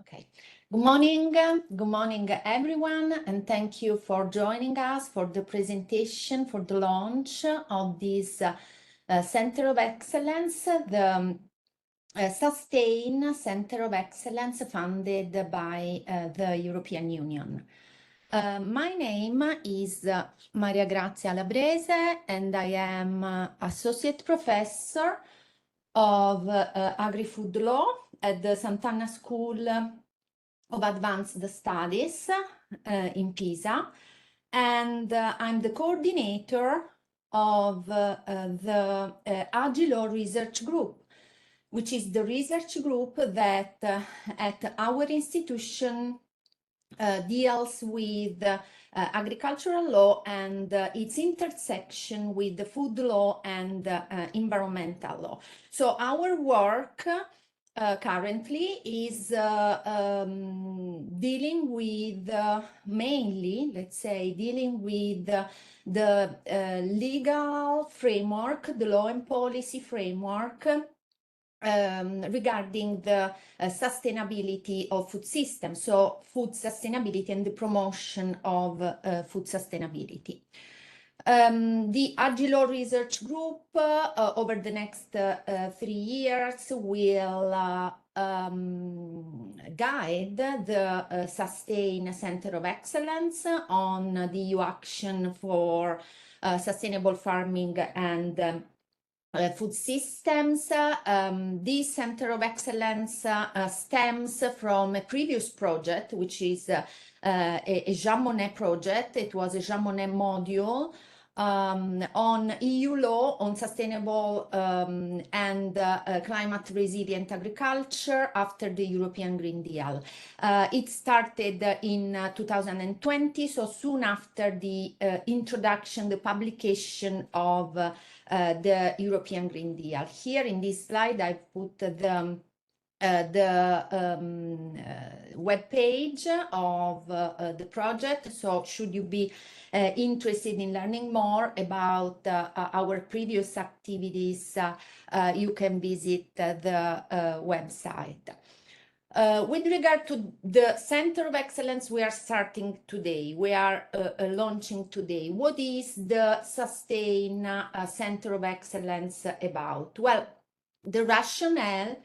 Okay. Good morning, everyone, and thank you for joining us for the presentation, for the launch of this Center of Excellence, the Sustain Center of Excellence funded by the European Union. My name is Maria Grazia Labrese, and I am Associate Professor of Agri-food Law at the Sant'Anna School of Advanced Studies in Pisa, and I'm the coordinator of the AgLAW research group, which is the research group that at our institution deals with agricultural law and its intersection with the food law and environmental law. So our work currently is dealing with mainly, let's say, dealing with the legal framework, the law and policy framework regarding the sustainability of food systems, so food sustainability and the promotion of food sustainability. The AgLAW research group over the next 3 years will guide the Sustain Center of Excellence on the EU action for sustainable farming and food systems. This Center of Excellence stems from a previous project, which is a Jean Monnet project. It was a Jean Monnet module on EU law on sustainable and climate resilient agriculture after the European Green Deal. It started in 2020, so soon after the introduction, the publication of the European Green Deal. Here in this slide, I've put the web page of the project. So should you be interested in learning more about our previous activities, you can visit the website. With regard to the Center of Excellence, we are starting today. We are launching today. What is the Sustain Center of Excellence about? Well, the rationale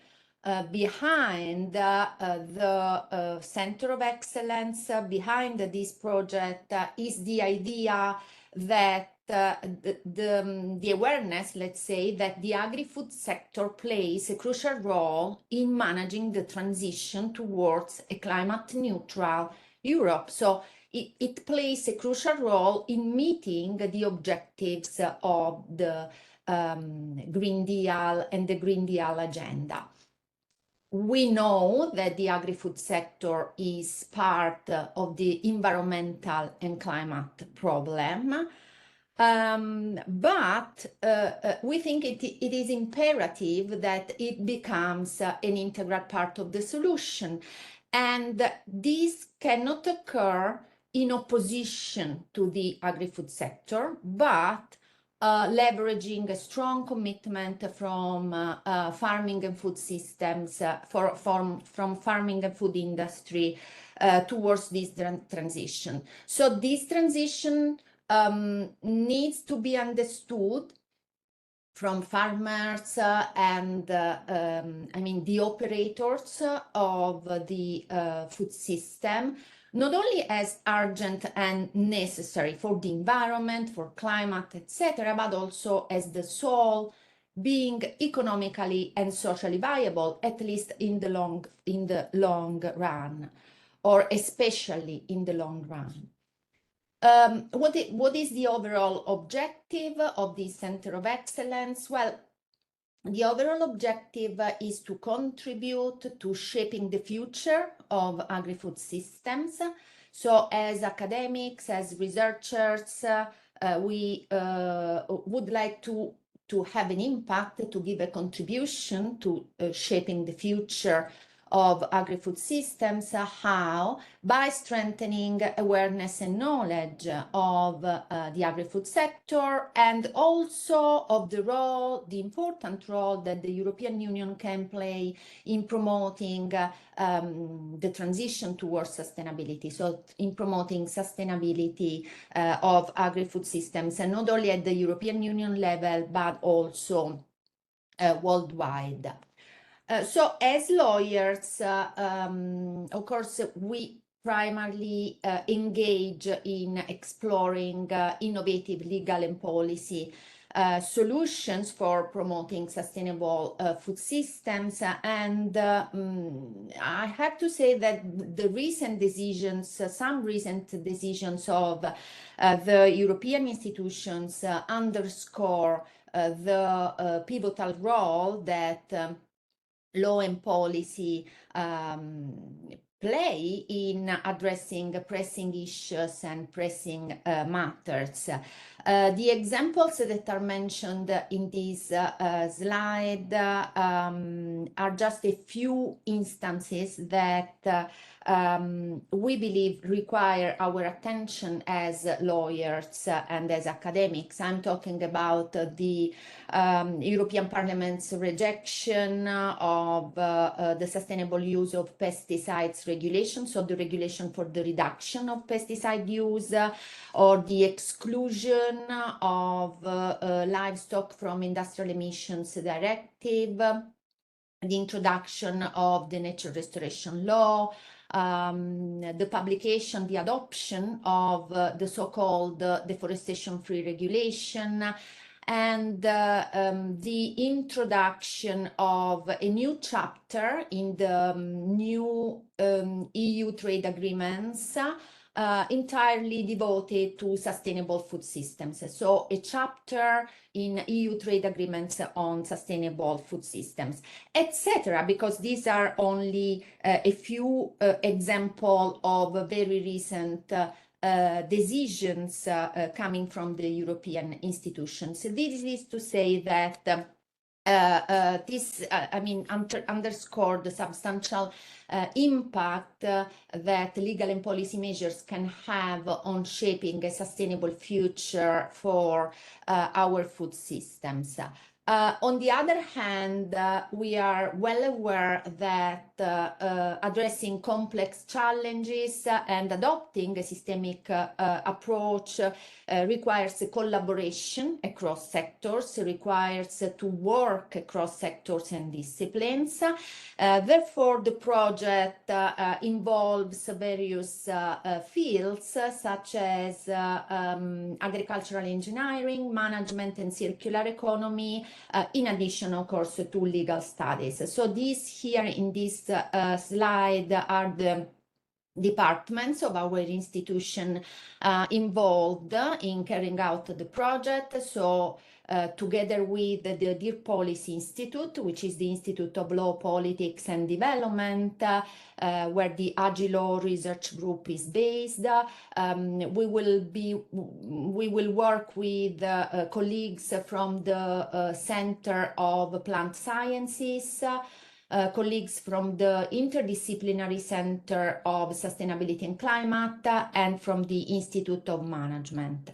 behind the Center of Excellence, behind this project, is the idea that the awareness, let's say, that the agri-food sector plays a crucial role in managing the transition towards a climate neutral Europe. So it plays a crucial role in meeting the objectives of the Green Deal and the Green Deal agenda. We know that the agri-food sector is part of the environmental and climate problem. But we think it is imperative that it becomes an integral part of the solution. And this cannot occur in opposition to the agri-food sector, but leveraging a strong commitment from farming and food systems, from farming and food industry towards this transition. So this transition needs to be understood from farmers and the operators of the food system, not only as urgent and necessary for the environment, for climate, etc., but also as the sole being economically and socially viable, at least in the long run, or especially in the long run. What is the overall objective of the Center of Excellence? Well, the overall objective is to contribute to shaping the future of agri-food systems. So as academics, as researchers, we would like to have an impact, to give a contribution to shaping the future of agri-food systems. How? By strengthening awareness and knowledge of the agri-food sector, and also of the important role that the European Union can play in promoting the transition towards sustainability. So in promoting sustainability of agri-food systems, and not only at the European Union level, but also worldwide. So as lawyers, of course, we primarily engage in exploring innovative legal and policy solutions for promoting sustainable food systems. And I have to say that the recent decisions, some recent decisions of the European institutions underscore the pivotal role that law and policy play in addressing pressing issues and pressing matters. The examples that are mentioned in this slide are just a few instances that we believe require our attention as lawyers and as academics. I'm talking about the European Parliament's rejection of the sustainable use of pesticides regulation, so the regulation for the reduction of pesticide use, or the exclusion of livestock from industrial emissions directive, the introduction of the nature restoration law, the publication, the adoption of the so-called deforestation-free regulation, and the introduction of a new chapter in the new EU trade agreements entirely devoted to sustainable food systems. So a chapter in EU trade agreements on sustainable food systems, etc., because these are only a few examples of very recent decisions coming from the European institutions. This is to say that this, underscore the substantial impact that legal and policy measures can have on shaping a sustainable future for our food systems. On the other hand, we are well aware that addressing complex challenges and adopting a systemic approach requires a collaboration across sectors, requires to work across sectors and disciplines. Therefore, the project involves various fields such as agricultural engineering, management and circular economy, in addition, of course, to legal studies. So these here in this slide are the departments of our institution involved in carrying out the project. So together with the Dear Policy Institute, which is the Institute of Law, Politics and Development, where the AgLAW research group is based. We will work with colleagues from the Center of Plant Sciences, colleagues from the Interdisciplinary Center of Sustainability and Climate, and from the Institute of Management.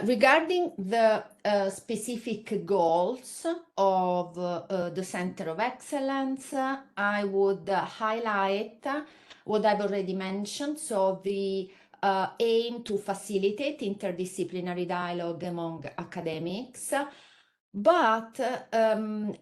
Regarding the specific goals of the Center of Excellence, I would highlight what I've already mentioned. So the aim to facilitate interdisciplinary dialogue among academics, but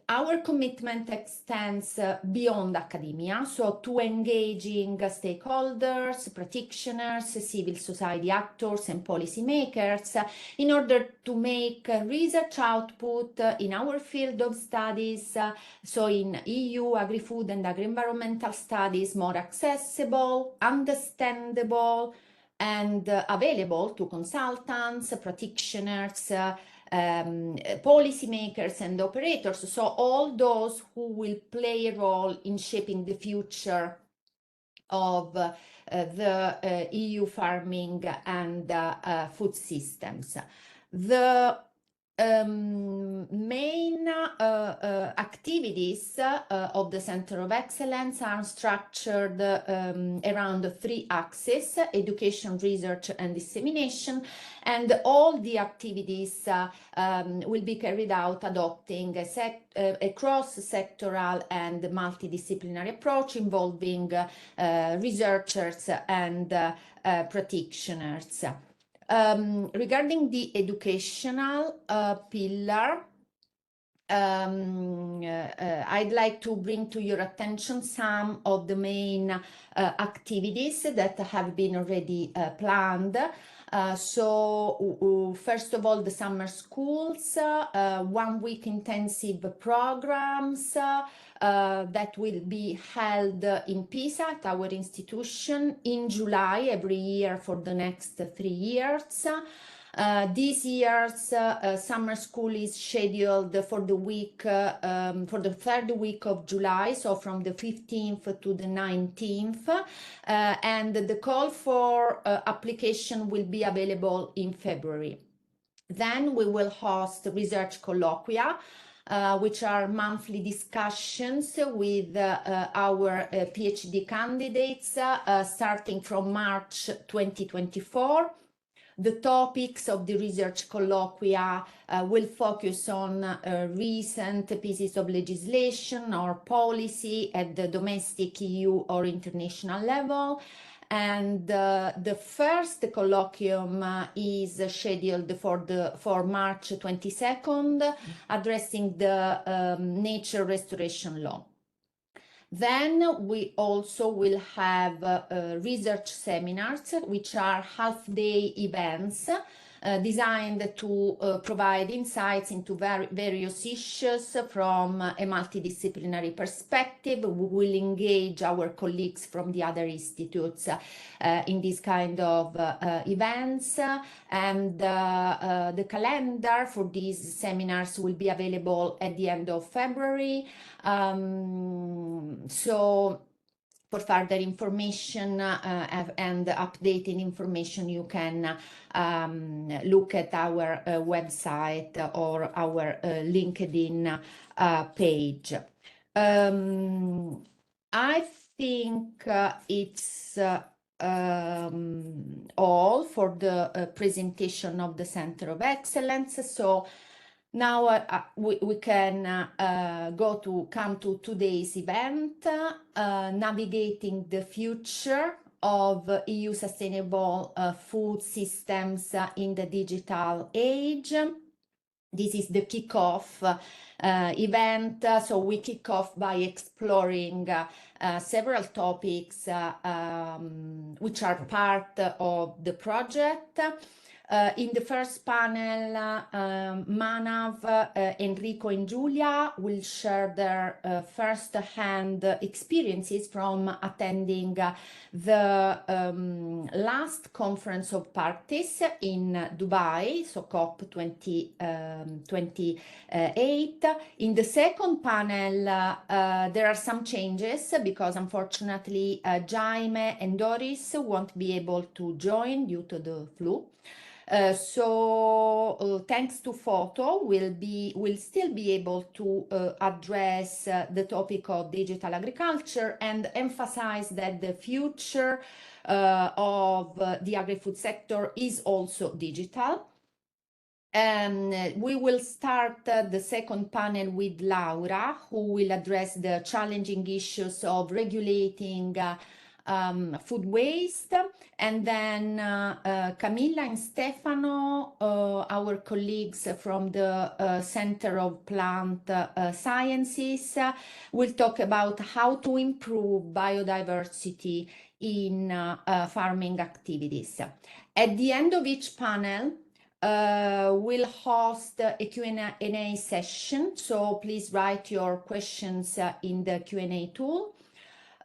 our commitment extends beyond academia, so to engaging stakeholders, practitioners, civil society actors and policymakers in order to make research output in our field of studies, so in EU agri-food and agri-environmental studies, more accessible, understandable, and available to consultants, practitioners, policymakers and operators, so all those who will play a role in shaping the future of the EU farming and food systems. The main activities of the Center of Excellence are structured around 3 axes: education, research, and dissemination. And all the activities will be carried out adopting a cross-sectoral and multidisciplinary approach involving researchers and practitioners. Regarding the educational pillar, I'd like to bring to your attention some of the main activities that have been already planned. So first of all, the summer schools, 1 week intensive programs that will be held in Pisa at our institution in July every year for the next 3 years. This year's summer school is scheduled for the week, for the 3rd week of July, so from the 15th to the 19th, and the call for application will be available in February. Then we will host research colloquia, which are monthly discussions with our PhD candidates starting from March 2024. The topics of the research colloquia will focus on recent pieces of legislation or policy at the domestic EU or international level. And the first colloquium is scheduled for March 22nd, addressing the nature restoration law. Then we also will have research seminars, which are half-day events designed to provide insights into various issues from a multidisciplinary perspective. We will engage our colleagues from the other institutes in this kind of events, and the calendar for these seminars will be available at the end of February. So for further information and updated information, you can look at our website or our LinkedIn page. I think it's all for the presentation of the Center of Excellence. So now we can come to today's event, navigating the future of EU sustainable food systems in the digital age. This is the kickoff event. So we kick off by exploring several topics which are part of the project. In the first panel, Manav, Enrico and Giulia will share their first-hand experiences from attending the last conference of parties in Dubai, so COP 28. In the second panel, there are some changes because unfortunately Jaime and Doris won't be able to join due to the flu. So thanks to Photo, we'll still be able to address the topic of digital agriculture and emphasize that the future of the agri-food sector is also digital. And we will start the second panel with Laura, who will address the challenging issues of regulating food waste, and then Camilla and Stefano, our colleagues from the Center of Plant Sciences, will talk about how to improve biodiversity in farming activities. At the end of each panel, we'll host a Q&A session, so please write your questions in the Q&A tool.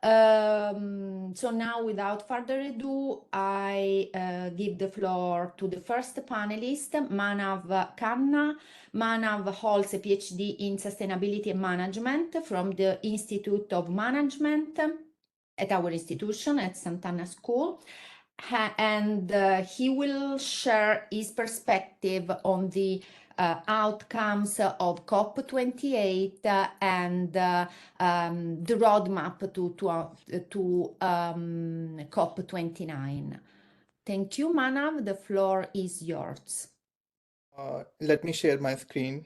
So now, without further ado, I give the floor to the first panelist, Manav Khanna. Manav holds a PhD in Sustainability and Management from the Institute of Management at our institution at Sant'Anna School. And he will share his perspective on the outcomes of COP28 and the roadmap to COP29. Thank you, Manav. The floor is yours. Let me share my screen.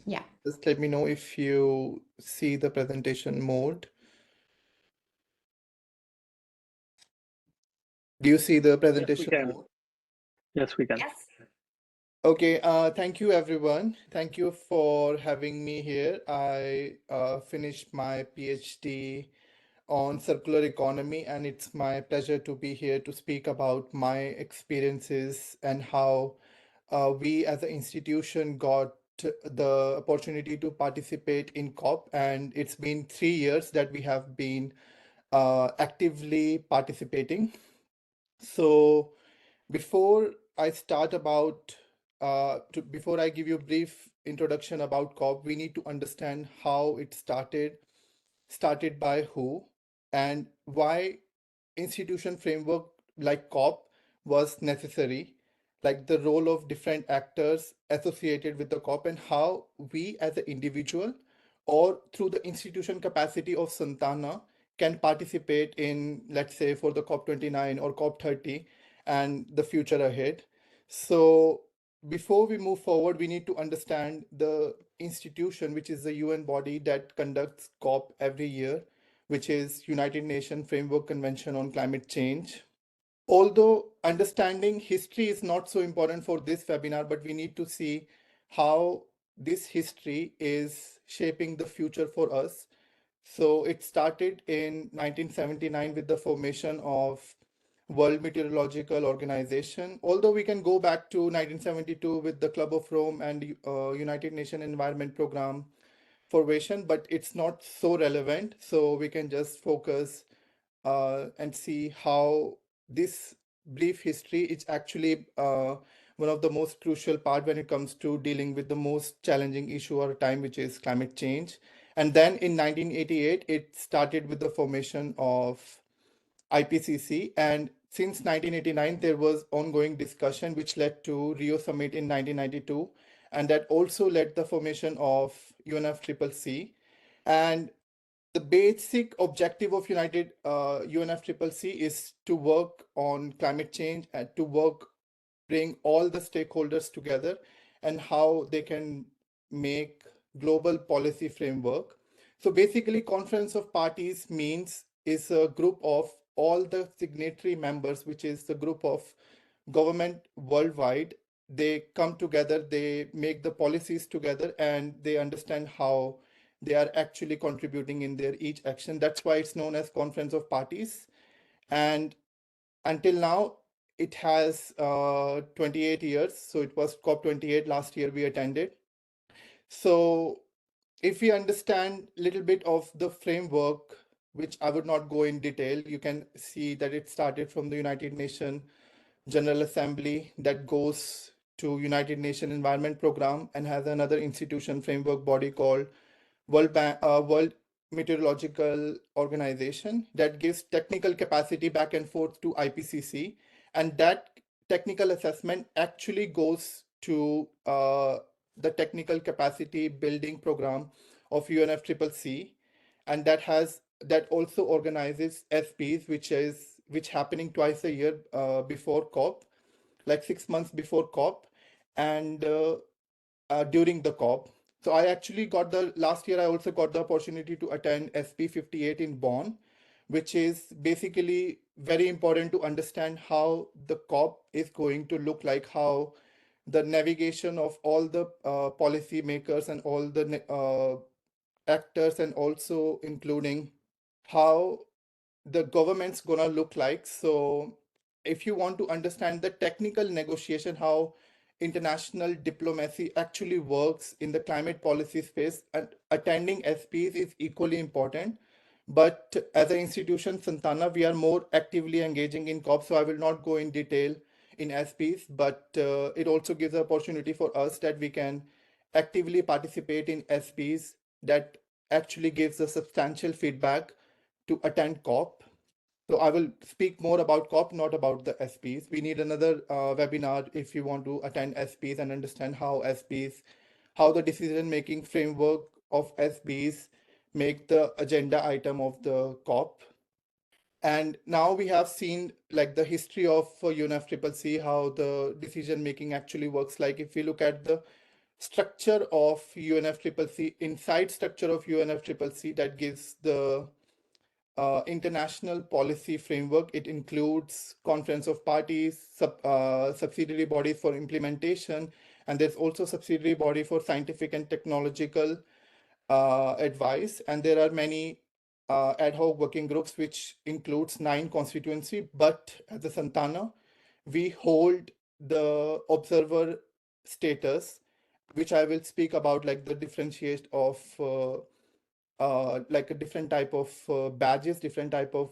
Yeah. Just let me know if you see the presentation mode. Do you see the presentation mode? Yes, we can. Yes. Okay, thank you everyone. Thank you for having me here. I finished my PhD on circular economy, and it's my pleasure to be here to speak about my experiences and how we as an institution got the opportunity to participate in COP. And it's been 3 years that we have been actively participating. So before I start before I give you a brief introduction about COP, we need to understand how it started by who, and why institution framework like COP was necessary, like the role of different actors associated with the COP, and how we as an individual or through the institution capacity of Sant'Anna can participate in, let's say, for the COP29 or COP30 and the future ahead. So before we move forward, we need to understand the institution, which is the UN body that conducts COP every year, which is United Nations Framework Convention on Climate Change. Although understanding history is not so important for this webinar, but we need to see how this history is shaping the future for us. So it started in 1979 with the formation of World Meteorological Organization. Although we can go back to 1972 with the Club of Rome and United Nations Environment Program formation, but it's not so relevant. So we can just focus and see how this brief history is actually one of the most crucial part when it comes to dealing with the most challenging issue or time, which is climate change. And then in 1988, it started with the formation of IPCC. And since 1989, there was ongoing discussion, which led to Rio Summit in 1992. And that also led the formation of UNFCCC. And the basic objective of UNFCCC is to work on climate change and to bring all the stakeholders together and how they can make global policy framework. So basically, Conference of Parties means is a group of all the signatory members, which is the group of government worldwide. They come together, they make the policies together, and they understand how they are actually contributing in their each action. That's why it's known as Conference of Parties. And until now, it has 28 years. So it was COP28 last year we attended. So if we understand a little bit of the framework, which I would not go in detail, you can see that it started from the United Nations General Assembly that goes to United Nations Environment Program and has another institution framework body called World Meteorological Organization that gives technical capacity back and forth to IPCC, and that technical assessment actually goes to the technical capacity building program of UNFCCC, and that also organizes SPs, which happening twice a year before COP, like 6 months before COP, and during the COP. So I actually last year I also got the opportunity to attend SP58 in Bonn, which is basically very important to understand how the COP is going to look like, how the navigation of all the policy makers and all the actors, and also including how the government's gonna look like. So if you want to understand the technical negotiation, how international diplomacy actually works in the climate policy space, and attending SPs is equally important. But as an institution, Sant'Anna, we are more actively engaging in COP, so I will not go in detail in SPs, but it also gives the opportunity for us that we can actively participate in SPs that actually gives us substantial feedback to attend COP. So I will speak more about COP, not about the SPs. We need another webinar if you want to attend SPs and understand how SPs, how the decision-making framework of SBs make the agenda item of the COP. And now we have seen like the history of UNFCCC, how the decision making actually works. Like if we look at the structure of UNFCCC, inside structure of UNFCCC that gives the international policy framework. It includes conference of parties, subsidiary bodies for implementation, and there's also subsidiary body for scientific and technological advice. And there are many ad hoc working groups, which includes 9 constituency. But at the Sant'Anna, we hold the observer status, which I will speak about, like the differentiate of like a different type of badges, different type of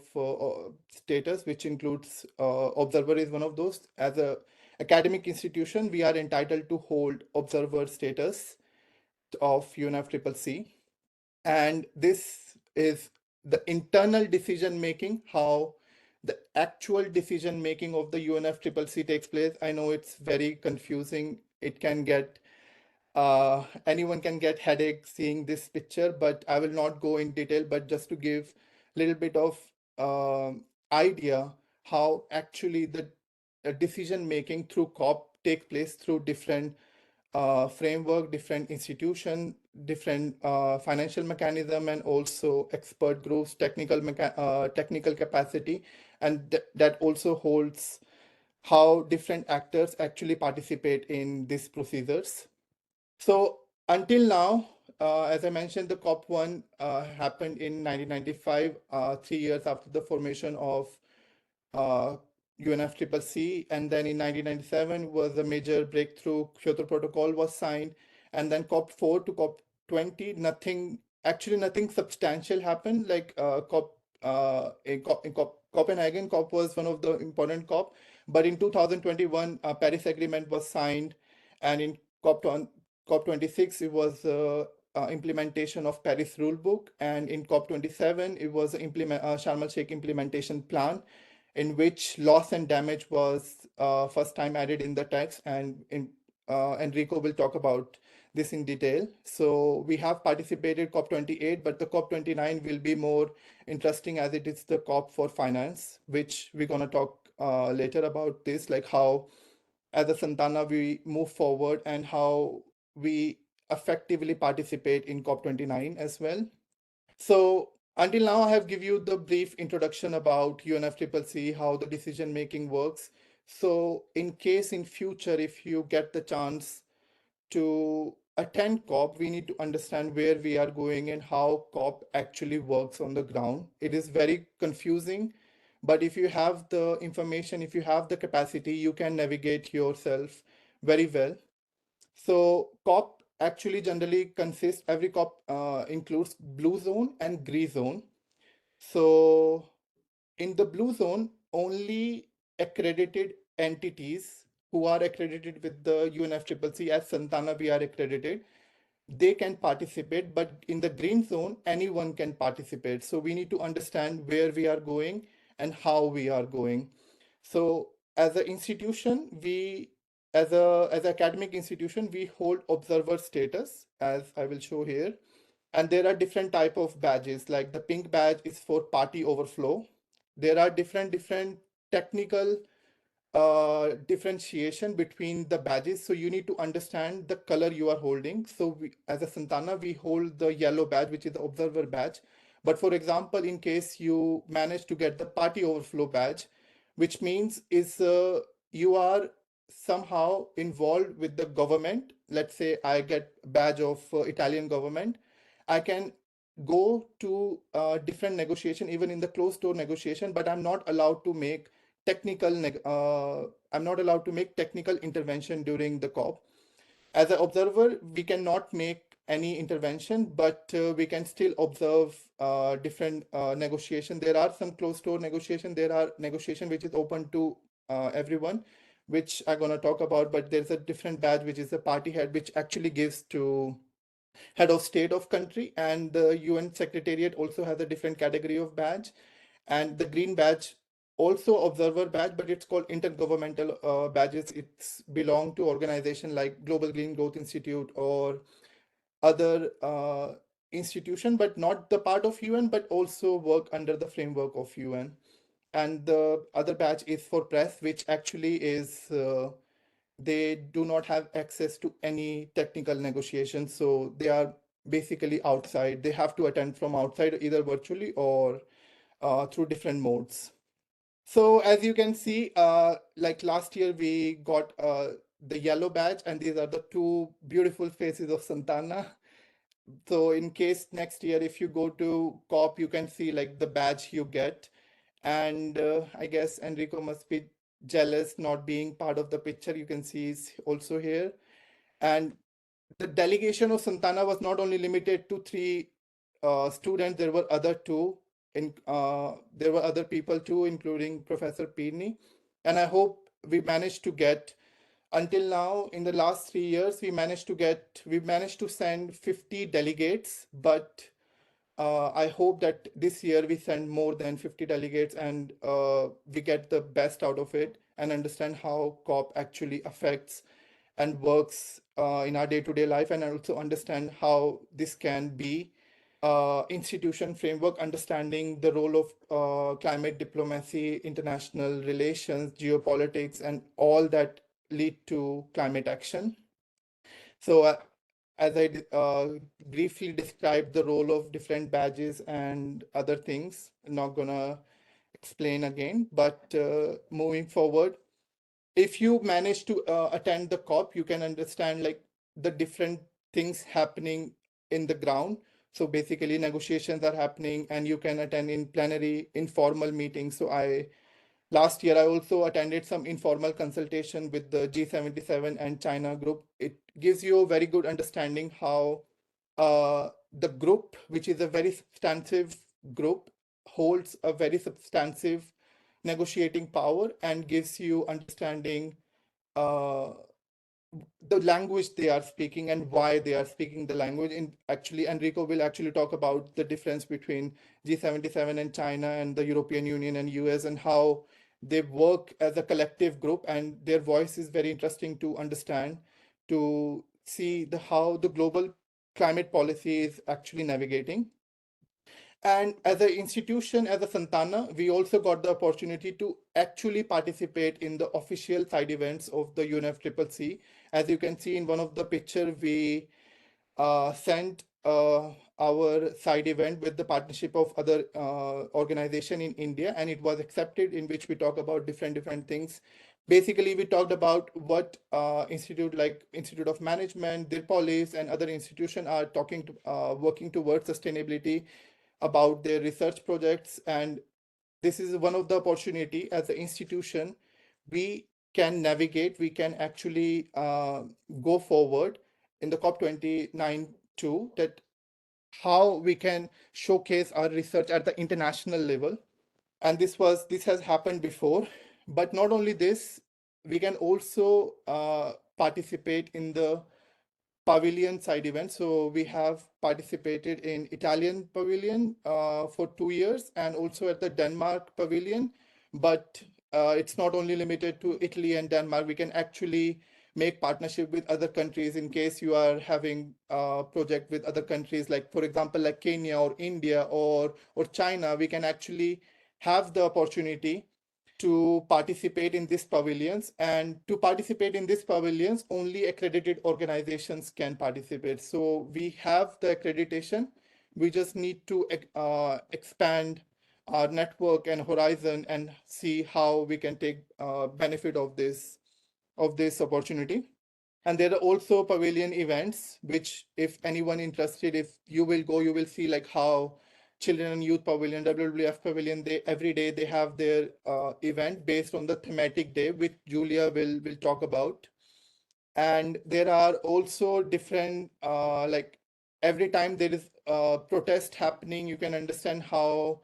status, which includes observer is one of those. As a academic institution, we are entitled to hold observer status of UNFCCC. And this is the internal decision making, how the actual decision making of the UNFCCC takes place. I know it's very confusing. It can get anyone can get headache seeing this picture, but I will not go in detail, but just to give a little bit of idea how actually the decision making through COP take place through different framework, different institution, different financial mechanism, and also expert groups, technical capacity, and that also holds how different actors actually participate in these procedures. So until now, as I mentioned, the COP1 happened in 1995, 3 years after the formation of UNFCCC, and then in 1997 was a major breakthrough. Kyoto Protocol was signed, and then COP4 to COP20, nothing substantial happened. Like in Copenhagen, COP was one of the important COP, but in 2021, Paris Agreement was signed, and in COP26, it was implementation of Paris Rulebook, and in COP27, it was Sharm el-Sheikh implementation plan, in which loss and damage was first time added in the text, and Enrico will talk about this in detail. So we have participated COP28, but the COP29 will be more interesting as it is the COP for finance, which we're going to talk later about this, like how as a Sant'Anna we move forward and how we effectively participate in COP29 as well. So until now, I have given you the brief introduction about UNFCCC, how the decision making works. So in case in future, if you get the chance to attend COP, we need to understand where we are going and how COP actually works on the ground. It is very confusing, but if you have the information, if you have the capacity, you can navigate yourself very well. So COP actually generally consists, every COP includes blue zone and green zone. So in the blue zone, only accredited entities who are accredited with the UNFCCC, as Sant'Anna we are accredited, they can participate, but in the green zone, anyone can participate. So we need to understand where we are going and how we are going. So as an institution, as an academic institution, we hold observer status, as I will show here. And there are different type of badges, like the pink badge is for party overflow. There are different technical differentiation between the badges. So you need to understand the color you are holding. So as a Sant'Anna, we hold the yellow badge, which is the observer badge. But for example, in case you manage to get the party overflow badge, which means is you are somehow involved with the government. Let's say I get badge of Italian government. I can go to different negotiation, even in the closed door negotiation, but I'm not allowed to make I'm not allowed to make technical intervention during the COP. As an observer, we cannot make any intervention, but we can still observe different negotiation. There are some closed door negotiation. There are negotiation which is open to everyone, which I'm gonna talk about. But there's a different badge which is a party head, which actually gives to head of state of country, and the UN Secretariat also has a different category of badge. And the green badge, also observer badge, but it's called intergovernmental badges. It's belong to organization like Global Green Growth Institute or other institution, but not the part of UN, but also work under the framework of UN. And the other badge is for press, which actually is they do not have access to any technical negotiations, so they are basically outside. They have to attend from outside, either virtually or through different modes. So as you can see, like last year we got the yellow badge, and these are the two beautiful faces of Sant'Anna. So in case next year, if you go to COP, you can see like the badge you get. And I guess Enrico must be jealous not being part of the picture. You can see he's also here. And the delegation of Sant'Anna was not only limited to three students, there were other two, there were other people too, including Professor Pirni. And I hope we managed to get, until now, in the last 3 years, we managed to send 50 delegates, but I hope that this year we send more than 50 delegates, and we get the best out of it and understand how COP actually affects and works in our day-to-day life, and also understand how this can be institution framework, understanding the role of climate diplomacy, international relations, geopolitics, and all that lead to climate action. So, as I briefly described the role of different badges and other things, I'm not gonna explain again, but moving forward, if you manage to attend the COP, you can understand like the different things happening in the ground. So basically negotiations are happening, and you can attend in plenary informal meetings. So last year I also attended some informal consultation with the G77 and China group. It gives you a very good understanding how the group, which is a very substantive group, holds a very substantive negotiating power and gives you understanding uh, the language they are speaking and why they are speaking the language. And actually, Enrico will actually talk about the difference between G77 and China and the European Union and US, and how they work as a collective group, and their voice is very interesting to understand, to see the how the global climate policy is actually navigating. And as an institution, as a Sant'Anna, we also got the opportunity to actually participate in the official side events of the UNFCCC. As you can see in one of the picture, we sent our side event with the partnership of other organization in India, and it was accepted, in which we talk about different things. Basically, we talked about what institute like Institute of Management, their police, and other institution are talking to working towards sustainability about their research projects. And this is one of the opportunity as an institution we can navigate, we can actually go forward in the COP29 too, that how we can showcase our research at the international level. And this has happened before, but not only this, we can also participate in the pavilion side events. So we have participated in Italian pavilion for 2 years, and also at the Denmark pavilion. But it's not only limited to Italy and Denmark. We can actually make partnership with other countries in case you are having a project with other countries, like for example, like Kenya or India or China. We can actually have the opportunity to participate in these pavilions, and to participate in these pavilions only accredited organizations can participate. So we have the accreditation, we just need to expand our network and horizon and see how we can take benefit of this opportunity. And there are also pavilion events, which if anyone interested, if you will go, you will see like how Children and Youth Pavilion, WWF Pavilion, they every day they have their event based on the thematic day, which Julia will talk about. And there are also different like every time there is a protest happening, you can understand how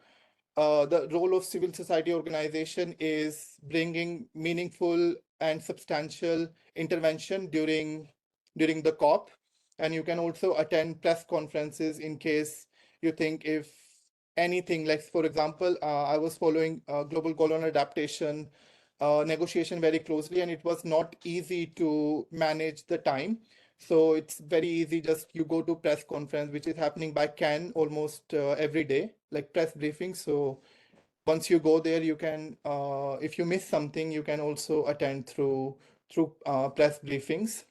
the role of civil society organization is bringing meaningful and substantial intervention during the COP. And you can also attend press conferences in case you think if anything. Like, for example, I was following global colonial adaptation negotiation very closely, and it was not easy to manage the time. So it's very easy, just you go to press conference, which is happening by CAN almost every day, like press briefings. So once you go there, you can, if you miss something, you can also attend through press briefings.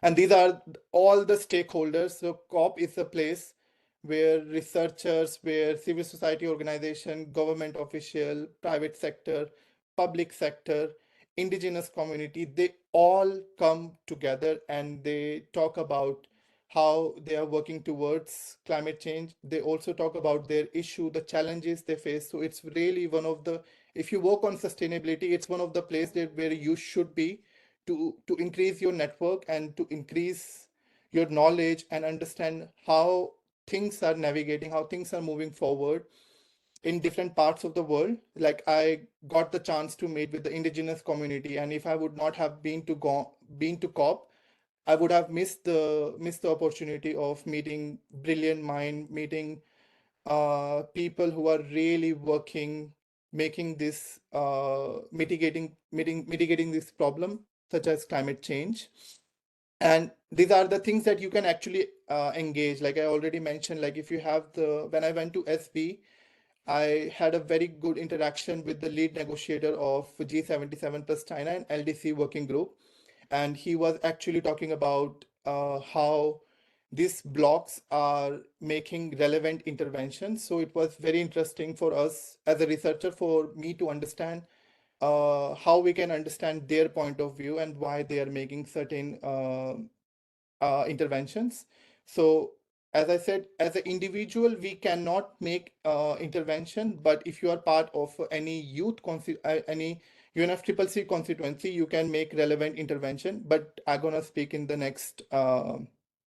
And these are all the stakeholders. So COP is a place where researchers, where civil society organization, government official, private sector, public sector, indigenous community, they all come together and they talk about how they are working towards climate change. They also talk about their issue, the challenges they face. So it's really one of the, if you work on sustainability, it's one of the places where you should be to increase your network and to increase your knowledge and understand how things are navigating, how things are moving forward in different parts of the world. Like, I got the chance to meet with the indigenous community, and if I would not have been to COP, I would have missed the opportunity of meeting brilliant mind, meeting people who are really working, making this mitigating this problem, such as climate change. And these are the things that you can actually engage. Like I already mentioned, like if you have when I went to SB, I had a very good interaction with the lead negotiator of G77 plus China and LDC working group. And he was actually talking about how these blocks are making relevant interventions. So it was very interesting for us as a researcher, for me to understand how we can understand their point of view and why they are making certain interventions. So, as I said, as an individual, we cannot make intervention, but if you are part of any any UNFCCC constituency, you can make relevant intervention. But I'm gonna speak in the next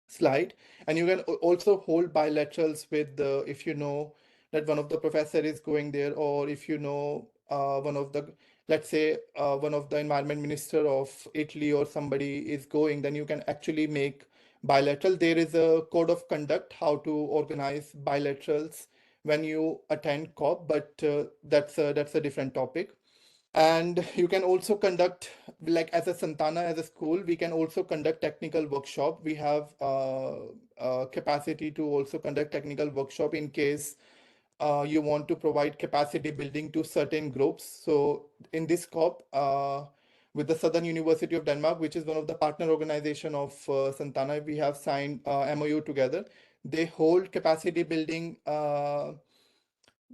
slide. And you can also hold bilaterals with if you know that one of the professor is going there, or if you know one of the, let's say one of the environment minister of Italy or somebody is going, then you can actually make bilateral. There is a code of conduct how to organize bilaterals when you attend COP, but that's a different topic. And you can also conduct, like as a Sant'Anna, as a school, we can also conduct technical workshop. We have capacity to also conduct technical workshop in case you want to provide capacity building to certain groups. So in this COP, with the Southern University of Denmark, which is one of the partner organization of Sant'Anna, we have signed MOU together. They hold capacity building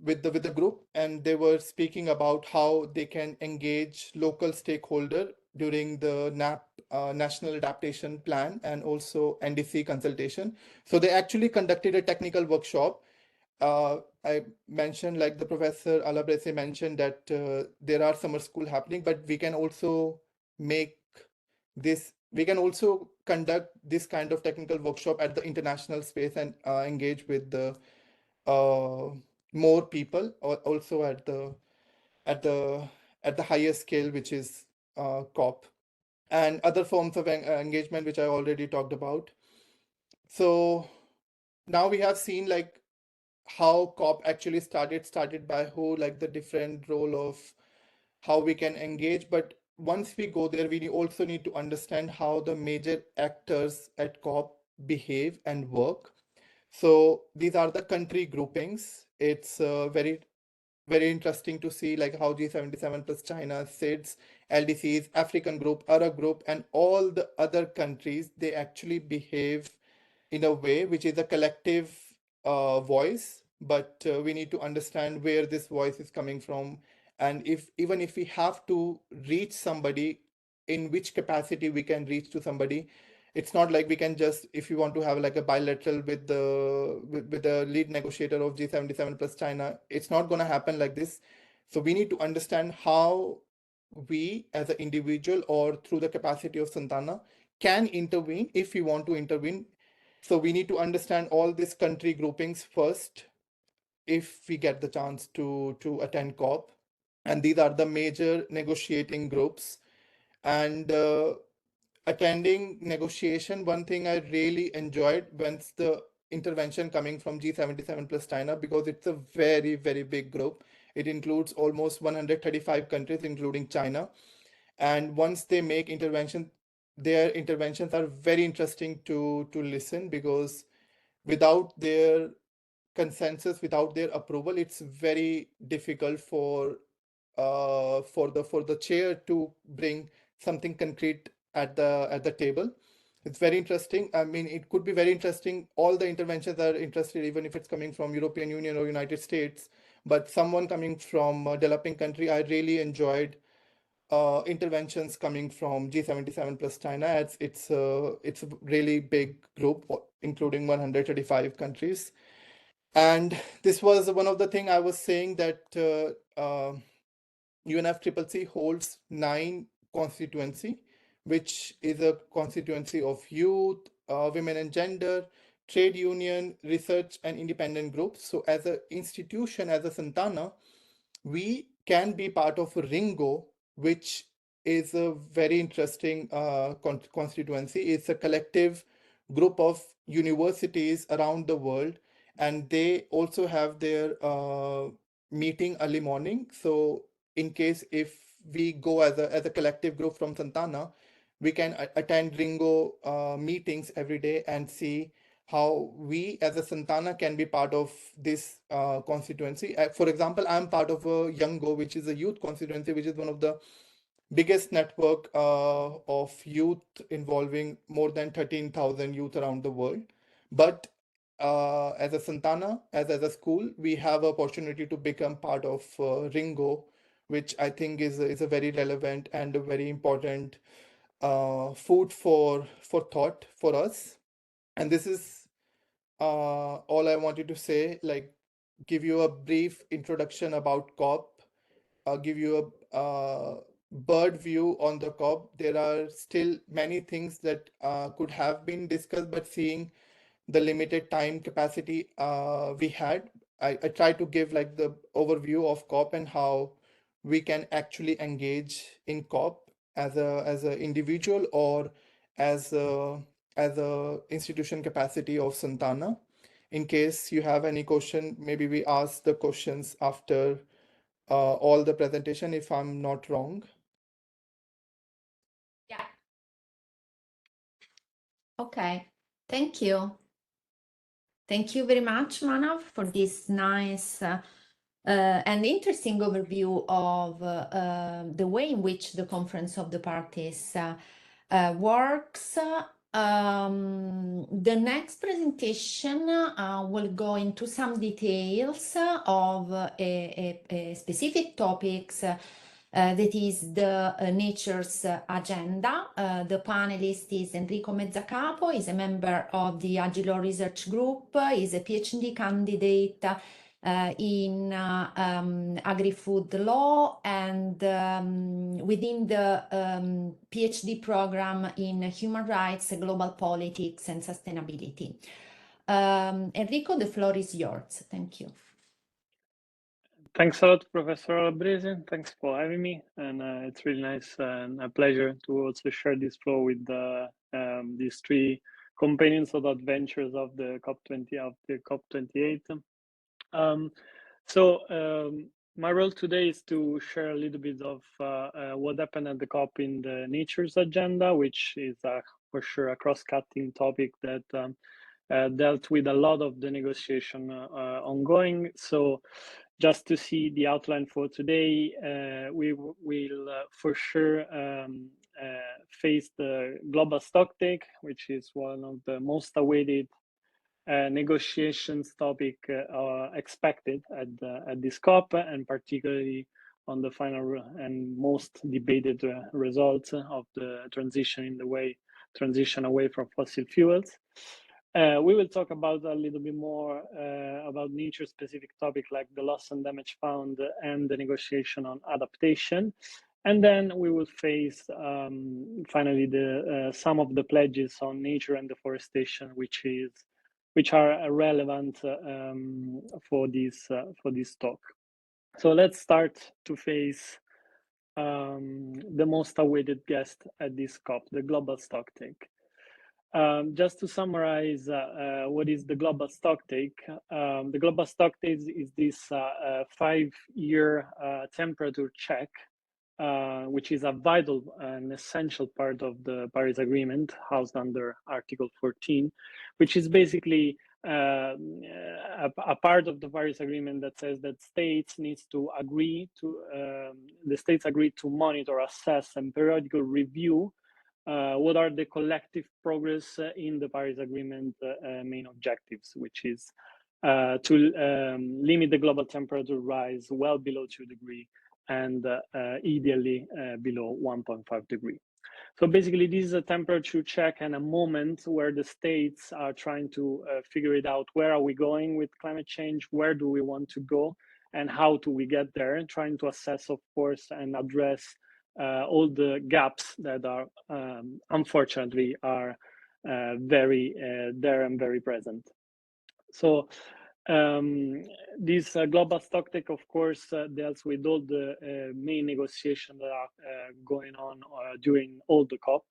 with the group, and they were speaking about how they can engage local stakeholder during the National Adaptation Plan and also NDC consultation. So they actually conducted a technical workshop. I mentioned, like the professor Alabrese mentioned, that there are summer school happening, but we can also make we can also conduct this kind of technical workshop at the international space and engage with the uh, more people, or also at the at the higher scale, which is COP, and other forms of engagement, which I already talked about. So now we have seen like how COP actually started by who, like the different role of how we can engage. But once we go there, we also need to understand how the major actors at COP behave and work. So these are the country groupings. It's very interesting to see like how G77 plus China, SIDS, LDCs, African group, Arab group, and all the other countries, they actually behave in a way which is a collective voice. But we need to understand where this voice is coming from, and if even if we have to reach somebody, in which capacity we can reach to somebody. It's not like we can just, if you want to have like a bilateral with the lead negotiator of G77 plus China, it's not going to happen like this. So we need to understand how we as an individual or through the capacity of Sant'Anna can intervene if we want to intervene. So we need to understand all these country groupings first if we get the chance to attend COP. And these are the major negotiating groups. And attending negotiation, one thing I really enjoyed once the intervention coming from G77 plus China because it's a very, very big group. It includes almost 135 countries, including China. And once they make intervention, their interventions are very interesting to listen, because without their consensus, without their approval, it's very difficult for the chair to bring something concrete at the table. It's very interesting. I mean, it could be very interesting. All the interventions are interested, even if it's coming from European Union or United States. But someone coming from a developing country, I really enjoyed interventions coming from G77 plus China. It's a really big group, including 135 countries. And this was one of the thing I was saying, that UNFCCC holds 9 constituency, which is a constituency of youth, women and gender, trade union, research, and independent groups. So as an institution, as a Sant'Anna, we can be part of Ringo, which is a very interesting constituency. It's a collective group of universities around the world, and they also have their meeting early morning. So in case if we go as a collective group from Sant'Anna, we can attend Ringo meetings every day and see how we as a Sant'Anna can be part of this constituency. For example, I'm part of a Youngo, which is a youth constituency, which is one of the biggest network of youth, involving more than 13,000 youth around the world. But as a Sant'Anna, as a school, we have opportunity to become part of Ringo, which I think is a very relevant and a very important food for thought for us. And this is all I wanted to say, like give you a brief introduction about COP, give you a bird view on the COP. There are still many things that could have been discussed, but seeing the limited time capacity we had, I try to give like the overview of COP and how we can actually engage in COP as a individual or as a institution capacity of Sant'Anna. In case you have any question, maybe we ask the questions after all the presentation, if I'm not wrong. Yeah. Okay. Thank you. Thank you very much, Manav, for this nice and interesting overview of the way in which the Conference of the Parties works. The next presentation will go into some details of a specific topics that is the nature's agenda. The panelist is Enrico Mezzacapo, is a member of the AgLAW research group, is a PhD candidate in agri-food law, and within the PhD program in human rights, global politics, and sustainability. Enrico, the floor is yours. Thank you. Thanks a lot, Professor Albrese. Thanks for having me, and it's really nice and a pleasure to also share this floor with these 3 companions of adventures of the COP28. My role today is to share a little bit of what happened at the COP in the nature's agenda, which is for sure a cross-cutting topic that dealt with a lot of the negotiation ongoing. So just to see the outline for today, we will for sure face the global stocktake, which is one of the most awaited negotiations topic expected at this COP, and particularly on the final and most debated results of the transition away from fossil fuels. We will talk about a little bit more about nature-specific topic like the loss and damage found and the negotiation on adaptation. And then we will face finally some of the pledges on nature and deforestation, which are relevant for this talk. So let's start to face the most awaited guest at this COP, the global stocktake. Just to summarize what is the global stocktake, the global stocktake is this 5-year temperature check, which is a vital and essential part of the Paris Agreement, housed under Article 14, which is basically a part of the Paris Agreement that says that states needs to agree to, the states agree to monitor, assess, and periodically review what are the collective progress in the Paris Agreement main objectives, which is to limit the global temperature rise well below 2 degrees and ideally below 1.5 degrees. So basically, this is a temperature check and a moment where the states are trying to figure it out. Where are we going with climate change? Where do we want to go? And how do we get there? And trying to assess, of course, and address all the gaps that are unfortunately are very there and very present. So this global stocktake, of course, deals with all the main negotiations that are going on during all the COP,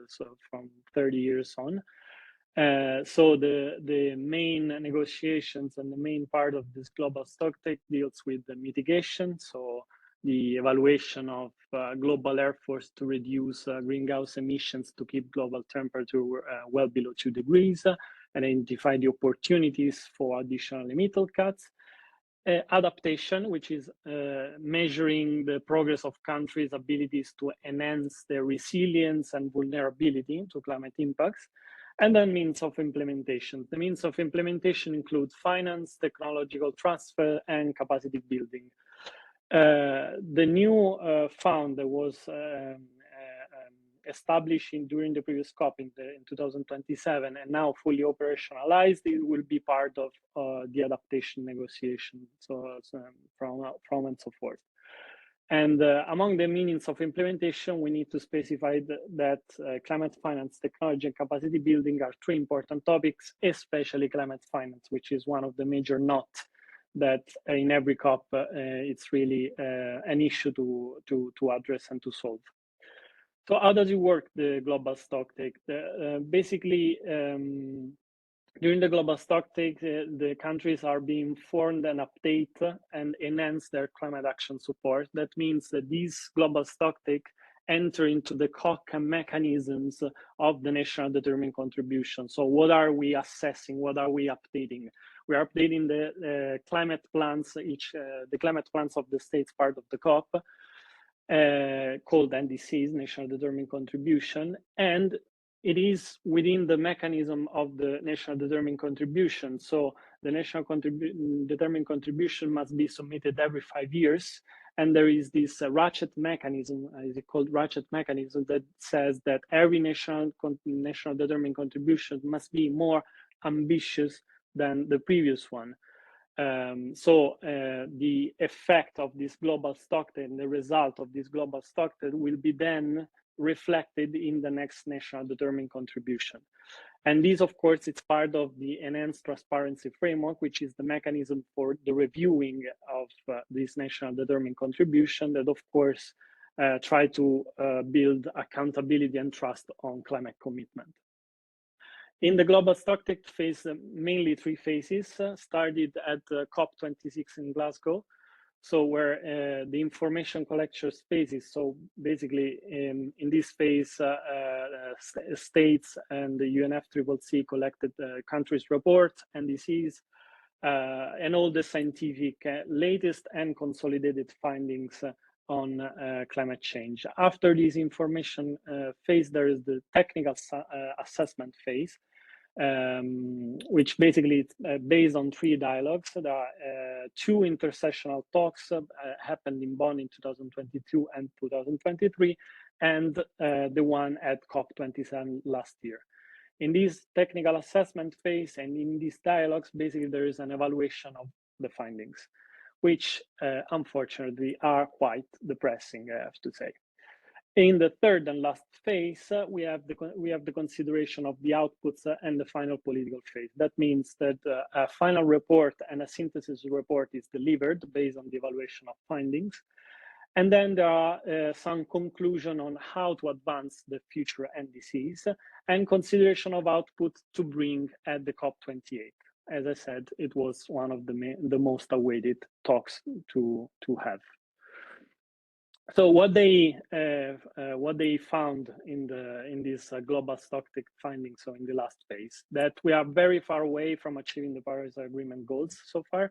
so from 30 years on. So the main negotiations and the main part of this global stocktake deals with the mitigation, so the evaluation of global efforts to reduce greenhouse emissions to keep global temperature well below 2 degrees, identify the opportunities for additional emittal cuts, adaptation, which is measuring the progress of countries' abilities to enhance their resilience and vulnerability to climate impacts, and then means of implementation. The means of implementation include finance, technological transfer, and capacity building. The new fund that was established during the previous COP in 2027 and now fully operationalized, it will be part of the adaptation negotiation, so from and so forth. And among the means of implementation, we need to specify that climate finance, technology, and capacity building are 3 important topics, especially climate finance, which is one of the major knots that in every COP it's really an issue to address and to solve. So how does it work, the global stocktake? Basically, during the global stocktake, the countries are being informed and update and enhance their climate action support. That means that these global stocktake enter into the CoE mechanisms of the national determined contribution. So what are we assessing? What are we updating? We are updating the climate plans, the climate plans of the states part of the COP, called NDCs, National Determined Contribution, and it is within the mechanism of the National Determined Contribution. So the National Determined Contribution must be submitted every 5 years, and there is this ratchet mechanism, is it called ratchet mechanism, that says that every national determined contribution must be more ambitious than the previous one. So the effect of this global stocktake and the result of this global stocktake will be then reflected in the next national determined contribution. And this, of course, it's part of the enhanced transparency framework, which is the mechanism for the reviewing of this national determined contribution that, of course, try to build accountability and trust on climate commitment. In the global stocktake phase, mainly 3 phases started at COP26 in Glasgow. So where the information collection phases, so basically in this phase, states and the UNFCCC collected countries' reports, NDCs, and all the scientific latest and consolidated findings on climate change. After this information phase, there is the technical assessment phase, which basically is based on 3 dialogues. There are 2 intersessional talks happened in Bonn in 2022 and 2023, and the one at COP27 last year. In this technical assessment phase and in these dialogues, basically there is an evaluation of the findings, which unfortunately are quite depressing, I have to say. In the third and last phase, we have the consideration of the outputs and the final political phase. That means that a final report and a synthesis report is delivered based on the evaluation of findings. And then there are some conclusion on how to advance the future NDCs and consideration of output to bring at the COP28. As I said, it was one of the most awaited talks to have. So what they found in this global stocktake findings, so in the last phase, that we are very far away from achieving the Paris Agreement goals so far.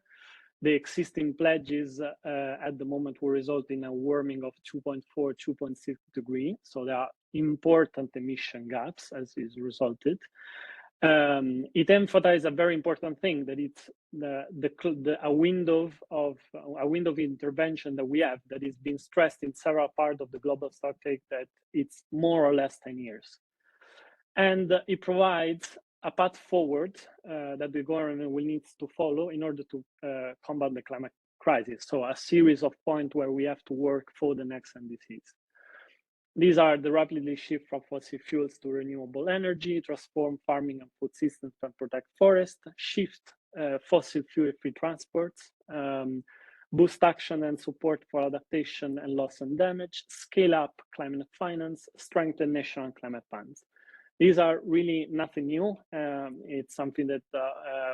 The existing pledges at the moment will result in a warming of 2.4, 2.6 degrees. So there are important emission gaps as is resulted. It emphasized a very important thing, that it's a window of intervention that we have that is being stressed in several parts of the global stocktake, that it's more or less 10 years. And it provides a path forward that the government will need to follow in order to combat the climate crisis. So a series of points where we have to work for the next NDCs. These are the rapidly shift from fossil fuels to renewable energy, transform farming and food systems and protect forests, shift fossil fuel-free transports, boost action and support for adaptation and loss and damage, scale up climate finance, strengthen national climate funds. These are really nothing new. It's something that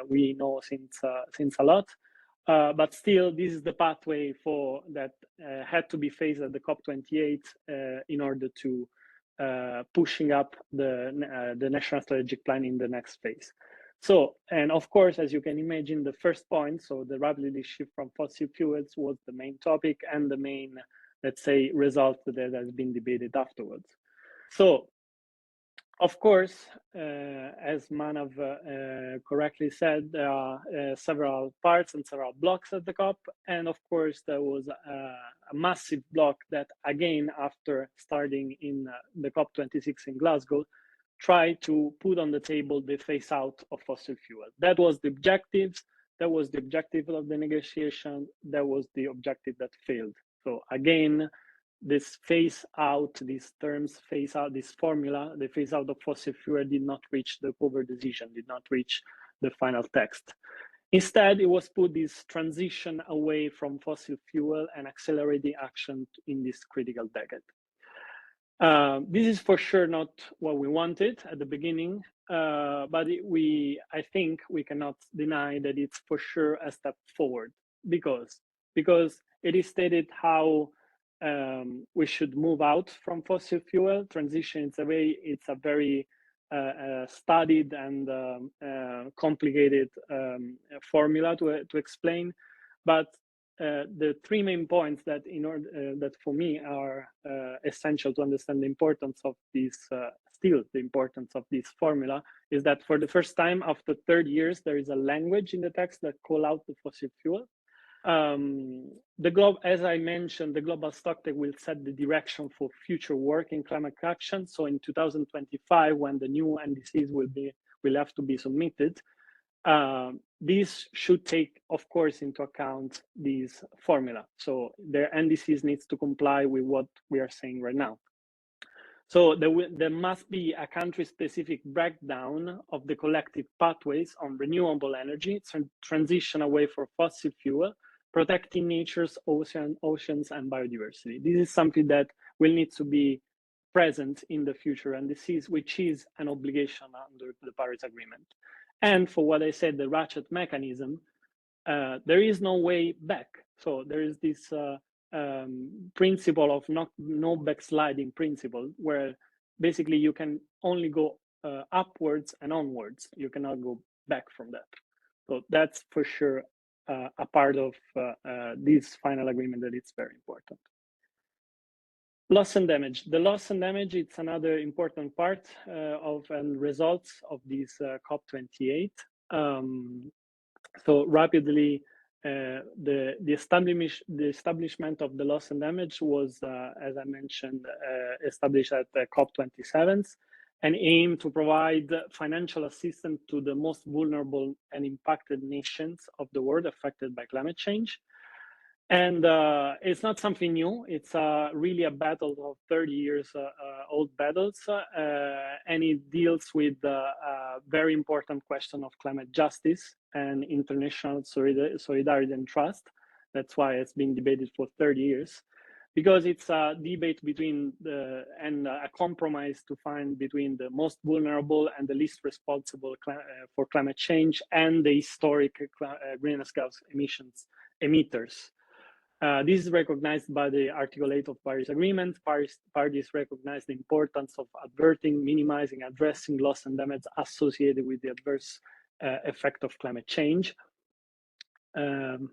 we know since a lot, but still, this is the pathway for that had to be faced at the COP28 in order to pushing up the national strategic plan in the next phase. So, and of course, as you can imagine, the first point, so the rapidly shift from fossil fuels, was the main topic and the main, let's say, result that has been debated afterwards. So, of course, as Manav correctly said, there are several parts and several blocks at the COP. And of course, there was a massive block that, again, after starting in the COP26 in Glasgow, tried to put on the table the phase out of fossil fuel. That was the objectives. That was the objective of the negotiation. That was the objective that failed. So again, this phase out, these terms, phase out, this formula, the phase out of fossil fuel did not reach the CoE decision, did not reach the final text. Instead, it was put this transition away from fossil fuel and accelerating action in this critical decade. This is for sure not what we wanted at the beginning, but I think we cannot deny that it's for sure a step forward, because it is stated how we should move out from fossil fuel. Transition, it's a very studied and complicated formula to explain, but the three main points that that for me are essential to understand the importance of this, still the importance of this formula, is that for the first time after 30 years, there is a language in the text that call out the fossil fuel. As I mentioned, the global stocktake will set the direction for future work in climate action. So in 2025, when the new NDCs will have to be submitted, these should take, of course, into account these formula. So their NDCs needs to comply with what we are saying right now. So there must be a country-specific breakdown of the collective pathways on renewable energy, transition away from fossil fuel, protecting nature's oceans and biodiversity. This is something that will need to be present in the future NDCs, which is an obligation under the Paris Agreement. And for what I said, the ratchet mechanism, there is no way back. So there is this principle of no backsliding principle, where basically you can only go upwards and onwards. You cannot go back from that. So that's for sure a part of this final agreement that it's very important. Loss and damage. The loss and damage, it's another important part of and results of this COP28. So rapidly, the establishment of the loss and damage was, as I mentioned, established at the COP27s, and aim to provide financial assistance to the most vulnerable and impacted nations of the world affected by climate change. And it's not something new. It's really a battle of 30 years old battles, and it deals with the very important question of climate justice and international solidarity and trust. That's why it's been debated for 30 years. because it's a debate between a compromise to find between the most vulnerable and the least responsible for climate change and the historic greenhouse gas emissions emitters. This is recognized by the Article 8 of Paris Agreement. Parties recognize the importance of averting, minimizing, addressing loss and damage associated with the adverse effect of climate change. Okay.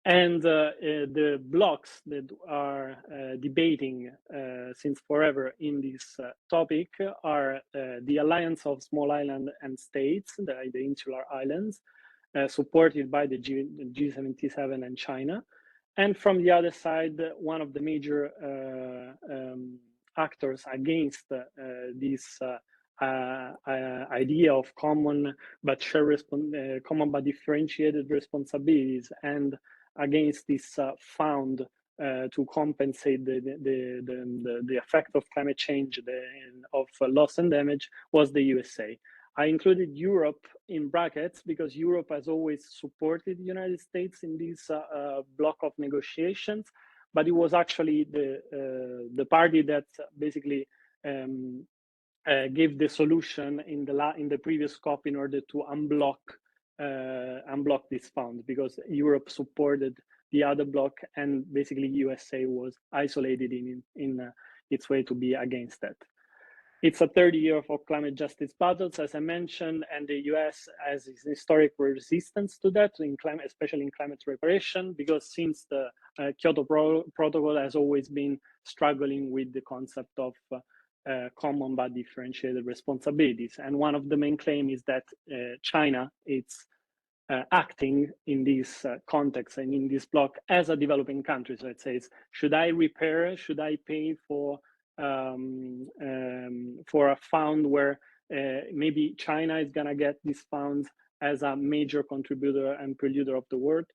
And the blocks that are debating since forever in this topic are the Alliance of Small Island and States, the insular islands, supported by the G77 and China. And from the other side, one of the major actors against this idea of common but common but differentiated responsibilities, and against this fund to compensate the effect of climate change of loss and damage, was the USA. I included Europe in brackets because Europe has always supported the United States in this block of negotiations, but it was actually the party that basically gave the solution in the previous COP in order to unblock this fund, because Europe supported the other block and basically USA was isolated in its way to be against that. It's a third year for climate justice battles, as I mentioned, and the US has historic resistance to that, especially in climate reparation, because since the Kyoto Protocol has always been struggling with the concept of common but differentiated responsibilities. And one of the main claims is that China is acting in this context and in this block as a developing country. So it says, should I repair, should I pay for a fund where maybe China is gonna get these funds as a major contributor and polluter of the world?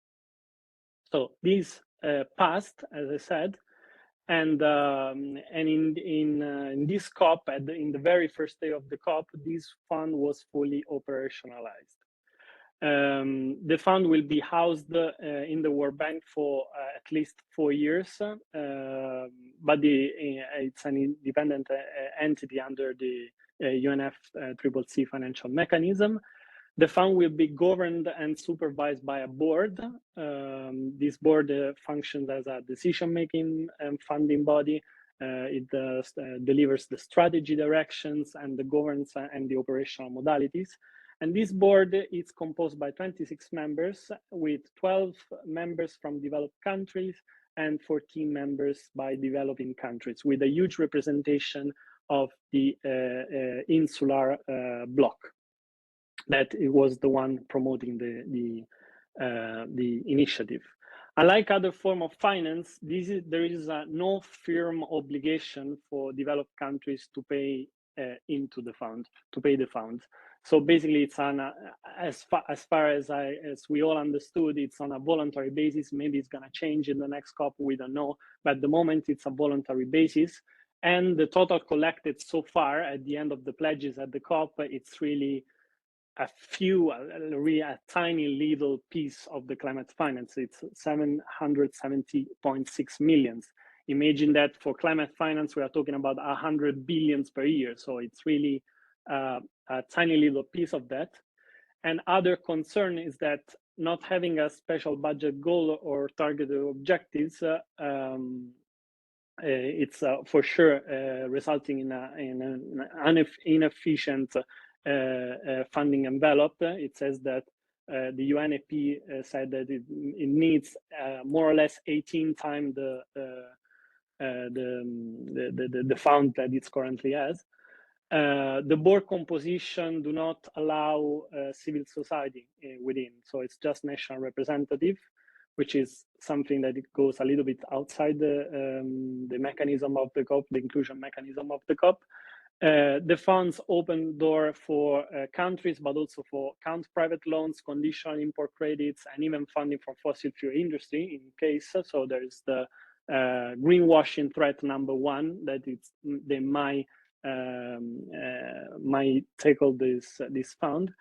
So this passed, as I said, and in this COP, in the very first day of the COP, this fund was fully operationalized. The fund will be housed in the World Bank for at least 4 years, but it's an independent entity under the UNFCCC financial mechanism. The fund will be governed and supervised by a board. This board functions as a decision-making and funding body. It delivers the strategy directions and the governance and the operational modalities. And this board is composed by 26 members, with 12 members from developed countries and 14 members by developing countries, with a huge representation of the insular bloc. That it was the one promoting the initiative. Unlike other form of finance, there is no firm obligation for developed countries to pay into the fund, to pay the fund. So basically, it's on as far as we all understood, it's on a voluntary basis. Maybe it's going to change in the next COP, we don't know. But at the moment, it's a voluntary basis. And the total collected so far at the end of the pledges at the COP, it's really a tiny little piece of the climate finance. It's 770.6 million. Imagine that for climate finance, we are talking about 100 billions per year. So it's really a tiny little piece of that. And other concern is that not having a special budget goal or targeted objectives, it's for sure resulting in an inefficient funding envelope. It says that the UNEP said that it needs more or less 18 times the fund that it currently has. The board composition do not allow civil society within, so it's just national representative, which is something that it goes a little bit outside the mechanism of the COP, the inclusion mechanism of the COP. The funds open door for countries, but also for private loans, conditional import credits, and even funding for fossil fuel industry in case. So there is the greenwashing threat number one, that they might tackle this fund.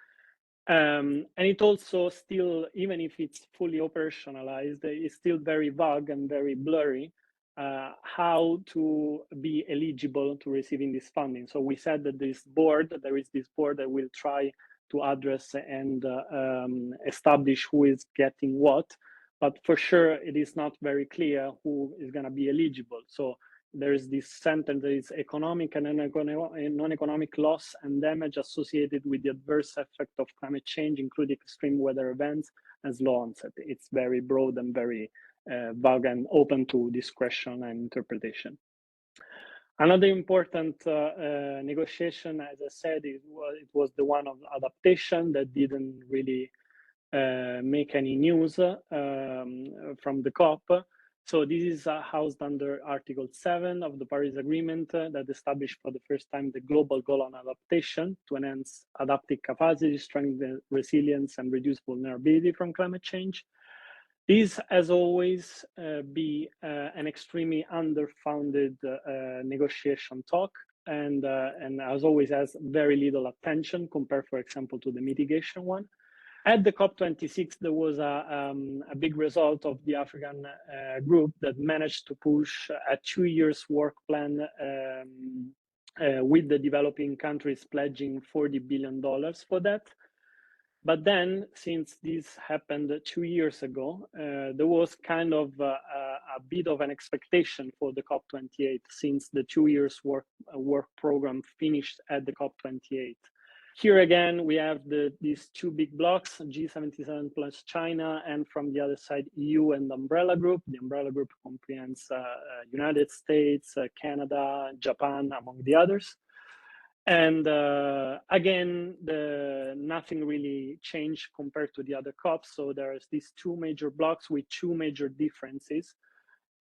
And it also still, even if it's fully operationalized, it's still very vague and very blurry how to be eligible to receiving this funding. So we said that there is this board that will try to address and establish who is getting what, but for sure it is not very clear who is going to be eligible. So there is this sentence, there is economic and non-economic loss and damage associated with the adverse effect of climate change, including extreme weather events and slow onset. It's very broad and very vague and open to discretion and interpretation. Another important negotiation, as I said, it was the one of adaptation that didn't really make any news from the COP. So this is housed under Article 7 of the Paris Agreement that established for the first time the global goal on adaptation to enhance adaptive capacity, strengthen resilience, and reduce vulnerability from climate change. This, as always, be an extremely underfunded negotiation talk, and as always has very little attention compared, for example, to the mitigation one. At the COP26, there was a big result of the African group that managed to push a 2 years work plan with the developing countries pledging $40 billion for that. But then, since this happened 2 years ago, there was kind of a bit of an expectation for the COP28 since the 2 years work program finished at the COP28. Here again, we have these two big blocks, G77 plus China, and from the other side, EU and the Umbrella Group. The Umbrella Group comprehends United States, Canada, Japan, among the others. And again, nothing really changed compared to the other COPs. So there's these two major blocks with two major differences.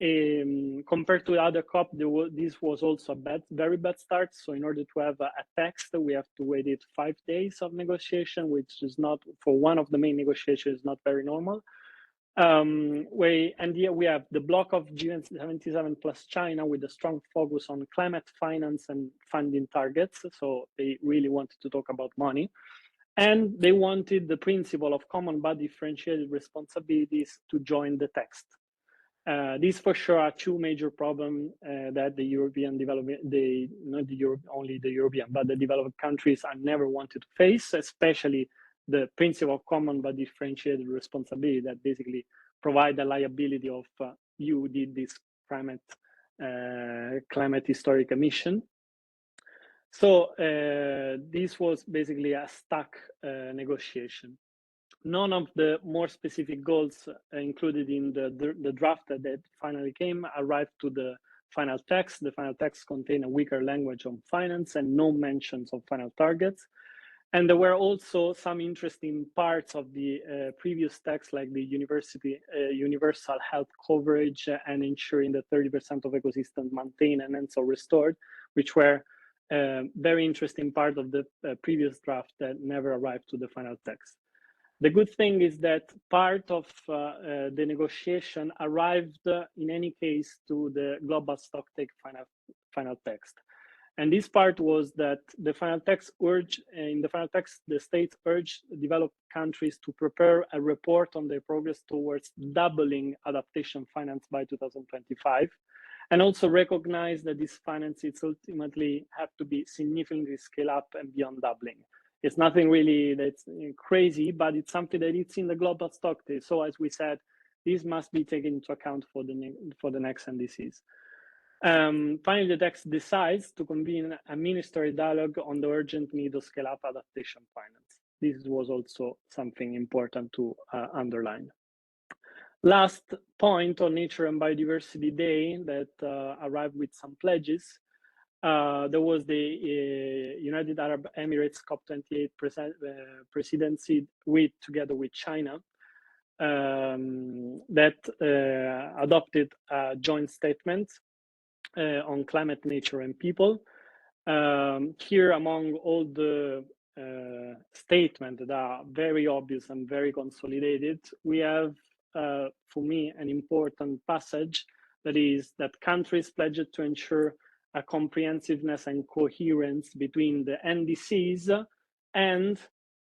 Compared to the other COP, this was also a very bad start. So in order to have a text, we have to wait 5 days of negotiation, which is not, for one of the main negotiations, not very normal. And here we have the block of G77 plus China with a strong focus on climate finance and funding targets. So they really wanted to talk about money. And they wanted the principle of common but differentiated responsibilities to join the text. These for sure are two major problems that the European development, only the European, but the developed countries are never wanted to face, especially the principle of common but differentiated responsibility that basically provide the liability of you did this climate historic emission. So this was basically a stuck negotiation. None of the more specific goals included in the draft that finally came arrived to the final text. The final text contained a weaker language on finance and no mentions of final targets. And there were also some interesting parts of the previous text, like the universal health coverage and ensuring that 30% of ecosystems maintained and also restored, which were very interesting part of the previous draft that never arrived to the final text. The good thing is that part of the negotiation arrived in any case to the global stocktake final text. And this part was that the final text the states urged developed countries to prepare a report on their progress towards doubling adaptation finance by 2025, and also recognize that this finances ultimately have to be significantly scaled up and beyond doubling. It's nothing really that's crazy, but it's something that it's in the global stocktake. So as we said, this must be taken into account for the next NDCs. Finally, the text decides to convene a ministerial dialogue on the urgent need to scale up adaptation finance. This was also something important to underline. Last point on Nature and Biodiversity Day that arrived with some pledges. There was the United Arab Emirates COP28 presidency together with China that adopted a joint statement on climate, nature, and people. Here, among all the statements that are very obvious and very consolidated, we have, for me, an important passage that is that countries pledged to ensure a comprehensiveness and coherence between the NDCs and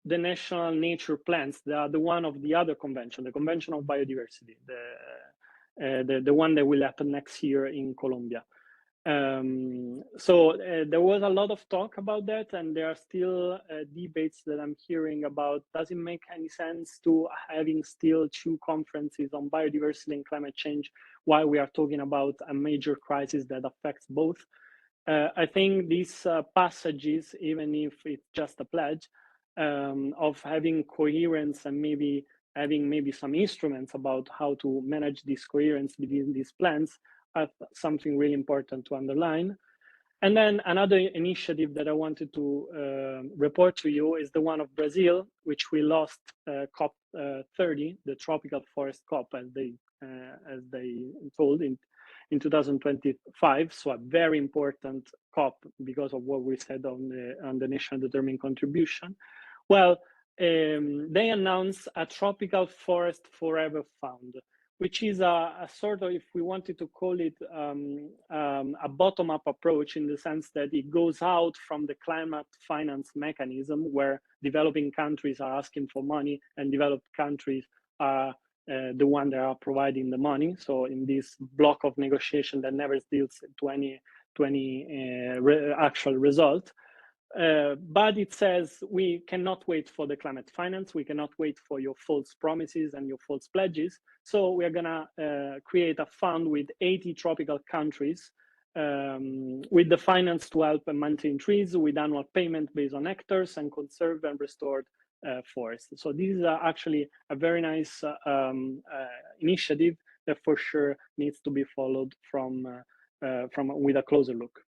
the national nature plans, the one of the other convention, the Convention of Biodiversity, the one that will happen next year in Colombia. So there was a lot of talk about that, and there are still debates that I'm hearing about. Does it make any sense to having still two conferences on biodiversity and climate change while we are talking about a major crisis that affects both? I think these passages, even if it's just a pledge, of having coherence and maybe having some instruments about how to manage this coherence within these plans, are something really important to underline. And then another initiative that I wanted to report to you is the one of Brazil, which we lost COP 30, the tropical forest COP, as they told in 2025. So a very important COP because of what we said on the national determined contribution. Well, they announced a tropical forest forever fund, which is a sort of, if we wanted to call it a bottom-up approach, in the sense that it goes out from the climate finance mechanism where developing countries are asking for money and developed countries are the one that are providing the money. So in this block of negotiation that never deals to any actual result. But it says we cannot wait for the climate finance. We cannot wait for your false promises and your false pledges. So we are gonna create a fund with 80 tropical countries with the finance to help maintain trees with annual payment based on hectares and conserve and restored forests. So this is actually a very nice initiative that for sure needs to be followed from with a closer look.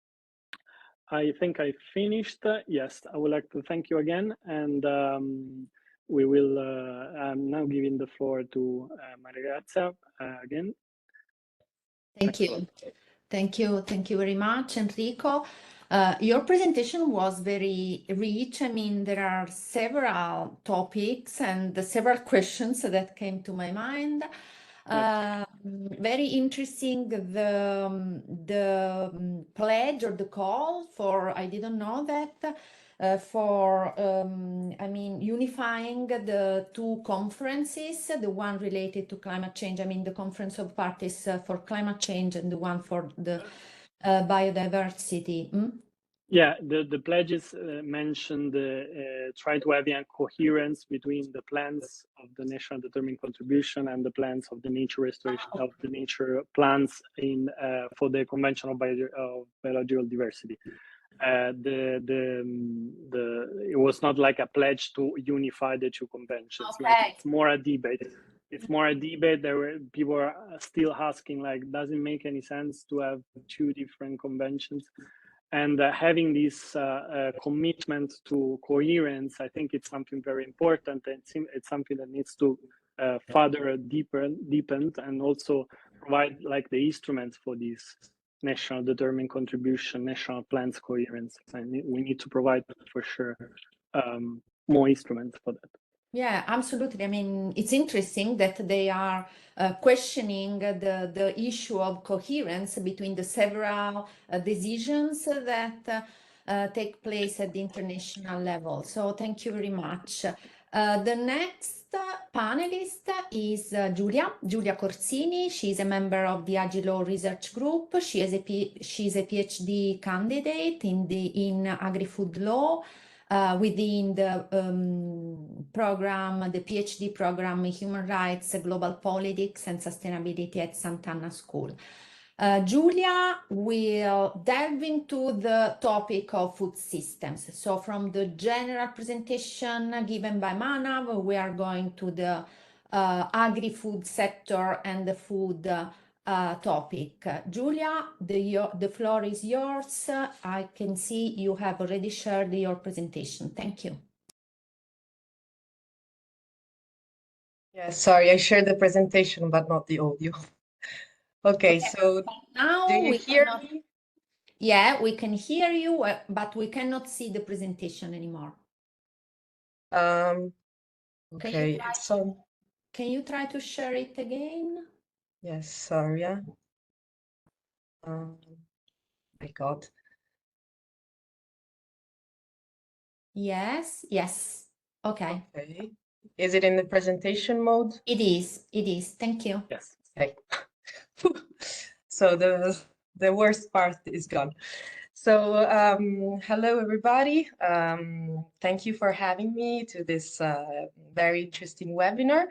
I think I finished. Yes, I would like to thank you again, and we will. I'm now giving the floor to Maria Grazia again. Thank you. Thank you very much, Enrico. Your presentation was very rich. I mean, there are several topics and several questions that came to my mind. Very interesting, the pledge or the call for, I didn't know that, for, I mean, unifying the two conferences, the one related to climate change, I mean, the Conference of Parties for Climate Change, and the one for the biodiversity. Yeah, the pledges mentioned try to have a coherence between the plans of the national determined contribution and the plans of the nature restoration of the nature plans in for the Convention of Biological Diversity. It was not like a pledge to unify the two conventions. Okay. Like, it's more a debate. It's more a debate. People are still asking, like, does it make any sense to have two different conventions? And having this commitment to coherence, I think it's something very important, and it's something that needs to further deepen, and also provide like the instruments for this national determined contribution, national plans coherence. And we need to provide for sure more instruments for that. Yeah, absolutely. I mean, it's interesting that they are questioning the issue of coherence between the several decisions that take place at the international level. So thank you very much. The next panelist is Giulia Corsini. She's a member of the AgLAW research group. She's a PhD candidate in Agri-food law. Within the program, the PhD program in Human Rights, Global Politics and Sustainability at Sant'Anna School. Giulia will delve into the topic of food systems. So from the general presentation given by Manav, we are going to the agri-food sector and the food topic. Giulia, the floor is yours. I can see you have already shared your presentation. Thank you. Yes, sorry, I shared the presentation, but not the audio. Okay, so now do you hear me? Yeah, we can hear you, but we cannot see the presentation anymore. Okay, can you try to share it again? Yes, sorry. Yeah. My God. Yes. Okay. Okay. Is it in the presentation mode? It is. It is. Thank you. Yes. Okay. So the worst part is gone. So hello everybody. Thank you for having me to this very interesting webinar.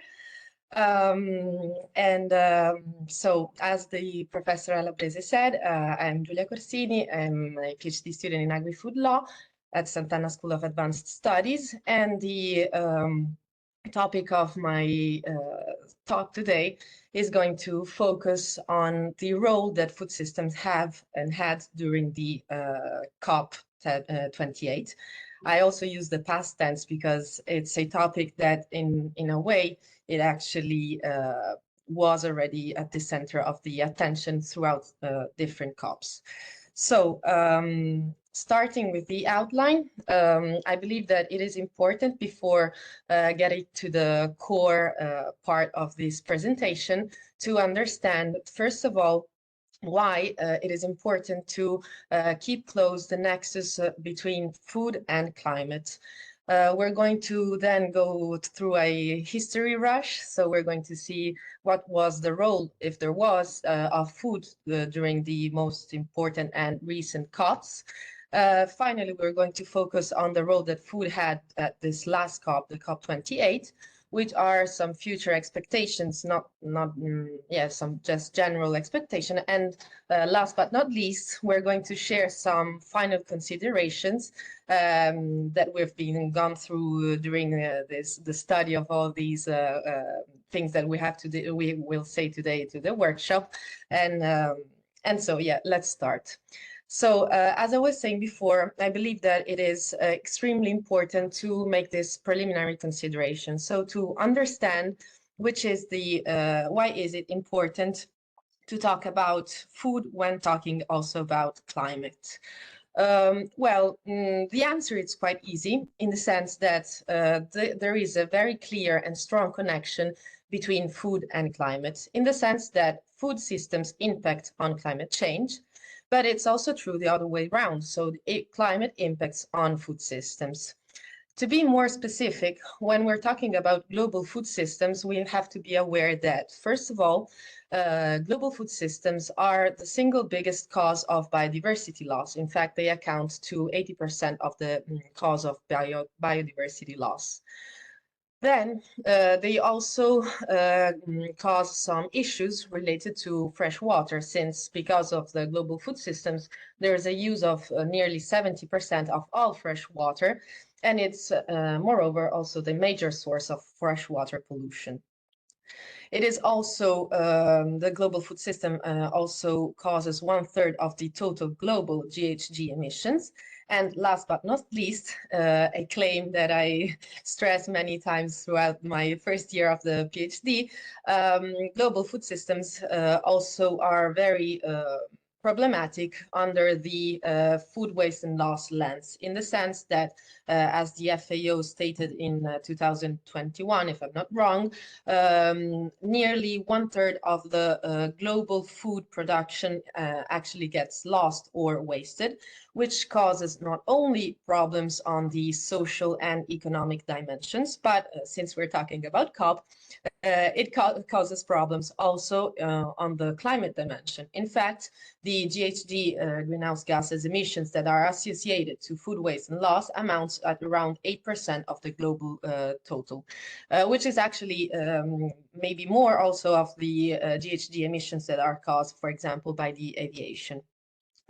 So as the Professor Alabrese said, I'm Giulia Corsini. I'm a PhD student in Agri-food law at Sant'Anna School of Advanced Studies, and the topic of my talk today is going to focus on the role that food systems have and had during the COP 28. I also use the past tense because it's a topic that in a way it actually was already at the center of the attention throughout different COPs. So starting with the outline, I believe that it is important before getting to the core part of this presentation to understand, first of all, why it is important to keep close the nexus between food and climate. We're going to then go through a history rush. So we're going to see what was the role, if there was, of food during the most important and recent COPs. Finally, we're going to focus on the role that food had at this last COP, the COP 28, which are some future expectations, some just general expectation. And last but not least, we're going to share some final considerations that we've been gone through during the study of all these things that we have to do. We will say today to the workshop, and so yeah, let's start. So as I was saying before, I believe that it is extremely important to make this preliminary consideration. So to understand which is the, why is it important to talk about food when talking also about climate? The answer is quite easy in the sense that there is a very clear and strong connection between food and climate, in the sense that food systems impact on climate change, but it's also true the other way around. So climate impacts on food systems. To be more specific, when we're talking about global food systems, we have to be aware that, first of all, global food systems are the single biggest cause of biodiversity loss. In fact, they account to 80% of the cause of biodiversity loss. Then they also cause some issues related to fresh water, since because of the global food systems, there is a use of nearly 70% of all fresh water, and it's moreover also the major source of freshwater pollution. It is also, the global food system also causes 1/3 of the total global GHG emissions. And last but not least, a claim that I stress many times throughout my first year of the PhD, global food systems also are very problematic under the food waste and loss lens, in the sense that, as the FAO stated in 2021, if I'm not wrong, nearly 1/3 of the global food production actually gets lost or wasted, which causes not only problems on the social and economic dimensions, but since we're talking about COP, it causes problems also on the climate dimension. In fact, the GHG greenhouse gases emissions that are associated to food waste and loss amounts at around 8% of the global total, which is actually maybe more also of the GHG emissions that are caused, for example, by the aviation.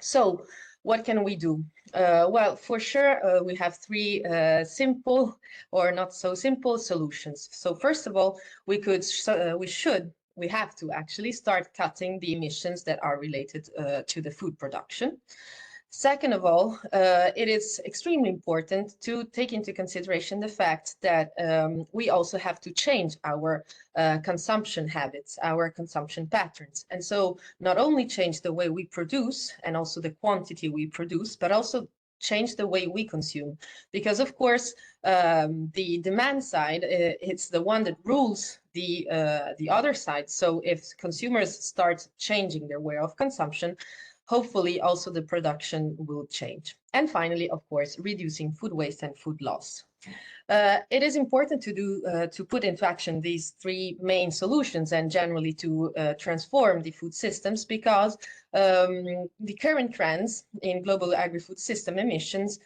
So what can we do? Well, for sure, we have three simple or not so simple solutions. So first of all, we have to actually start cutting the emissions that are related to the food production. Second of all, it is extremely important to take into consideration the fact that we also have to change our consumption habits, our consumption patterns. And so not only change the way we produce and also the quantity we produce, but also change the way we consume. Because of course, the demand side, it's the one that rules the other side. So if consumers start changing their way of consumption, hopefully also the production will change. And finally, of course, reducing food waste and food loss. It is important to put into action these three main solutions and generally to transform the food systems, because the current trends in global agri-food system emissions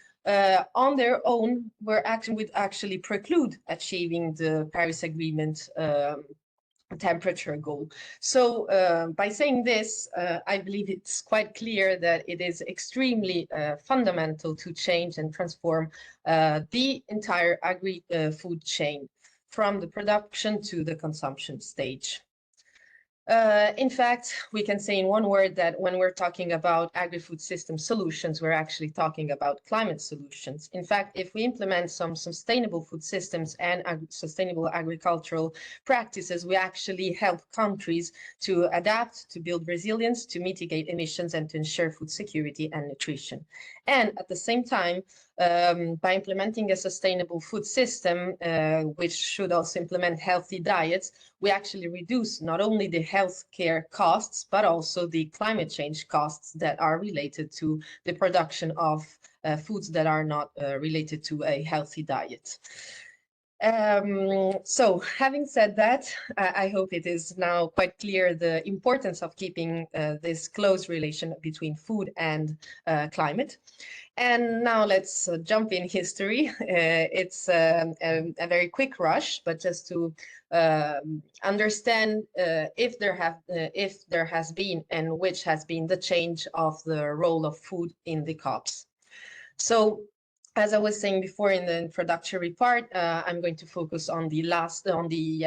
on their own would actually preclude achieving the Paris Agreement temperature goal. So by saying this, I believe it's quite clear that it is extremely fundamental to change and transform the entire agri-food chain from the production to the consumption stage. In fact, we can say in one word that when we're talking about agri-food system solutions, we're actually talking about climate solutions. In fact, if we implement some sustainable food systems and sustainable agricultural practices, we actually help countries to adapt, to build resilience, to mitigate emissions, and to ensure food security and nutrition. And at the same time, by implementing a sustainable food system, which should also implement healthy diets, we actually reduce not only the healthcare costs, but also the climate change costs that are related to the production of foods that are not related to a healthy diet. So having said that, I hope it is now quite clear the importance of keeping this close relation between food and climate. And now let's jump in history. It's a very quick rush, but just to understand if there has been and which has been the change of the role of food in the COPs. So, as I was saying before in the introductory part, I'm going to focus on the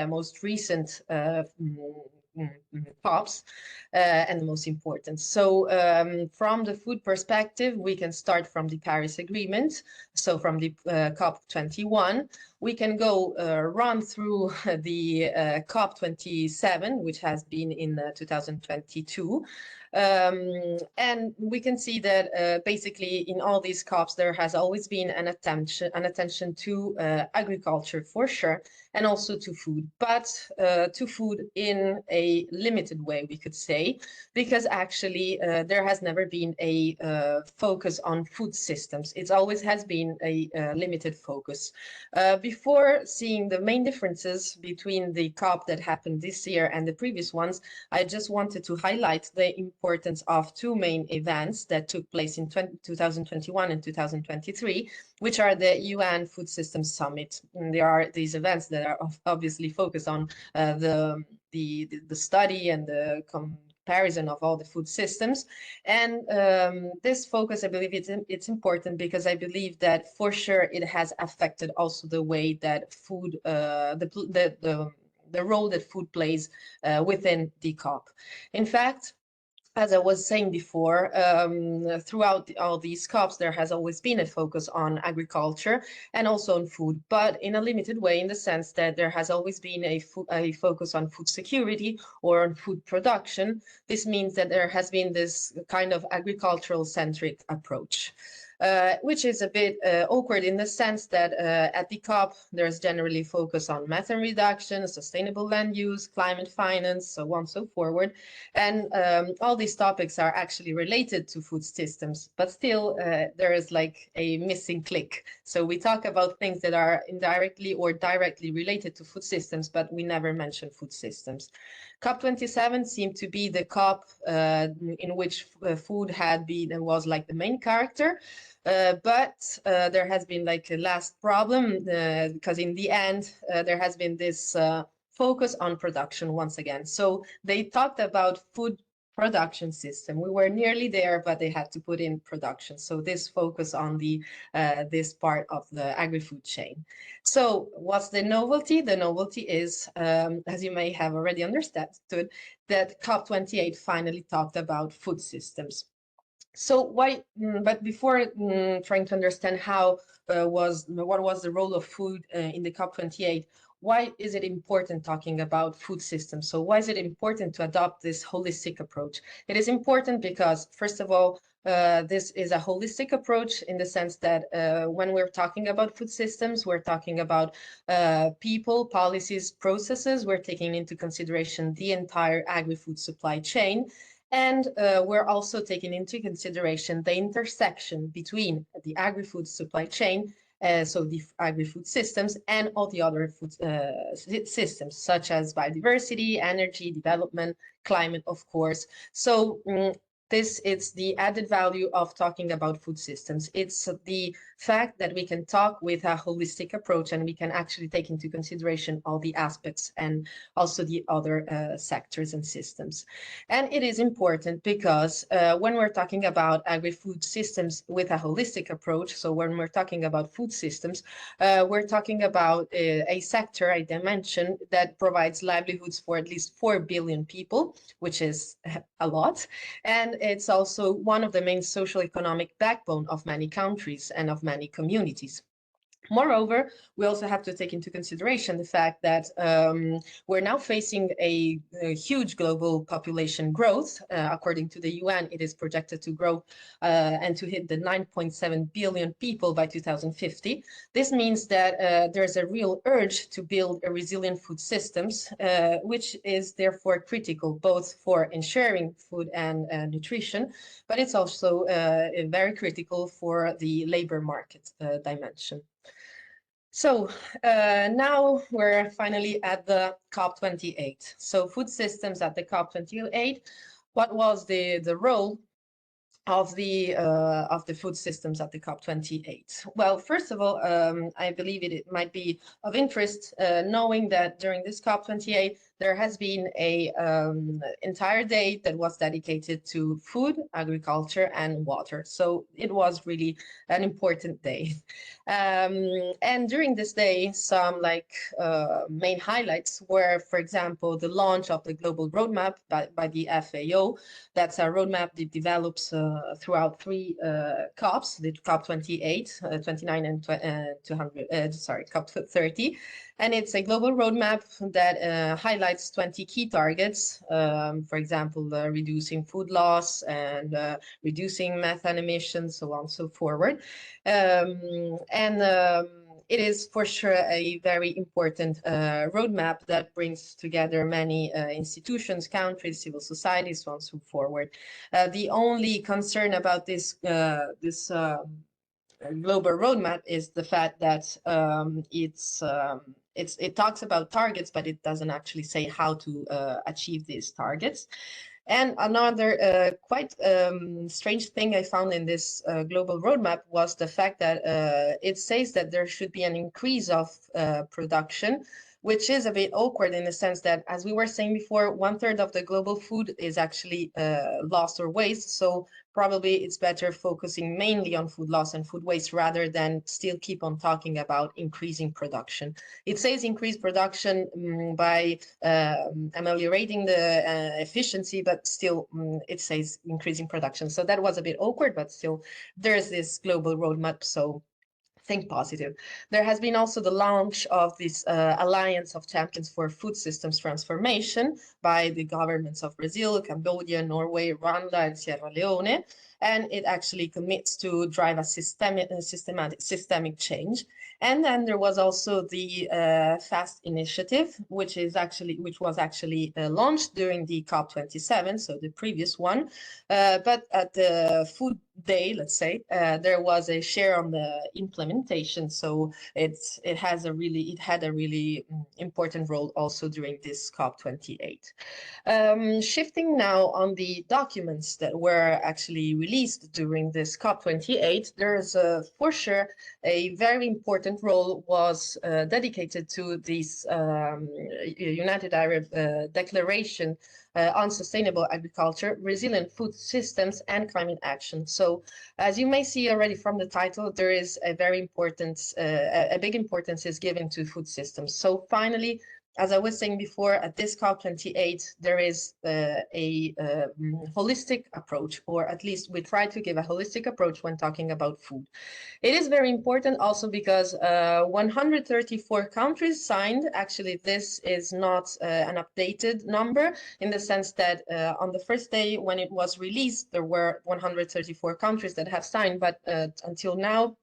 most recent COPs and the most important. So from the food perspective, we can start from the Paris Agreement. So from the COP21, we can go run through the COP27, which has been in 2022. And we can see that basically in all these COPs, there has always been an attention to agriculture for sure, and also to food, but to food in a limited way, we could say, because actually there has never been a focus on food systems. It always has been a limited focus. Before seeing the main differences between the COP that happened this year and the previous ones, I just wanted to highlight the importance of two main events that took place in 2021 and 2023, which are the UN Food Systems Summit. And there are these events that are obviously focused on the study and the comparison of all the food systems. And this focus, I believe it's important because I believe that for sure it has affected also the way that food, the role that food plays within the COP. In fact, as I was saying before, throughout all these COPs, there has always been a focus on agriculture and also on food, but in a limited way, in the sense that there has always been a focus on food security or on food production. This means that there has been this kind of agricultural-centric approach. Which is a bit awkward in the sense that at the COP, there's generally focus on methane reduction, sustainable land use, climate finance, so on and so forward. And all these topics are actually related to food systems, but still there is like a missing click. So we talk about things that are indirectly or directly related to food systems, but we never mention food systems. COP27 seemed to be the COP in which food was like the main character. But there has been like a last problem because in the end, there has been this focus on production once again. So they talked about food production system. We were nearly there, but they had to put in production. So this focus on the this part of the agri-food chain. So what's the novelty? The novelty is, as you may have already understood, that COP28 finally talked about food systems. So why, but before trying to understand what was the role of food in the COP28, why is it important talking about food systems? So why is it important to adopt this holistic approach? It is important because, first of all, this is a holistic approach in the sense that when we're talking about food systems, we're talking about people, policies, processes. We're taking into consideration the entire agri-food supply chain. And we're also taking into consideration the intersection between the agri-food supply chain so the agri-food systems and all the other food systems, such as biodiversity, energy, development, climate, of course. So this is the added value of talking about food systems. It's the fact that we can talk with a holistic approach and we can actually take into consideration all the aspects and also the other sectors and systems. And it is important because when we're talking about agri-food systems with a holistic approach, so when we're talking about food systems, we're talking about a sector, a dimension that provides livelihoods for at least 4 billion people, which is a lot. And it's also one of the main social economic backbone of many countries and of many communities. Moreover, we also have to take into consideration the fact that we're now facing a huge global population growth. According to the UN, it is projected to grow and to hit the 9.7 billion people by 2050. This means that there's a real urge to build a resilient food systems, which is therefore critical both for ensuring food and nutrition, but it's also very critical for the labor market dimension. So now we're finally at the COP28. So food systems at the COP28. What was the role of the food systems at the COP28? Well, first of all, I believe it might be of interest knowing that during this COP28, there has been a entire day that was dedicated to food, agriculture, and water. So it was really an important day. And during this day, some main highlights were, for example, the launch of the global roadmap by the FAO. That's a roadmap that develops throughout 3 COPs, the COP28, 29 and COP30. And it's a global roadmap that highlights 20 key targets, for example, reducing food loss and reducing methane emissions, so on and so forward. It is for sure a very important roadmap that brings together many institutions, countries, civil societies, so on and so forward. The only concern about this global roadmap is the fact that it talks about targets, but it doesn't actually say how to achieve these targets. And another quite strange thing I found in this global roadmap was the fact that it says that there should be an increase of production, which is a bit awkward in the sense that, as we were saying before, 1/3 of the global food is actually lost or waste. So probably it's better focusing mainly on food loss and food waste rather than still keep on talking about increasing production. It says increase production by ameliorating the efficiency, but still it says increasing production. So that was a bit awkward, but still there's this global roadmap. So think positive. There has been also the launch of this Alliance of Champions for Food Systems Transformation by the governments of Brazil, Cambodia, Norway, Rwanda, and Sierra Leone. And it actually commits to drive a systemic change. And then there was also the FAST initiative, which was actually launched during the COP27, so the previous one. But at the Food Day, let's say, there was a share on the implementation. So it had a really important role also during this COP28. Shifting now on the documents that were actually released during this COP28, there's for sure a very important role was dedicated to this United Arab Declaration on Sustainable Agriculture, Resilient Food Systems, and Climate Action. So, as you may see already from the title, there is a very important, a big importance is given to food systems. So finally, as I was saying before, at this COP28, there is a holistic approach, or at least we try to give a holistic approach when talking about food. It is very important also because 134 countries signed. Actually, this is not an updated number in the sense that on the first day when it was released, there were 134 countries that have signed, but until now,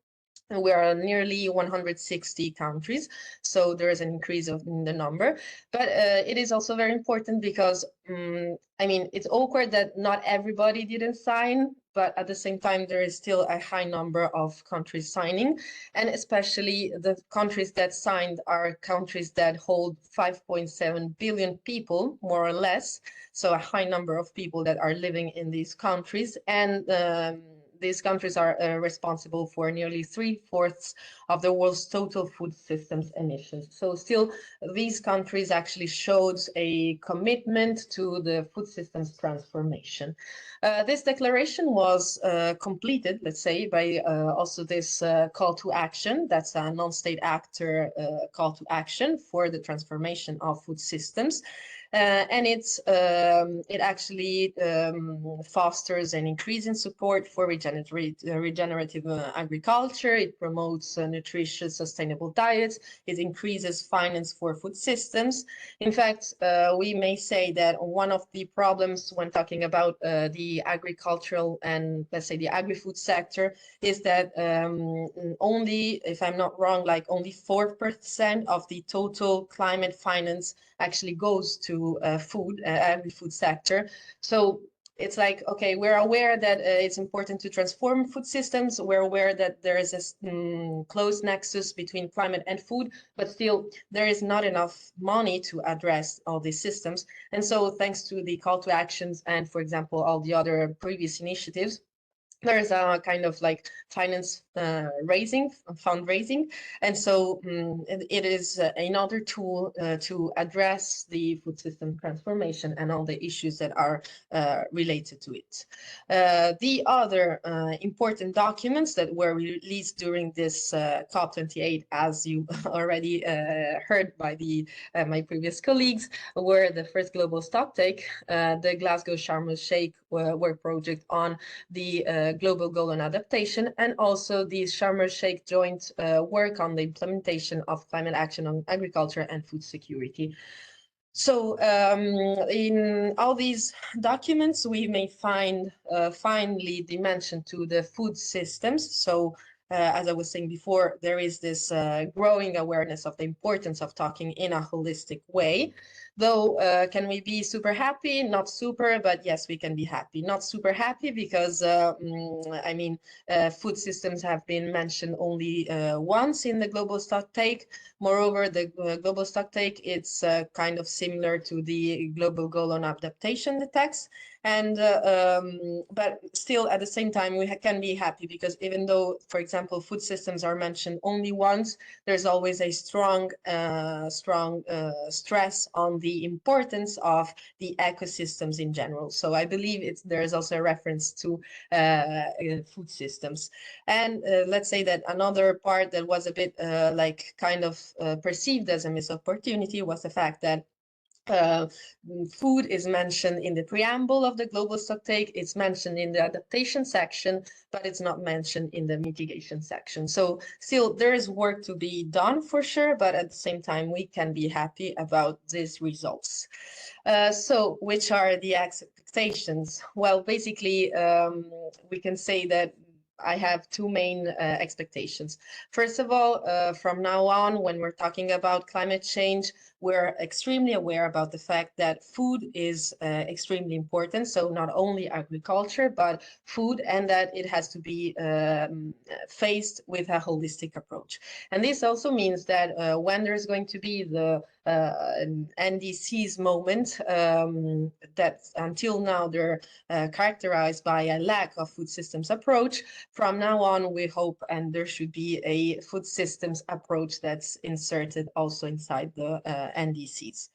We are nearly 160 countries, so there is an increase in the number. But it is also very important because, I mean, it's awkward that not everybody didn't sign, but at the same time, there is still a high number of countries signing. And especially the countries that signed are countries that hold 5.7 billion people, more or less. So a high number of people that are living in these countries. And these countries are responsible for nearly 3/4 of the world's total food systems emissions. So still, these countries actually showed a commitment to the food systems transformation. This declaration was completed, let's say, by also this call to action. That's a non-state actor call to action for the transformation of food systems. And it actually fosters an increase in support for regenerative agriculture. It promotes nutritious, sustainable diets. It increases finance for food systems. In fact, we may say that one of the problems when talking about the agricultural and, let's say, the agri-food sector is that only, if I'm not wrong, like only 4% of the total climate finance actually goes to agri-food sector. So it's like, okay, we're aware that it's important to transform food systems. We're aware that there is a close nexus between climate and food, but still there is not enough money to address all these systems. And so thanks to the call to actions and, for example, all the other previous initiatives, there's a kind of like finance fundraising. And so it is another tool to address the food system transformation and all the issues that are related to it. The other important documents that were released during this COP28, as you already heard by my previous colleagues, were the first global stocktake, the Glasgow Sharm el-Sheikh work project on the global goal on adaptation, and also the Sharm el-Sheikh joint work on the implementation of climate action on agriculture and food security. So in all these documents, we may find finally dimension to the food systems. So as I was saying before, there is this growing awareness of the importance of talking in a holistic way. Though, can we be super happy? Not super, but yes, we can be happy. Not super happy because, I mean, food systems have been mentioned only once in the global stocktake. Moreover, the global stocktake, it's kind of similar to the global goal on adaptation, the text. And but still, at the same time, we can be happy because even though, for example, food systems are mentioned only once, there's always a strong stress on the importance of the ecosystems in general. So I believe there is also a reference to food systems. And let's say that another part that was a bit like kind of perceived as a missed opportunity was the fact that food is mentioned in the preamble of the global stocktake, it's mentioned in the adaptation section, but it's not mentioned in the mitigation section. So still there is work to be done for sure, but at the same time we can be happy about these results. So which are the expectations? Well, basically we can say that I have two main expectations. First of all, from now on, when we're talking about climate change, we're extremely aware about the fact that food is extremely important. So not only agriculture, but food, and that it has to be faced with a holistic approach. And this also means that when there's going to be the NDCs moment, that until now they're characterized by a lack of food systems approach. From now on, we hope, and there should be a food systems approach that's inserted also inside the NDCs.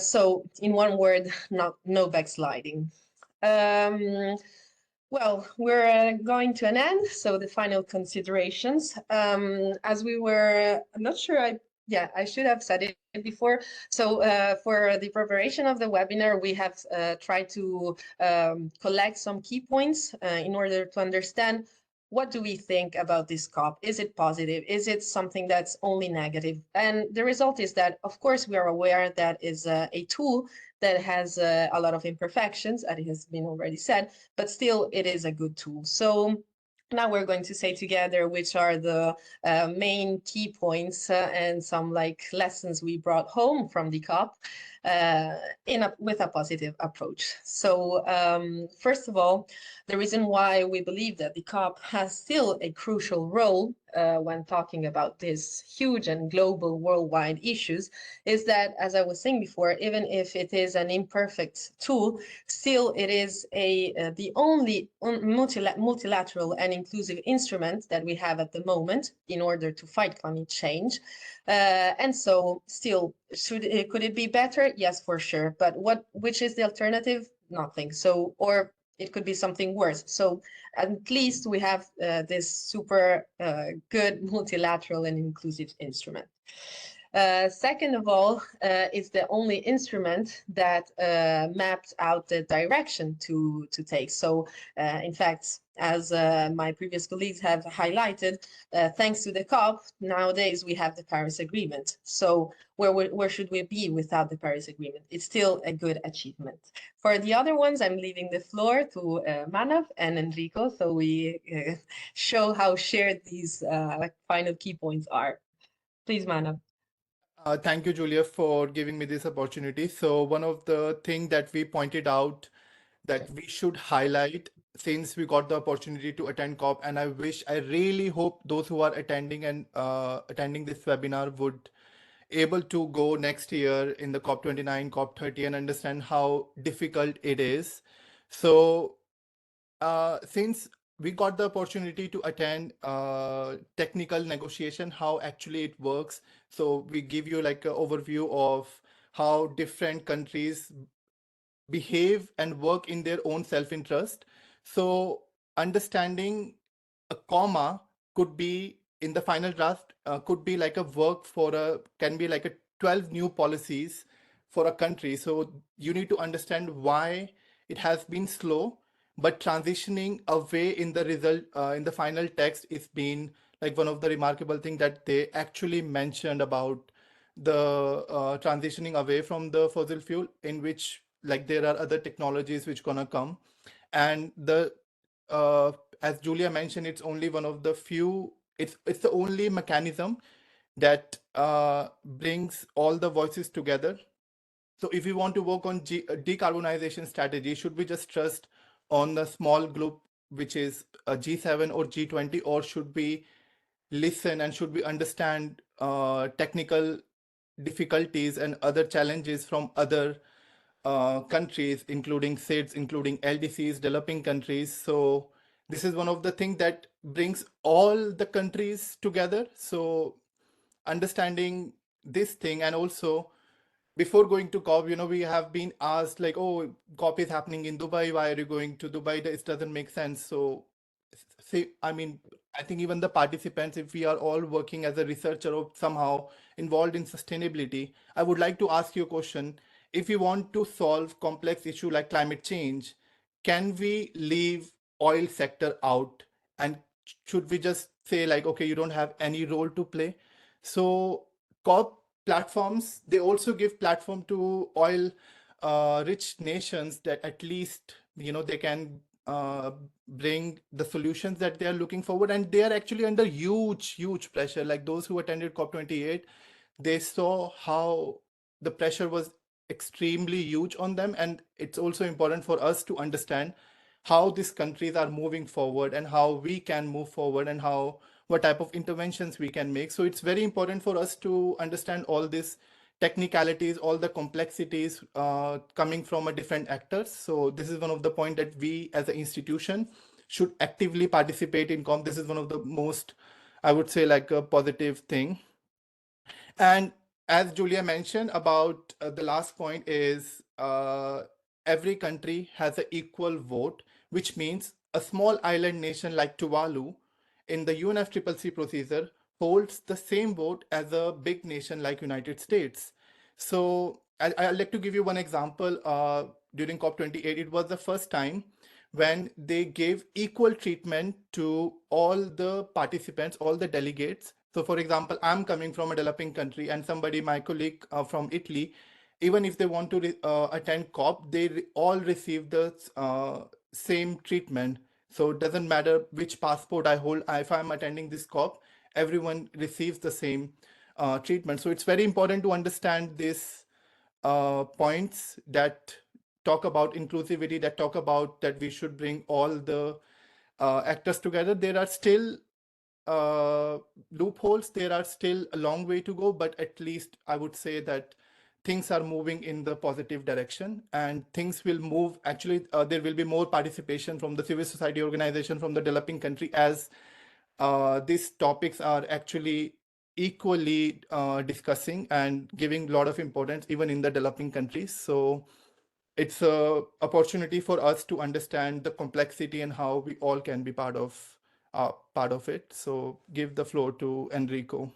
So in one word, no backsliding. Well, we're going to an end. So the final considerations, as we were, I'm not sure I should have said it before. So for the preparation of the webinar, we have tried to collect some key points in order to understand what do we think about this COP? Is it positive? Is it something that's only negative? And the result is that, of course, we are aware that is a tool that has a lot of imperfections, as it has been already said, but still it is a good tool. So Now we're going to say together which are the main key points and some like lessons we brought home from the COP with a positive approach. So first of all, the reason why we believe that the COP has still a crucial role when talking about these huge and global worldwide issues is that, as I was saying before, even if it is an imperfect tool, still it is the only multilateral and inclusive instrument that we have at the moment in order to fight climate change. And so still, could it be better? Yes, for sure. But which is the alternative? Nothing. So, or it could be something worse. So at least we have this super good multilateral and inclusive instrument. Second of all, it's the only instrument that mapped out the direction to take. So in fact, as my previous colleagues have highlighted, thanks to the COP, nowadays we have the Paris Agreement. So where should we be without the Paris Agreement? It's still a good achievement. For the other ones, I'm leaving the floor to Manav and Enrico, so we show how shared these final key points are. Please, Manav. Thank you, Julia, for giving me this opportunity. So one of the things that we pointed out that we should highlight since we got the opportunity to attend COP, and I really hope those who are attending and attending this webinar would able to go next year in the COP29, COP30 and understand how difficult it is. So since we got the opportunity to attend technical negotiation, how actually it works. So we give you like an overview of how different countries behave and work in their own self-interest. So understanding a comma could be in the final draft, could be like a work for can be like a 12 new policies for a country. So you need to understand why it has been slow, but transitioning away in the result, in the final text is been like one of the remarkable thing that they actually mentioned about the transitioning away from the fossil fuel, in which like there are other technologies which gonna come. And the as Julia mentioned, it's only one of the few, it's the only mechanism that brings all the voices together. So if we want to work on decarbonization strategy, should we just trust on the small group, which is a G7 or G20, or should we listen and should we understand technical difficulties and other challenges from other countries, including SIDS, including LDCs, developing countries? So this is one of the things that brings all the countries together. So understanding this thing, and also before going to COP, we have been asked like, oh, COP is happening in Dubai. Why are you going to Dubai? This doesn't make sense. So, see, I mean, I think even the participants, if we are all working as a researcher or somehow involved in sustainability, I would like to ask you a question. If we want to solve complex issue like climate change, can we leave oil sector out? And should we just say like, okay, you don't have any role to play? So COP platforms, they also give platform to oil rich nations that at least they can bring the solutions that they are looking forward, and they are actually under huge pressure. Like those who attended COP28, they saw how the pressure was extremely huge on them, and it's also important for us to understand how these countries are moving forward and how we can move forward and how what type of interventions we can make. So it's very important for us to understand all these technicalities, all the complexities coming from a different actors. So this is one of the point that we as an institution should actively participate in COP. This is one of the most, I would say, like a positive thing. And as Julia mentioned about the last point is every country has an equal vote, which means a small island nation like Tuvalu in the UNFCCC procedure holds the same vote as a big nation like United States. So I'd like to give you one example. During COP28, it was the first time when they gave equal treatment to all the participants, all the delegates. So for example, I'm coming from a developing country and somebody, my colleague from Italy, even if they want to attend COP, they all receive the same treatment. So it doesn't matter which passport I hold. If I'm attending this COP, everyone receives the same treatment. So it's very important to understand these points that talk about inclusivity, that talk about that we should bring all the actors together. There are still loopholes. There are still a long way to go, but at least I would say that things are moving in the positive direction, and things will move. Actually, there will be more participation from the civil society organization from the developing country, as these topics are actually equally discussing and giving a lot of importance even in the developing countries. So it's a opportunity for us to understand the complexity and how we all can be part of it. So give the floor to Enrico.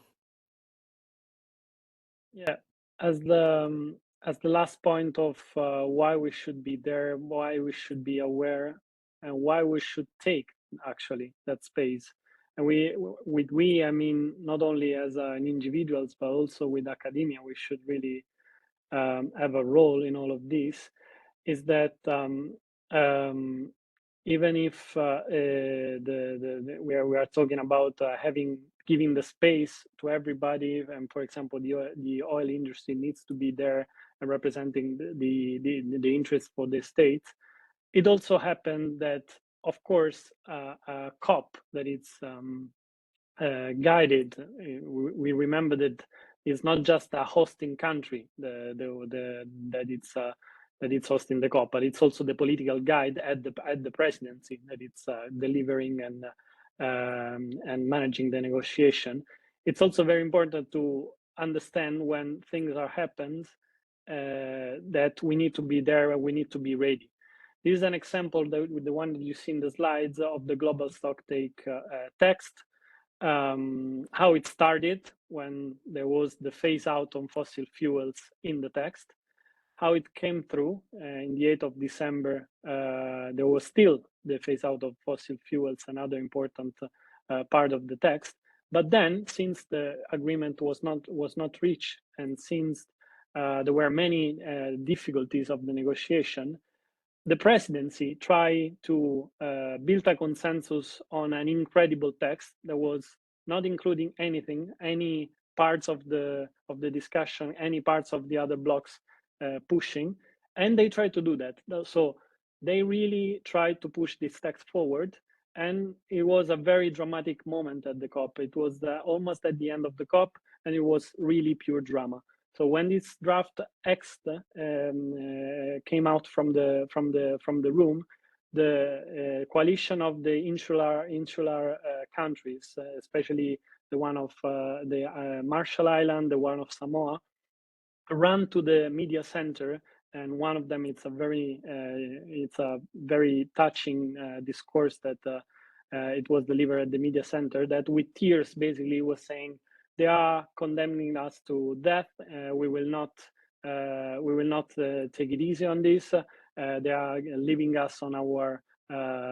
Yeah, as the last point of why we should be there, why we should be aware, and why we should take actually that space. And we, I mean, not only as an individuals, but also with academia, we should really have a role in all of this. Is that even if we are talking about giving the space to everybody, and for example, the oil industry needs to be there and representing the interest for the state. It also happened that, of course, a COP that it's guided. We remember that it's not just a hosting country that it's hosting the COP, but it's also the political guide at the presidency that it's delivering and managing the negotiation. It's also very important to understand when things are happened that we need to be there and we need to be ready. This is an example with the one that you see in the slides of the global stocktake text. How it started when there was the phase out on fossil fuels in the text, how it came through in the 8th of December, there was still the phase out of fossil fuels, another important part of the text. But then, since the agreement was not reached, and since there were many difficulties of the negotiation, the presidency tried to build a consensus on an incredible text that was not including anything, any parts of the discussion, any parts of the other blocks pushing, and they tried to do that. So they really tried to push this text forward, and it was a very dramatic moment at the COP. It was almost at the end of the COP, and it was really pure drama. So when this draft text came out from the room, the coalition of the insular countries, especially the one of the Marshall Island, the one of Samoa, ran to the media center, and one of them, it's a very touching discourse that it was delivered at the media center, that with tears basically was saying, they are condemning us to death. We will not take it easy on this. They are leaving us on our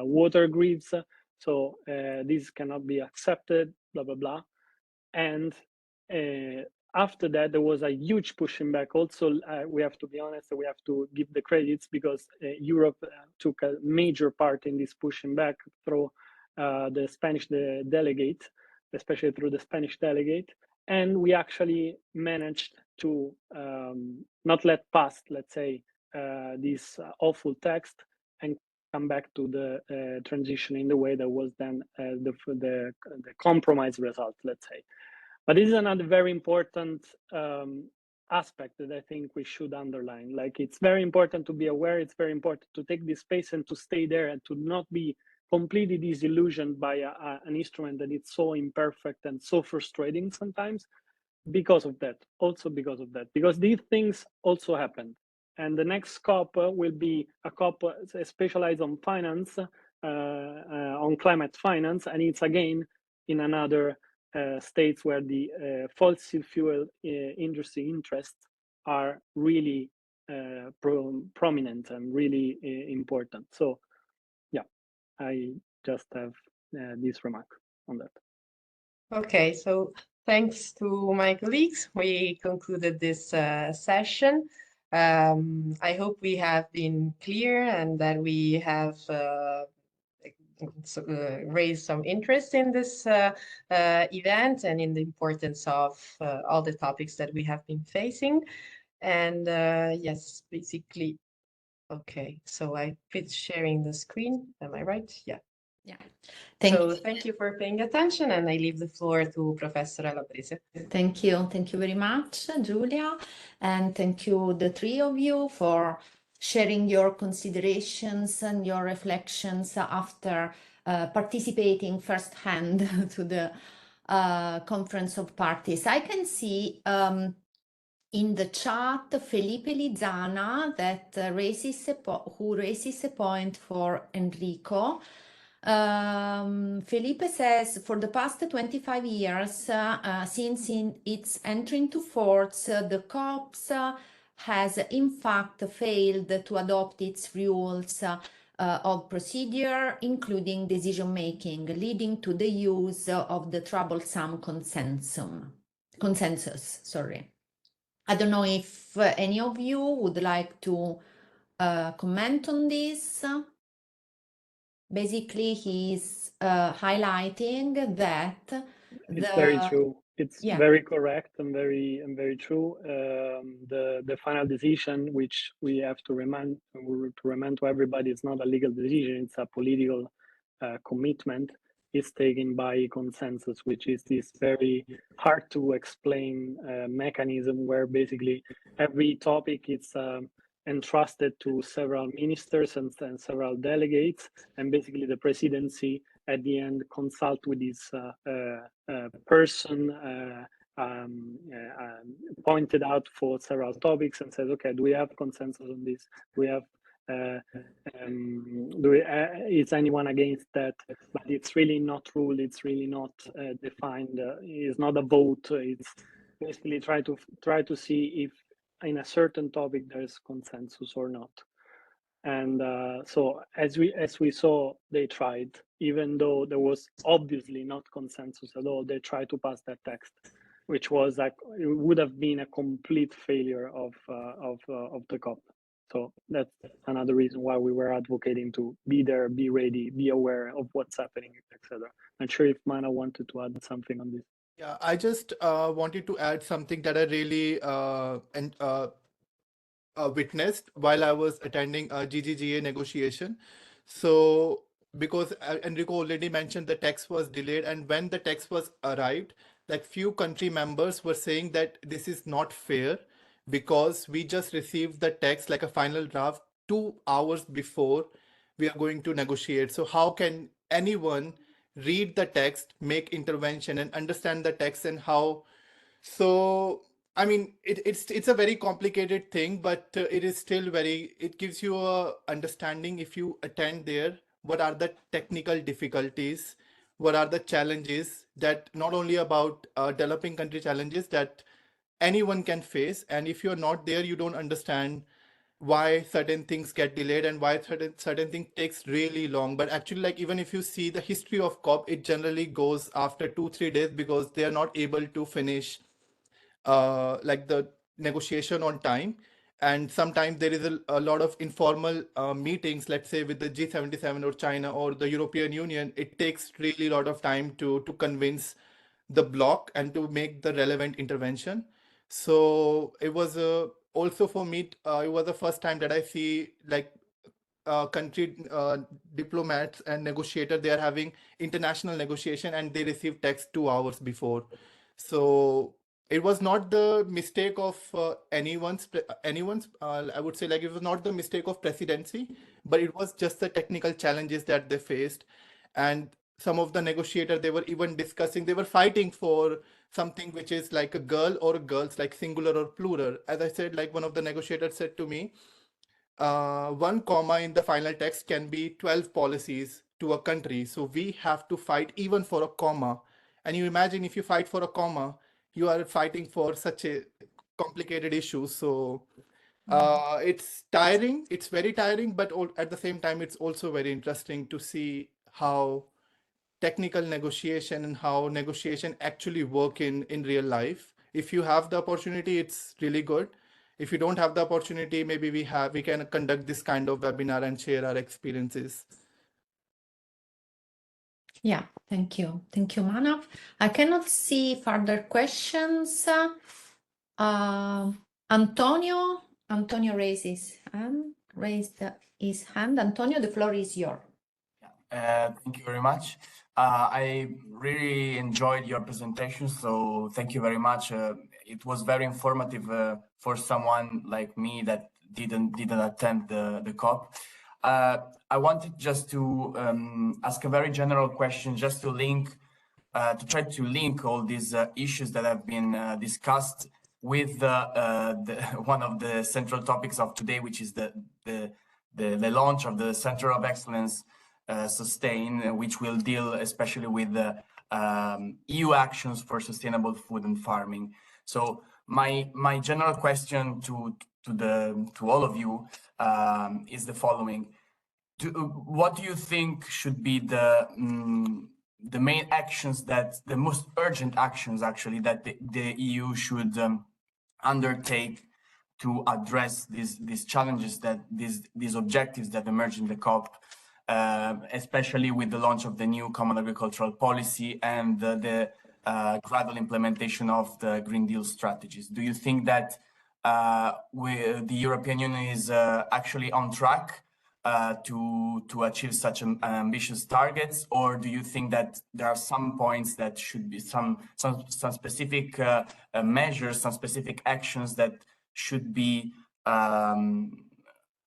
water grids. So this cannot be accepted, blah, blah, blah. And after that, there was a huge pushing back. Also, we have to be honest, we have to give the credits, because Europe took a major part in this pushing back through the Spanish delegate, especially through the Spanish delegate. And we actually managed to not let pass, let's say, this awful text, and come back to the transition in the way that was then the compromise result, let's say. But this is another very important aspect that I think we should underline. Like, it's very important to be aware, it's very important to take this space and to stay there, and to not be completely disillusioned by an instrument that is so imperfect and so frustrating sometimes, because of that, because these things also happen. And the next COP will be a COP specialized on finance, on climate finance, and it's again in another states where the fossil fuel industry interests are really prominent and really important. So yeah, I just have this remark on that. Okay, so thanks to my colleagues, we concluded this session. I hope we have been clear, and that we have raise some interest in this event and in the importance of all the topics that we have been facing. And yes, basically, okay, so I quit sharing the screen. Am I right? Yeah. Yeah. Thank you for paying attention, and I leave the floor to Professor Alabrese. Thank you. Thank you very much, Giulia. And thank you, the three of you, for sharing your considerations and your reflections after participating firsthand to the Conference of Parties. I can see in the chat Felipe Lizana that raises who raises a point for Enrico. Felipe says, for the past 25 years, since its entry into force, the COPS has in fact failed to adopt its rules of procedure, including decision making, leading to the use of the troublesome consensus. Sorry. I don't know if any of you would like to comment on this. Basically, he's highlighting that It's very true. It's Yeah. very correct and very true. The final decision, which we have to remind to everybody, is not a legal decision; it's a political commitment. Is taken by consensus, which is this very hard to explain mechanism where basically every topic is entrusted to several ministers and several delegates, and basically the presidency at the end consult with this person pointed out for several topics and says, okay, do we have consensus on this? Do we have is anyone against that? But it's really not ruled, it's really not defined, it's not a vote. It's basically try to see if in a certain topic there's consensus or not. And so as we saw, they tried, even though there was obviously not consensus at all, they tried to pass that text, which was like, it would have been a complete failure of the COP. So that's another reason why we were advocating to be there, be ready, be aware of what's happening, etc. Not sure if Mana wanted to add something on this. Yeah, I just wanted to add something that I really witnessed while I was attending a GGGA negotiation. So, because Enrico already mentioned the text was delayed, and when the text was arrived, like few country members were saying that this is not fair because we just received the text like a final draft 2 hours before we are going to negotiate. So how can anyone read the text, make intervention, and understand the text and how? So, I mean, it's a very complicated thing, but it is still very, it gives you a understanding if you attend there, what are the technical difficulties, what are the challenges that not only about developing country challenges that anyone can face. And if you're not there, you don't understand why certain things get delayed and why certain thing takes really long. But actually, like even if you see the history of COP, it generally goes after 2-3 days because they are not able to finish like the negotiation on time. And sometimes there is a lot of informal meetings, let's say with the G77 or China or the European Union. It takes really a lot of time to convince the bloc and to make the relevant intervention. So it was also for me, it was the first time that I see like country diplomats and negotiator, they are having international negotiation and they receive text 2 hours before. So it was not the mistake of anyone's I would say, like it was not the mistake of presidency, but it was just the technical challenges that they faced. And some of the negotiators, they were even discussing, they were fighting for something which is like a girl or girls, like singular or plural. As I said, like one of the negotiators said to me, one comma in the final text can be 12 policies to a country. So we have to fight even for a comma. And you imagine if you fight for a comma, you are fighting for such a complicated issue. So it's tiring. It's very tiring, but at the same time, it's also very interesting to see how technical negotiation and how negotiation actually work in real life. If you have the opportunity, it's really good. If you don't have the opportunity, maybe we can conduct this kind of webinar and share our experiences. Yeah, thank you. Thank you, Manav. I cannot see further questions. Antonio raised his hand. Antonio, the floor is yours. Thank you very much. I really enjoyed your presentation, so thank you very much. It was very informative for someone like me that didn't attend the COP. I wanted just to ask a very general question, just to try to link all these issues that have been discussed with one of the central topics of today, which is the launch of the Center of Excellence Sustain, which will deal especially with the EU actions for sustainable food and farming. So my general question to all of you is the following: what do you think should be the main actions, the most urgent actions actually, that the EU should undertake to address these challenges, these objectives that emerge in the COP, especially with the launch of the new Common Agricultural Policy and the gradual implementation of the Green Deal strategies? Do you think that the European Union is actually on track to achieve such ambitious targets, or do you think that there are some points that should be some specific measures, some specific actions that should be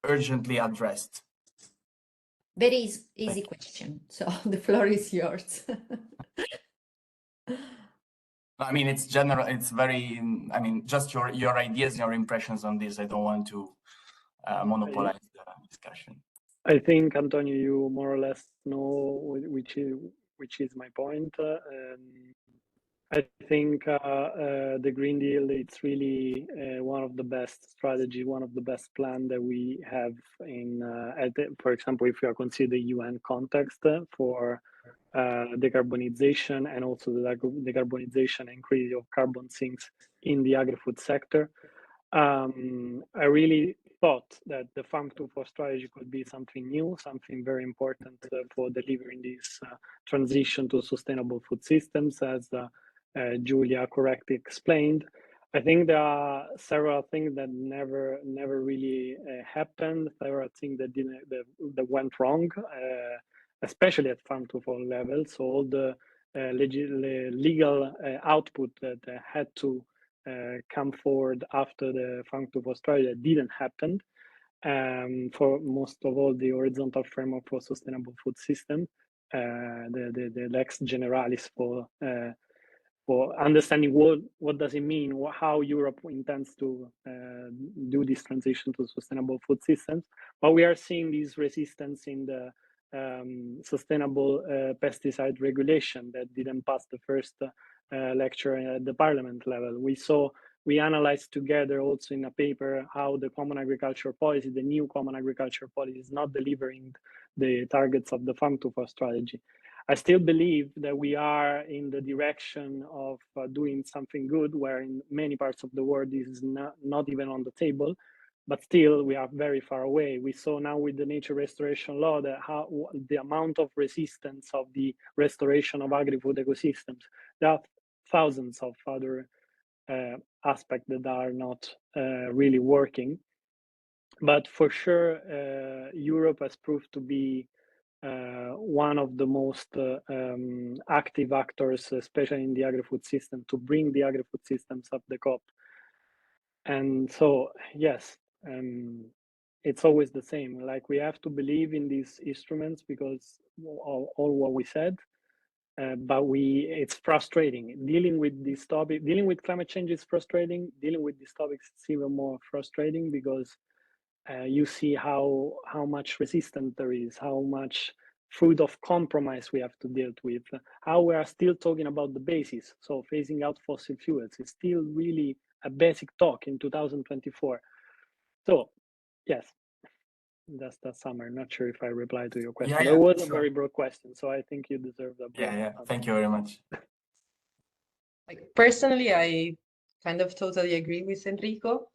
urgently addressed? Very easy question. So the floor is yours. I mean, it's general. It's very. I mean, just your ideas, your impressions on this. I don't want to monopolize the discussion. I think, Antonio, you more or less know which is my point. I think the Green Deal, it's really one of the best strategy, one of the best plan that we have for example, if you are consider the UN context for decarbonization, and also the decarbonization and increase of carbon sinks in the agri-food sector. I really thought that the Farm to Fork strategy could be something new, something very important for delivering this transition to sustainable food systems, as Julia correctly explained. I think there are several things that never really happened. Several things that went wrong, especially at Farm to Fork level. So all the legal output that had to come forward after the Farm to Fork strategy didn't happen. For most of all, the horizontal framework for sustainable food system, the Lex Generalis for understanding what does it mean, how Europe intends to do this transition to sustainable food systems. But we are seeing this resistance in the sustainable pesticide regulation that didn't pass the first lecture at the parliament level. We analyzed together also in a paper how the Common Agriculture Policy, the new Common Agriculture Policy, is not delivering the targets of the Farm to Fork strategy. I still believe that we are in the direction of doing something good, where in many parts of the world this is not even on the table, but still we are very far away. We saw now with the nature restoration law that the amount of resistance of the restoration of agri-food ecosystems. There are thousands of other aspects that are not really working. But for sure, Europe has proved to be one of the most active actors, especially in the agri-food system, to bring the agri-food systems up the COP. And so, yes, it's always the same. Like, we have to believe in these instruments because all what we said, but it's frustrating. Dealing with this topic, dealing with climate change is frustrating. Dealing with these topics is even more frustrating because you see how much resistance there is, how much fruit of compromise we have to deal with, how we are still talking about the basis. So phasing out fossil fuels is still really a basic talk in 2024. So yes, that's the summary. Not sure if I replied to your question. Yeah, it was sure. a very broad question, so I think you deserve a broad Yeah. answer. Thank you very much. Like, personally, I kind of totally agree with Enrico.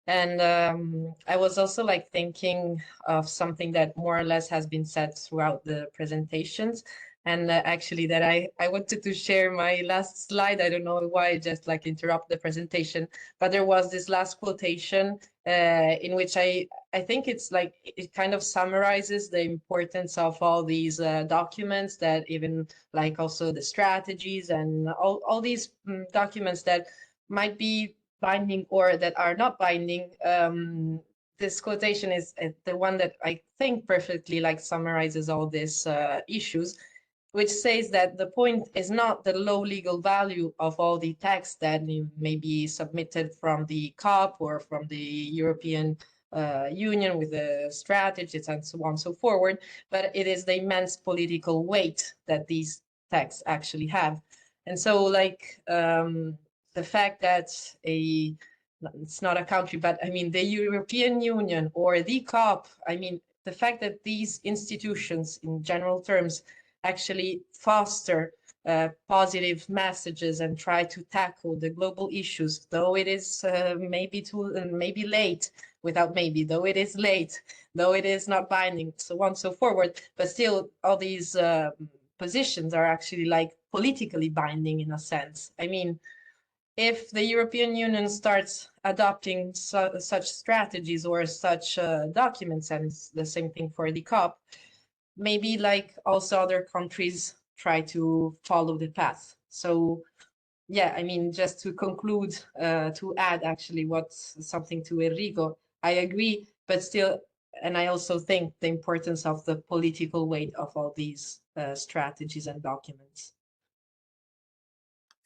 And I was also like thinking of something that more or less has been said throughout the presentations. And actually that I wanted to share my last slide. I don't know why I just like interrupt the presentation, but there was this last quotation in which I think it's like, it kind of summarizes the importance of all these documents, that even like also the strategies and all these documents that might be binding or that are not binding. This quotation is the one that I think perfectly like summarizes all these issues, which says that the point is not the low legal value of all the text that may be submitted from the COP or from the European Union with the strategies and so on and so forward, but it is the immense political weight that these texts actually have. And so like the fact that it's not a country, but I mean the European Union or the COP, I mean the fact that these institutions in general terms actually foster positive messages and try to tackle the global issues, though it is maybe late, though it is late, though it is not binding, so on and so forward, but still all these positions are actually like politically binding in a sense. I mean, if the European Union starts adopting such strategies or such documents, and it's the same thing for the COP, maybe like also other countries try to follow the path. So yeah, I mean, just to conclude, to add actually something to Enrico, I agree, but still, and I also think the importance of the political weight of all these strategies and documents.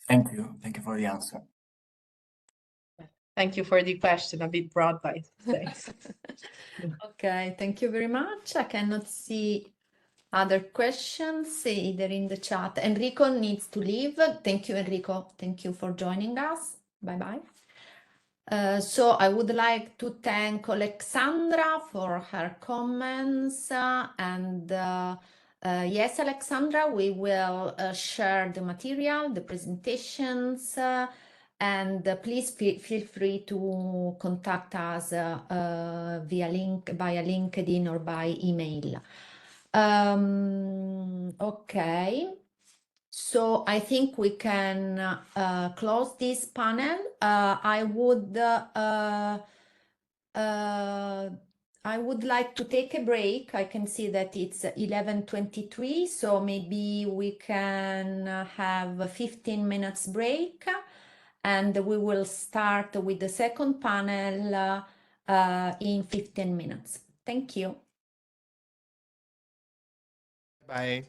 Thank you. Thank you for the answer. Thank you for the question, a bit broad, but thanks. Okay, thank you very much. I cannot see other questions either in the chat. Enrico needs to leave. Thank you, Enrico. Thank you for joining us. Bye-bye. So I would like to thank Alexandra for her comments yes, Alexandra, we will share the material, the presentations, and please feel free to contact us via LinkedIn or by email. Okay. So I think we can close this panel. I would like to take a break. I can see that it's 11:23, so maybe we can have a 15 minutes break, and we will start with the second panel in 15 minutes. Thank you. Bye.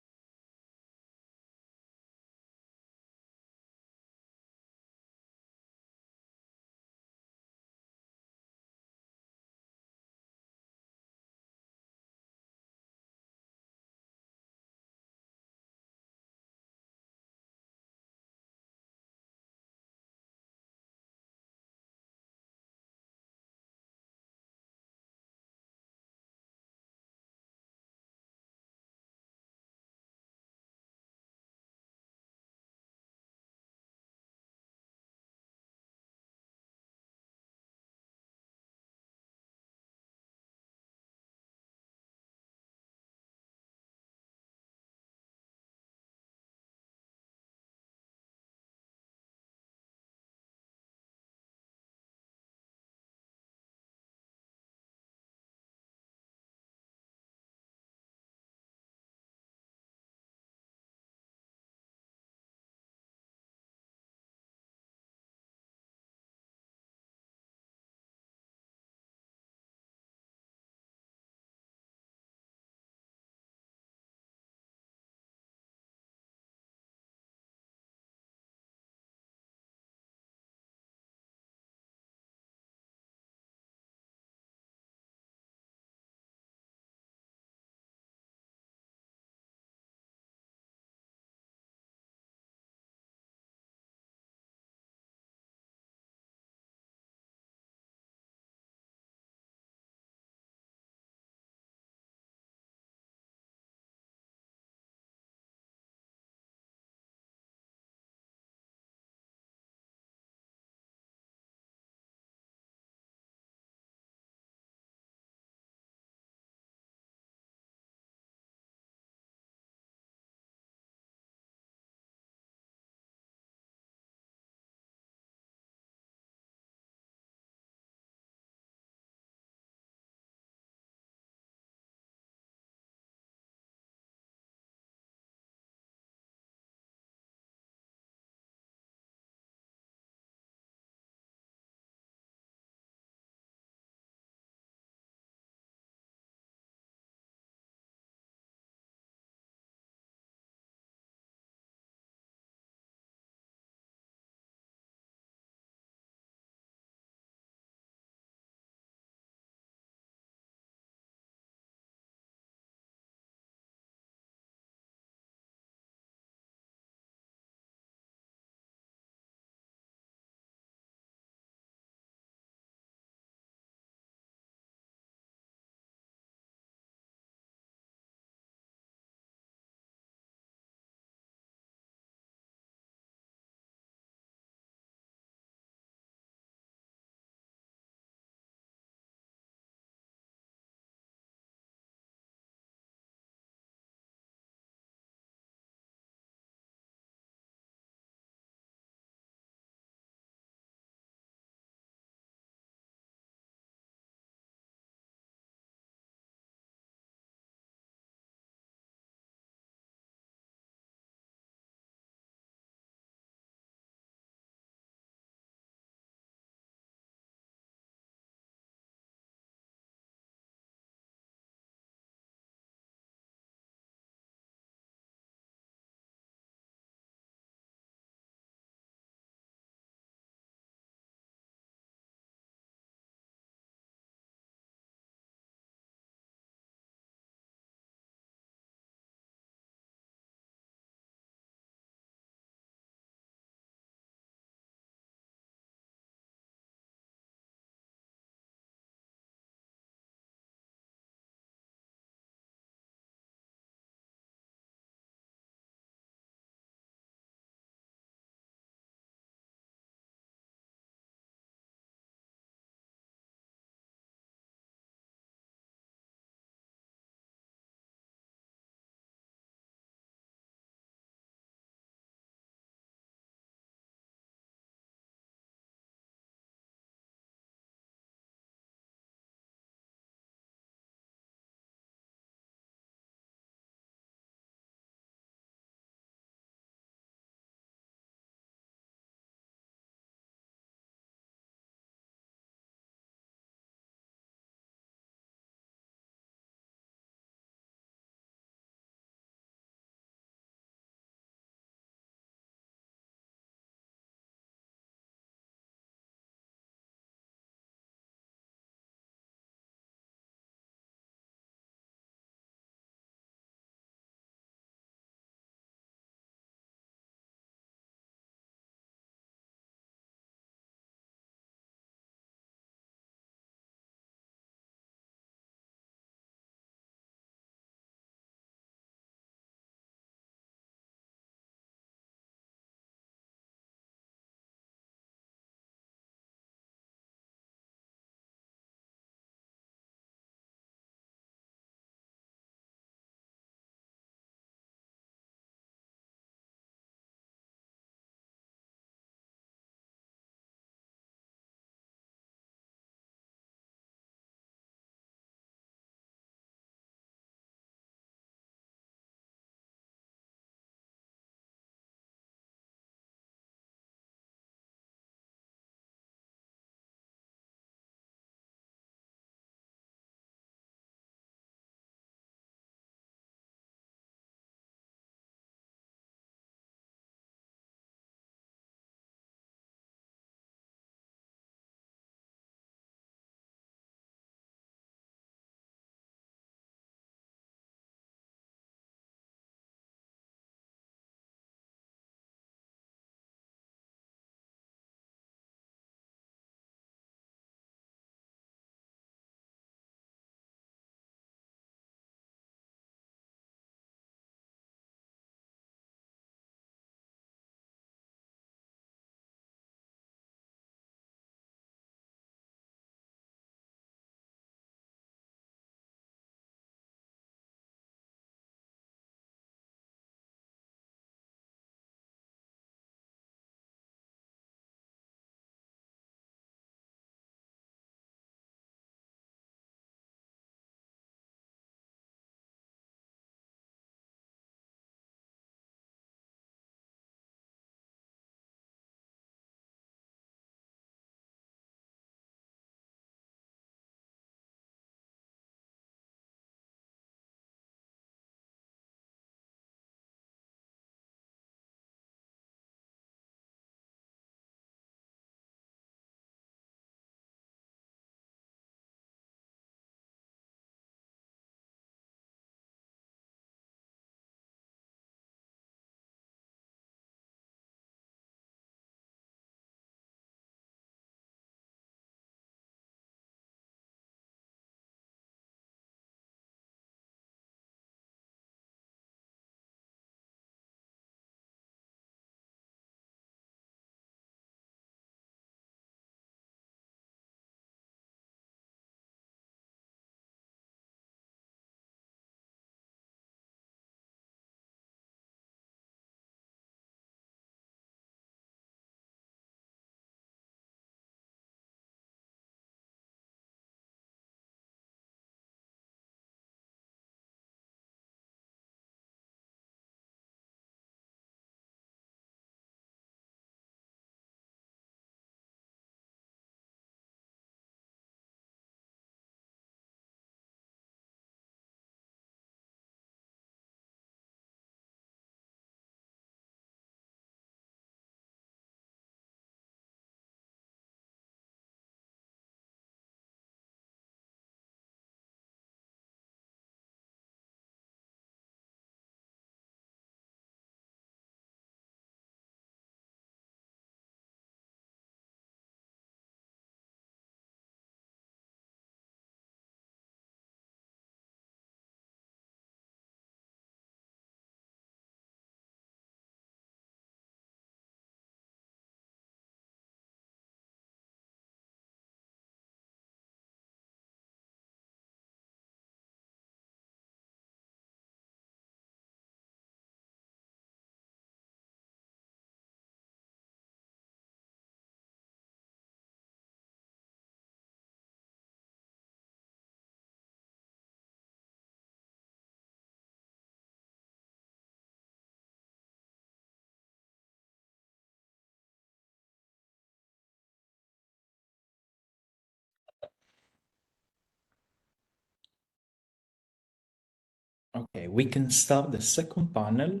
Okay, we can start the second panel.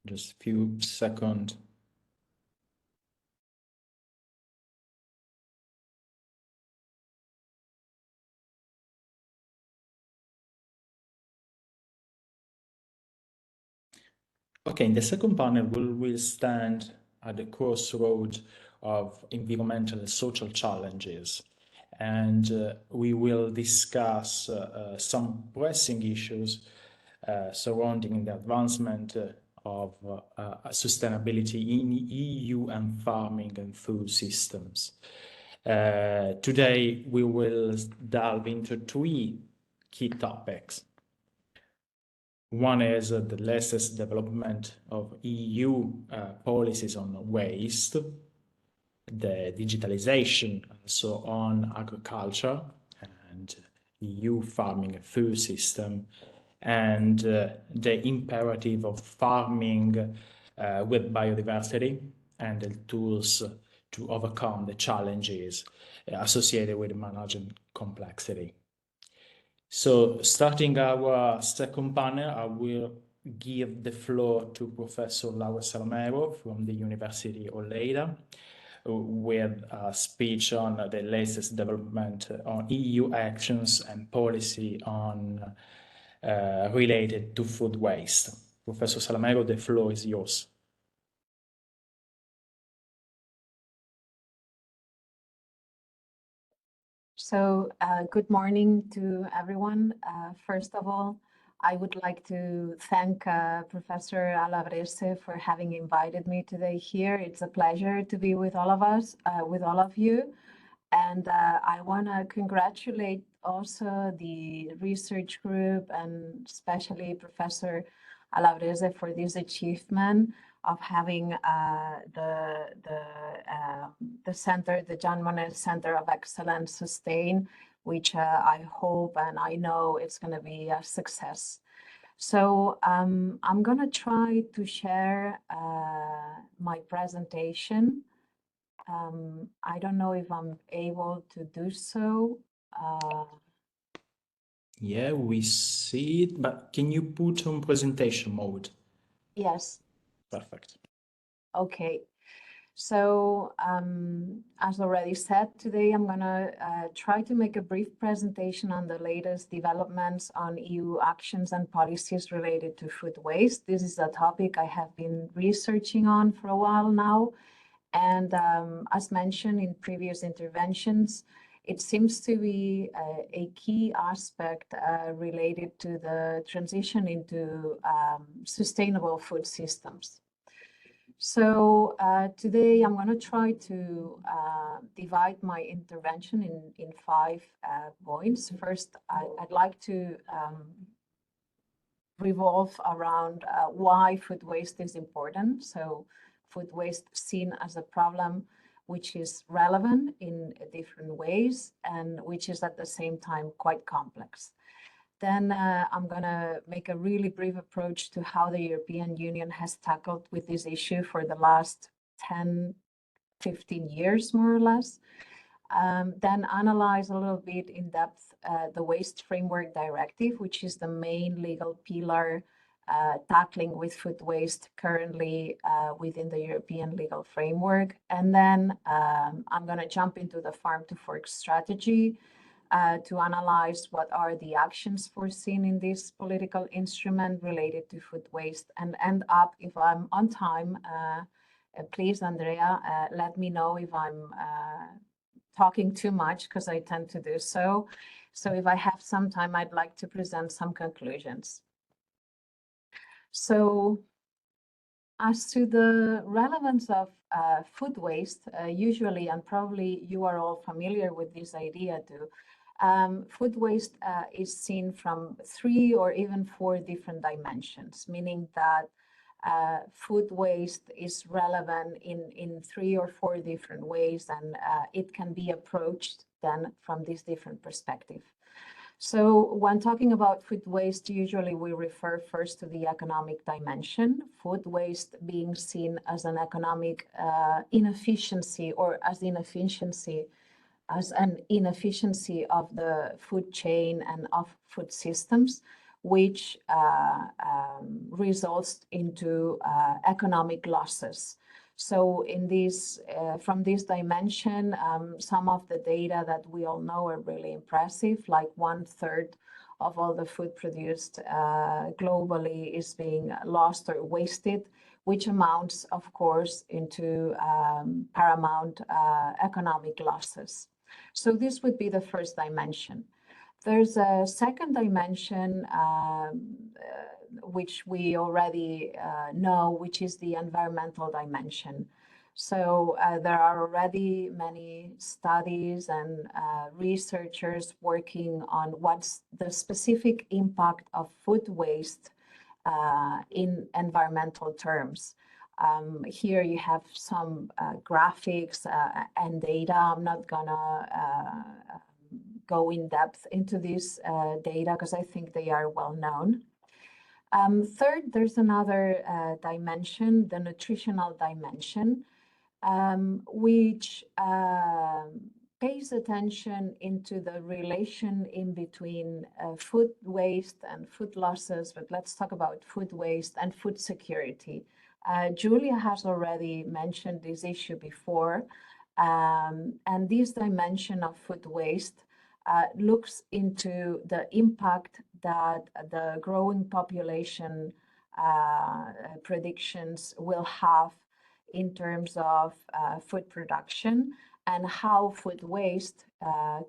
Just a few seconds. Okay, in the second panel, we'll stand at the crossroads of environmental and social challenges. And we will discuss some pressing issues surrounding the advancement of sustainability in EU and farming and food systems. Today, we will delve into three key topics. One is the latest development of EU policies on waste, the digitalization also on agriculture and EU farming and food system, and the imperative of farming with biodiversity and the tools to overcome the challenges associated with managing complexity. So starting our second panel, I will give the floor to Professor Laura Salomero from the University of Lleida with a speech on the latest development on EU actions and policy on related to food waste. Professor Salomero, the floor is yours. So good morning to everyone. First of all, I would like to thank Professor Alabrese for having invited me today here. It's a pleasure to be with all of us, with all of you. And I want to congratulate also the research group and especially Professor Alabrese for this achievement of having the center, the John Monnet Center of Excellence sustain, which I hope and I know it's going to be a success. So I'm going to try to share my presentation. I don't know if I'm able to do so. Yeah, we see it, but can you put on presentation mode? Yes. Perfect. Okay. So as already said, today I'm going to try to make a brief presentation on the latest developments on EU actions and policies related to food waste. This is a topic I have been researching on for a while now. And as mentioned in previous interventions, it seems to be a key aspect related to the transition into sustainable food systems. So today I'm going to try to divide my intervention in 5 points. First, I'd like to revolve around why food waste is important. So food waste seen as a problem which is relevant in different ways and which is at the same time quite complex. Then I'm going to make a really brief approach to how the European Union has tackled with this issue for the last 10, 15 years, more or less. Then analyze a little bit in depth the Waste Framework Directive, which is the main legal pillar tackling with food waste currently within the European legal framework. And then I'm going to jump into the Farm to Fork strategy to analyze what are the actions foreseen in this political instrument related to food waste, and end up, if I'm on time, please, Andrea, let me know if I'm talking too much, because I tend to do so. So if I have some time, I'd like to present some conclusions. So as to the relevance of food waste, usually, and probably you are all familiar with this idea too, food waste is seen from 3 or even 4 different dimensions, meaning that food waste is relevant in 3 or 4 different ways, and it can be approached then from this different perspective. So when talking about food waste, usually we refer first to the economic dimension, food waste being seen as an economic inefficiency, or as an inefficiency of the food chain and of food systems, which results into economic losses. So in this, from this dimension, some of the data that we all know are really impressive, like 1/3 of all the food produced globally is being lost or wasted, which amounts, of course, into paramount economic losses. So this would be the first dimension. There's a second dimension, which we already know, which is the environmental dimension. So there are already many studies and researchers working on what's the specific impact of food waste in environmental terms. Here you have some graphics and data. I'm not gonna go in depth into this data because I think they are well known. Third, there's another dimension, the nutritional dimension, which pays attention into the relation in between food waste and food losses, but let's talk about food waste and food security. Julia has already mentioned this issue before, and this dimension of food waste looks into the impact that the growing population predictions will have in terms of food production and how food waste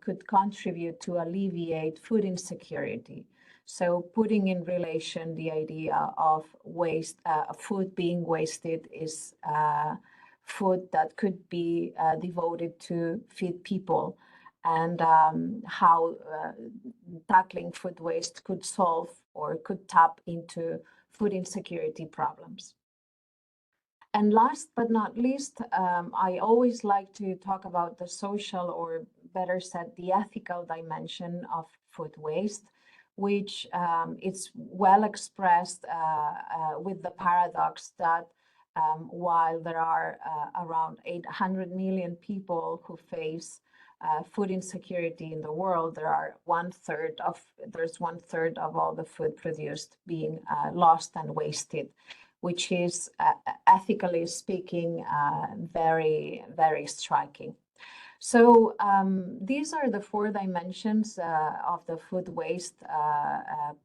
could contribute to alleviate food insecurity. So putting in relation the idea of waste, food being wasted is food that could be devoted to feed people, and how tackling food waste could solve or could tap into food insecurity problems. And last but not least, I always like to talk about the social, or better said, the ethical dimension of food waste, which is well expressed with the paradox that while there are around 800 million people who face food insecurity in the world, there's 1/3 of all the food produced being lost and wasted, which is ethically speaking very, very striking. So these are the 4 dimensions of the food waste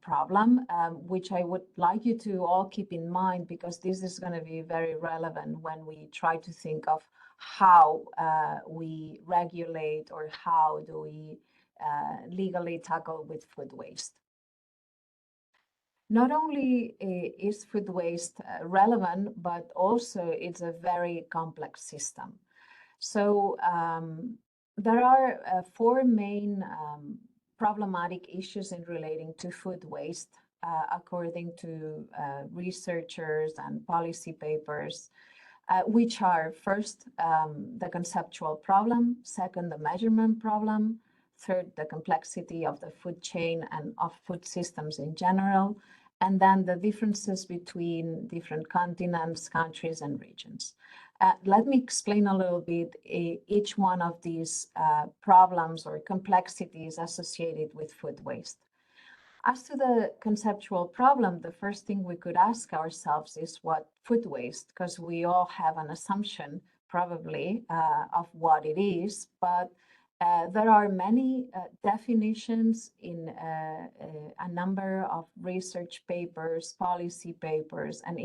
problem, which I would like you to all keep in mind, because this is going to be very relevant when we try to think of how we regulate, or how do we legally tackle with food waste. Not only is food waste relevant, but also it's a very complex system. So there are 4 main problematic issues in relating to food waste, according to researchers and policy papers, which are first, the conceptual problem, second, the measurement problem, third, the complexity of the food chain and of food systems in general, and then the differences between different continents, countries, and regions. Let me explain a little bit each one of these problems or complexities associated with food waste. As to the conceptual problem, the first thing we could ask ourselves is what food waste, because we all have an assumption probably of what it is, but there are many definitions in a number of research papers, policy papers, and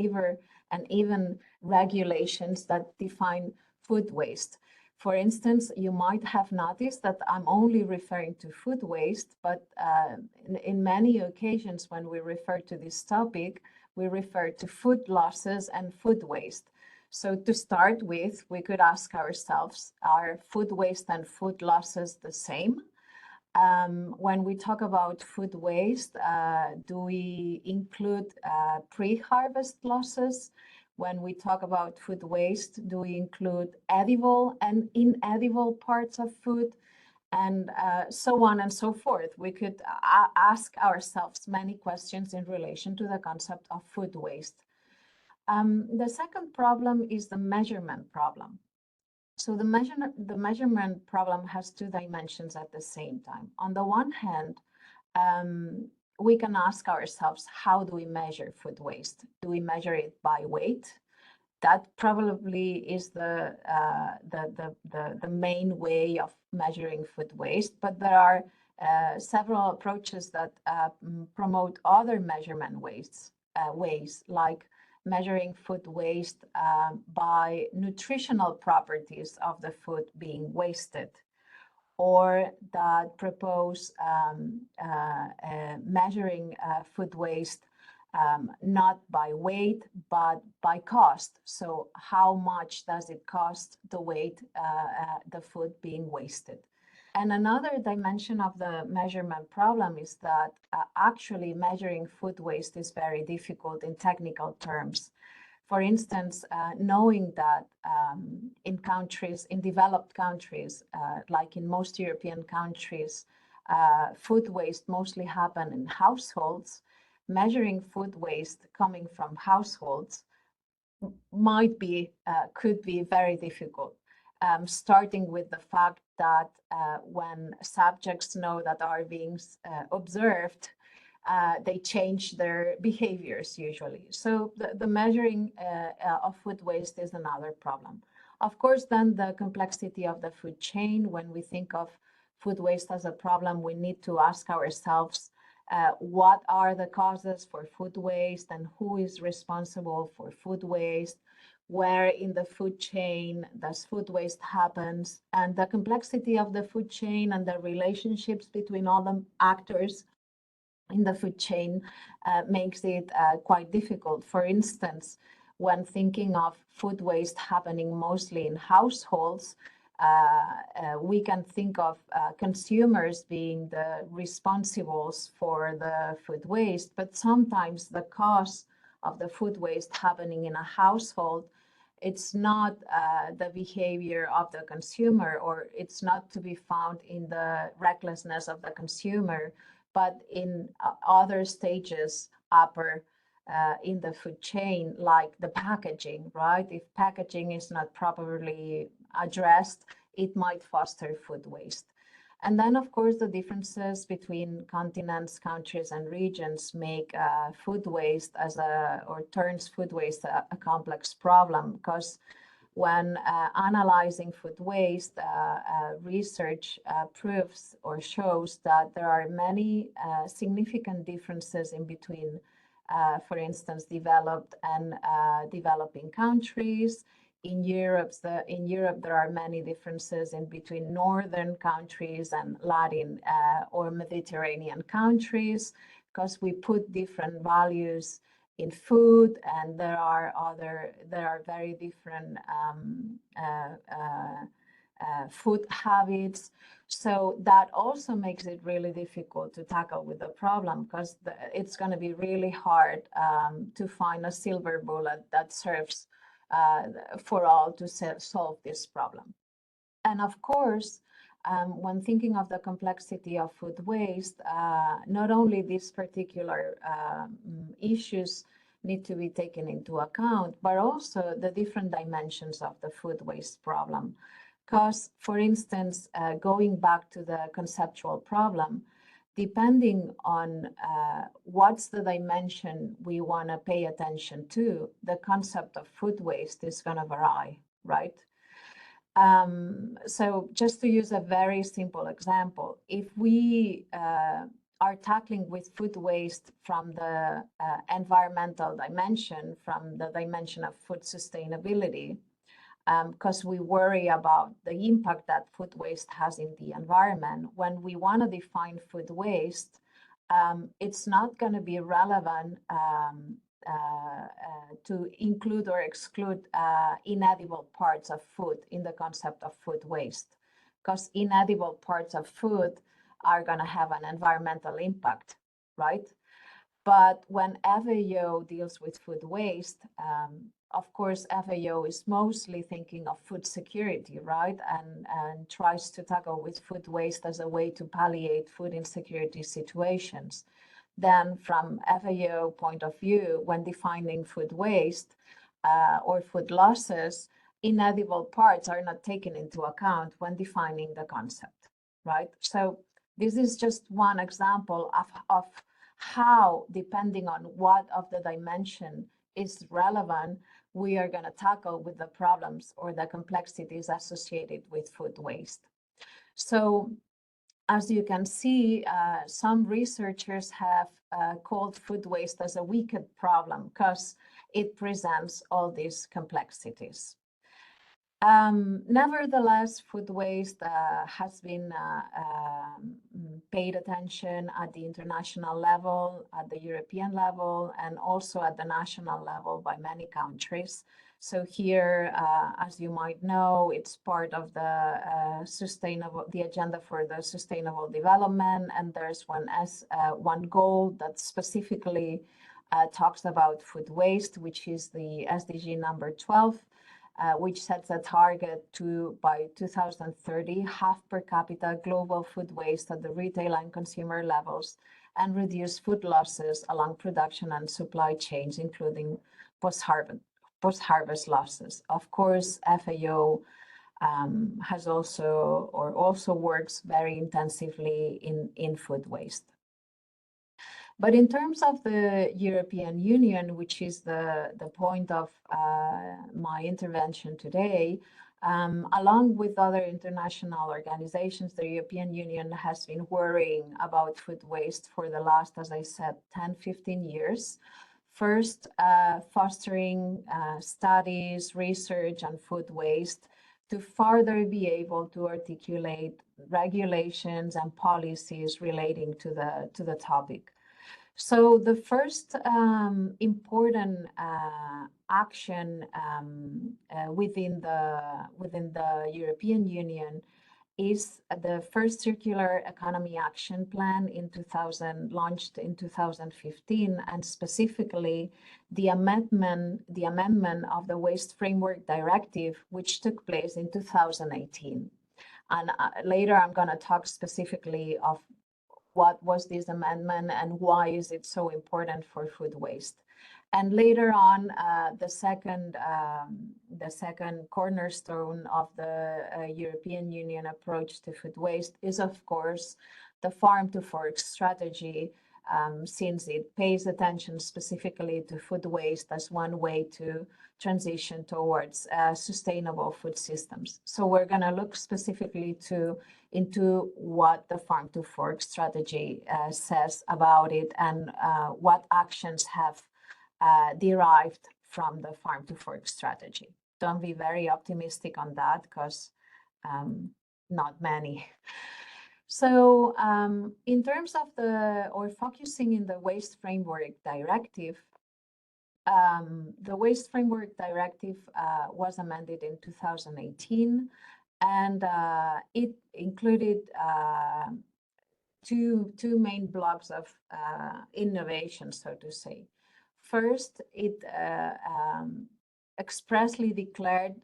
even regulations that define food waste. For instance, you might have noticed that I'm only referring to food waste, but in many occasions when we refer to this topic, we refer to food losses and food waste. So to start with, we could ask ourselves, are food waste and food losses the same? When we talk about food waste, do we include pre-harvest losses? When we talk about food waste, do we include edible and inedible parts of food? And so on and so forth. We could ask ourselves many questions in relation to the concept of food waste. The second problem is the measurement problem. So the measurement problem has 2 dimensions at the same time. On the one hand, we can ask ourselves, how do we measure food waste? Do we measure it by weight? That probably is the main way of measuring food waste, but there are several approaches that promote other measurement ways, like measuring food waste by nutritional properties of the food being wasted, or that propose measuring food waste not by weight, but by cost. So how much does it cost the weight, the food being wasted? And another dimension of the measurement problem is that actually measuring food waste is very difficult in technical terms. For instance, knowing that in developed countries, like in most European countries, food waste mostly happen in households, measuring food waste coming from households could be very difficult. Starting with the fact that when subjects know that are being observed, they change their behaviors usually. So the measuring of food waste is another problem. Of course, then the complexity of the food chain. When we think of food waste as a problem, we need to ask ourselves, what are the causes for food waste and who is responsible for food waste? Where in the food chain does food waste happens? And the complexity of the food chain and the relationships between all the actors in the food chain makes it quite difficult. For instance, when thinking of food waste happening mostly in households, we can think of consumers being the responsibles for the food waste, but sometimes the cause of the food waste happening in a household, it's not the behavior of the consumer, or it's not to be found in the recklessness of the consumer, but in other stages upper in the food chain, like the packaging, right? If packaging is not properly addressed, it might foster food waste. And then, of course, the differences between continents, countries, and regions make food waste turns food waste a complex problem, because when analyzing food waste, research proves or shows that there are many significant differences in between, for instance, developed and developing countries. In Europe, there are many differences in between northern countries and Latin or Mediterranean countries, because we put different values in food, and there are very different food habits. So that also makes it really difficult to tackle with the problem, because it's going to be really hard to find a silver bullet that serves for all to solve this problem. And of course, when thinking of the complexity of food waste, not only these particular issues need to be taken into account, but also the different dimensions of the food waste problem. Because, for instance, going back to the conceptual problem, depending on what's the dimension we want to pay attention to, the concept of food waste is going to vary, right? So just to use a very simple example, if we are tackling with food waste from the environmental dimension, from the dimension of food sustainability, because we worry about the impact that food waste has in the environment. When we want to define food waste, it's not going to be relevant to include or exclude inedible parts of food in the concept of food waste, because inedible parts of food are going to have an environmental impact, right? But when FAO deals with food waste, of course, FAO is mostly thinking of food security, right? And tries to tackle with food waste as a way to palliate food insecurity situations. Then from FAO point of view, when defining food waste or food losses, inedible parts are not taken into account when defining the concept, right? So this is just one example of how, depending on what of the dimension is relevant, we are going to tackle with the problems or the complexities associated with food waste. So as you can see, some researchers have called food waste as a wicked problem because it presents all these complexities. Nevertheless, food waste has been paid attention at the international level, at the European level, and also at the national level by many countries. So here, as you might know, it's part of the the agenda for the sustainable development, and there's one goal that specifically talks about food waste, which is the SDG number 12, which sets a target to, by 2030, halve per capita global food waste at the retail and consumer levels, and reduce food losses along production and supply chains, including post-harvest losses. Of course, FAO has also works very intensively in food waste. But in terms of the European Union, which is the point of my intervention today, along with other international organizations, the European Union has been worrying about food waste for the last, as I said, 10, 15 years. First, fostering studies, research on food waste to further be able to articulate regulations and policies relating to the topic. So the first important action within the European Union is the first Circular Economy Action Plan launched in 2015, and specifically the amendment of the Waste Framework Directive, which took place in 2018. And later I'm going to talk specifically of what was this amendment and why is it so important for food waste. And later on, the second cornerstone of the European Union approach to food waste is, of course, the farm to fork strategy, since it pays attention specifically to food waste as one way to transition towards sustainable food systems. So we're going to look specifically into what the farm to fork strategy says about it, and what actions have derived from the farm to fork strategy. Don't be very optimistic on that, because not many. So in terms of focusing in the Waste Framework Directive, the Waste Framework Directive was amended in 2018, and it included two main blocks of innovation, so to say. First, it expressly declared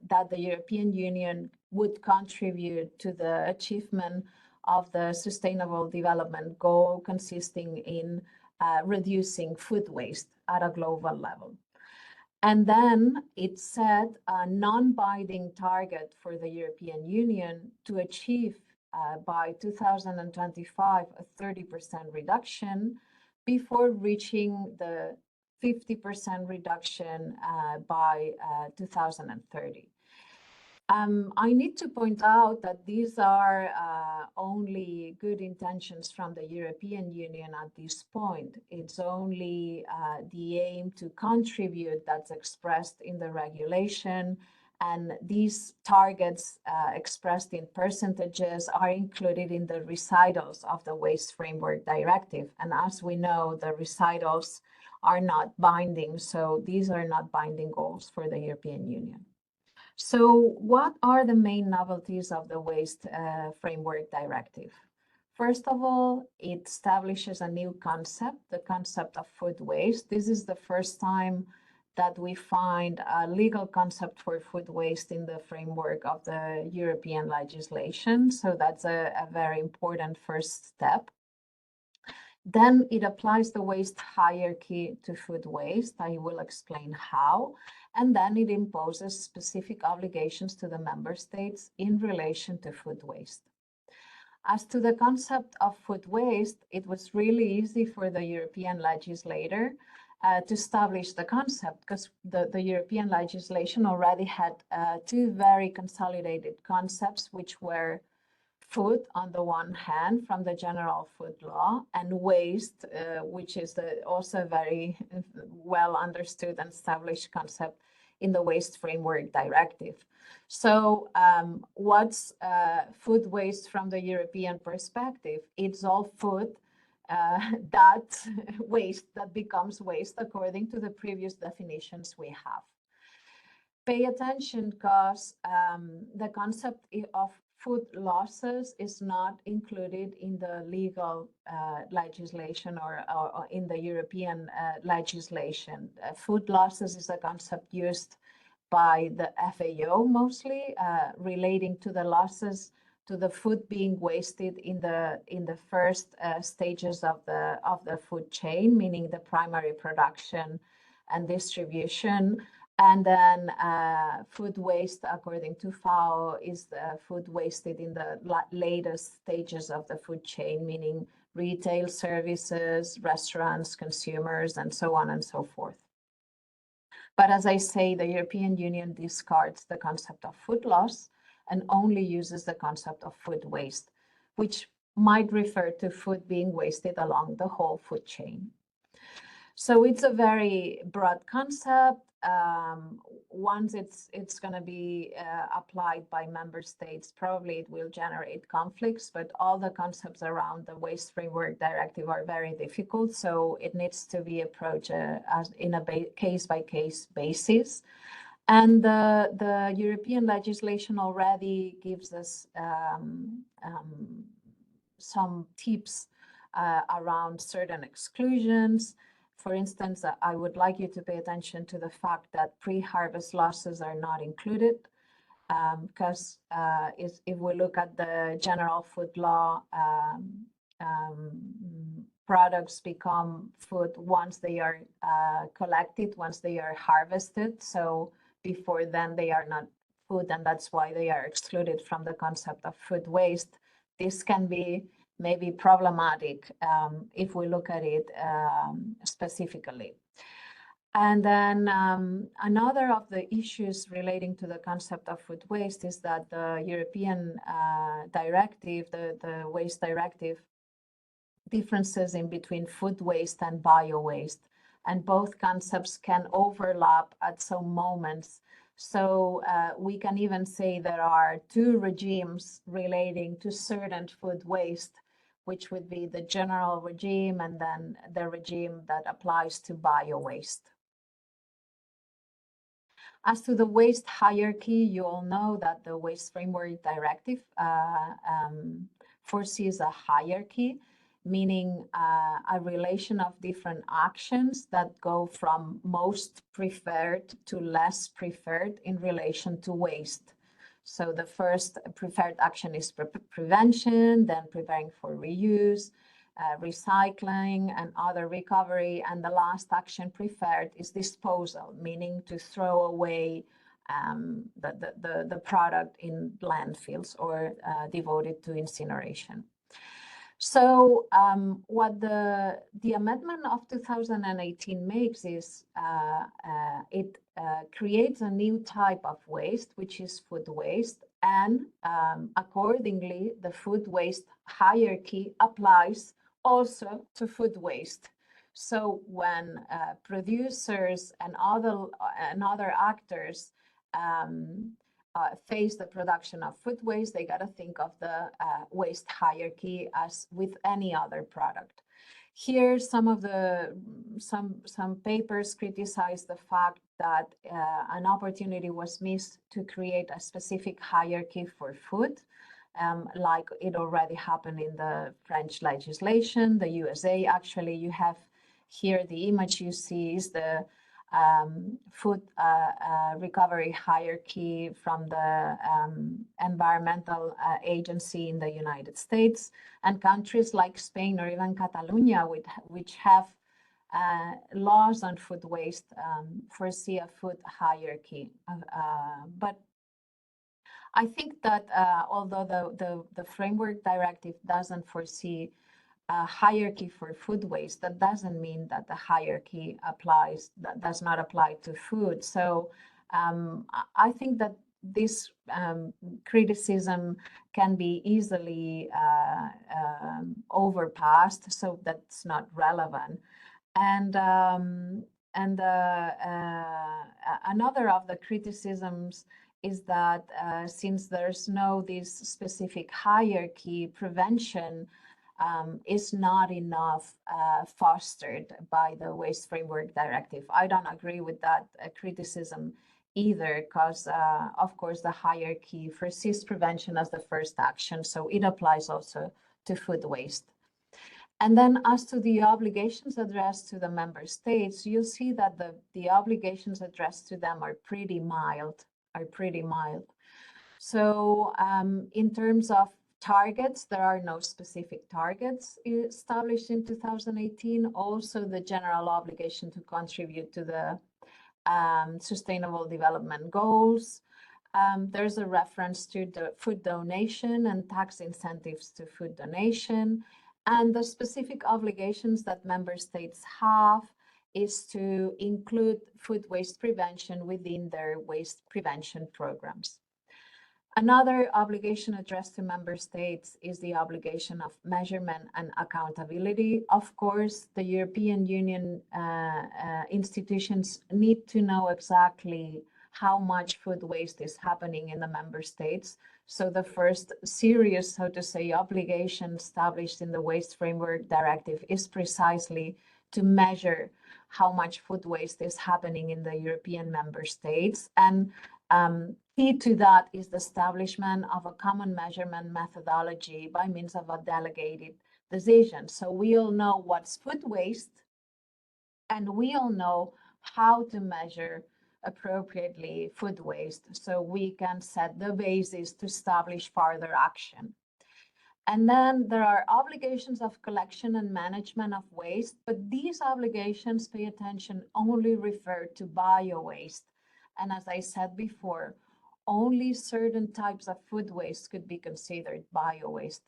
that the European Union would contribute to the achievement of the Sustainable Development Goal, consisting in reducing food waste at a global level. And then it set a non-binding target for the European Union to achieve by 2025 a 30% reduction, before reaching the 50% reduction by 2030. I need to point out that these are only good intentions from the European Union at this point. It's only the aim to contribute that's expressed in the regulation, and these targets expressed in percentages are included in the recitals of the Waste Framework Directive. And as we know, the recitals are not binding, so these are not binding goals for the European Union. So what are the main novelties of the Waste Framework Directive? First of all, it establishes a new concept, the concept of food waste. This is the first time that we find a legal concept for food waste in the framework of the European legislation. So that's a very important first step. Then it applies the waste hierarchy to food waste. I will explain how. And then it imposes specific obligations to the member states in relation to food waste. As to the concept of food waste, it was really easy for the European legislator to establish the concept, because the European legislation already had two very consolidated concepts, which were food on the one hand from the general food law, and waste, which is also a very well understood and established concept in the waste framework directive. So what's food waste from the European perspective? It's all food that becomes waste according to the previous definitions we have. Pay attention, because the concept of food losses is not included in the legal legislation or in the European legislation. Food losses is a concept used by the FAO mostly, relating to the losses to the food being wasted in the first stages of the food chain, meaning the primary production and distribution. And then food waste, according to FAO, is the food wasted in the latest stages of the food chain, meaning retail services, restaurants, consumers, and so on and so forth. But as I say, the European Union discards the concept of food loss and only uses the concept of food waste, which might refer to food being wasted along the whole food chain. So it's a very broad concept. Once it's going to be applied by member states, probably it will generate conflicts, but all the concepts around the Waste Framework Directive are very difficult, so it needs to be approached as in a case-by-case basis. And the European legislation already gives us some tips around certain exclusions. For instance, I would like you to pay attention to the fact that pre-harvest losses are not included, because if we look at the general food law, products become food once they are collected, once they are harvested. So before then, they are not food, and that's why they are excluded from the concept of food waste. This can be maybe problematic if we look at it specifically. And then another of the issues relating to the concept of food waste is that the European directive, the waste directive, differences in between food waste and bio waste, and both concepts can overlap at some moments. So we can even say there are two regimes relating to certain food waste, which would be the general regime and then the regime that applies to bio waste. As to the waste hierarchy, you all know that the Waste Framework Directive foresees a hierarchy, meaning a relation of different actions that go from most preferred to less preferred in relation to waste. So the first preferred action is prevention, then preparing for reuse, recycling, and other recovery. And the last action preferred is disposal, meaning to throw away the product in landfills or devote it to incineration. So what the amendment of 2018 makes is it creates a new type of waste, which is food waste, and accordingly, the food waste hierarchy applies also to food waste. So when producers and other actors face the production of food waste, they got to think of the waste hierarchy as with any other product. Here, some papers criticize the fact that an opportunity was missed to create a specific hierarchy for food, like it already happened in the French legislation, the USA. Actually, you have here the image you see is the food recovery hierarchy from the environmental agency in the United States, and countries like Spain or even Catalonia, which have laws on food waste, foresee a food hierarchy. But I think that although the framework directive doesn't foresee a hierarchy for food waste, that doesn't mean that the hierarchy does not apply to food. So I think that this criticism can be easily overpassed, so that's not relevant. And another of the criticisms is that since there's no this specific hierarchy, prevention is not enough fostered by the Waste Framework Directive. I don't agree with that criticism either, because of course the hierarchy foresees prevention as the first action, so it applies also to food waste. And then as to the obligations addressed to the member states, you see that the obligations addressed to them are pretty mild, So in terms of targets, there are no specific targets established in 2018. Also, the general obligation to contribute to the Sustainable Development Goals. There's a reference to the food donation and tax incentives to food donation. And the specific obligations that member states have is to include food waste prevention within their waste prevention programs. Another obligation addressed to member states is the obligation of measurement and accountability. Of course, the European Union institutions need to know exactly how much food waste is happening in the member states. So the first serious, so to say, obligation established in the Waste Framework Directive is precisely to measure how much food waste is happening in the European member states. And key to that is the establishment of a common measurement methodology by means of a delegated decision. So we all know what's food waste, and we all know how to measure appropriately food waste, so we can set the basis to establish further action. And then there are obligations of collection and management of waste, but these obligations, pay attention, only refer to bio-waste. And as I said before, only certain types of food waste could be considered bio-waste.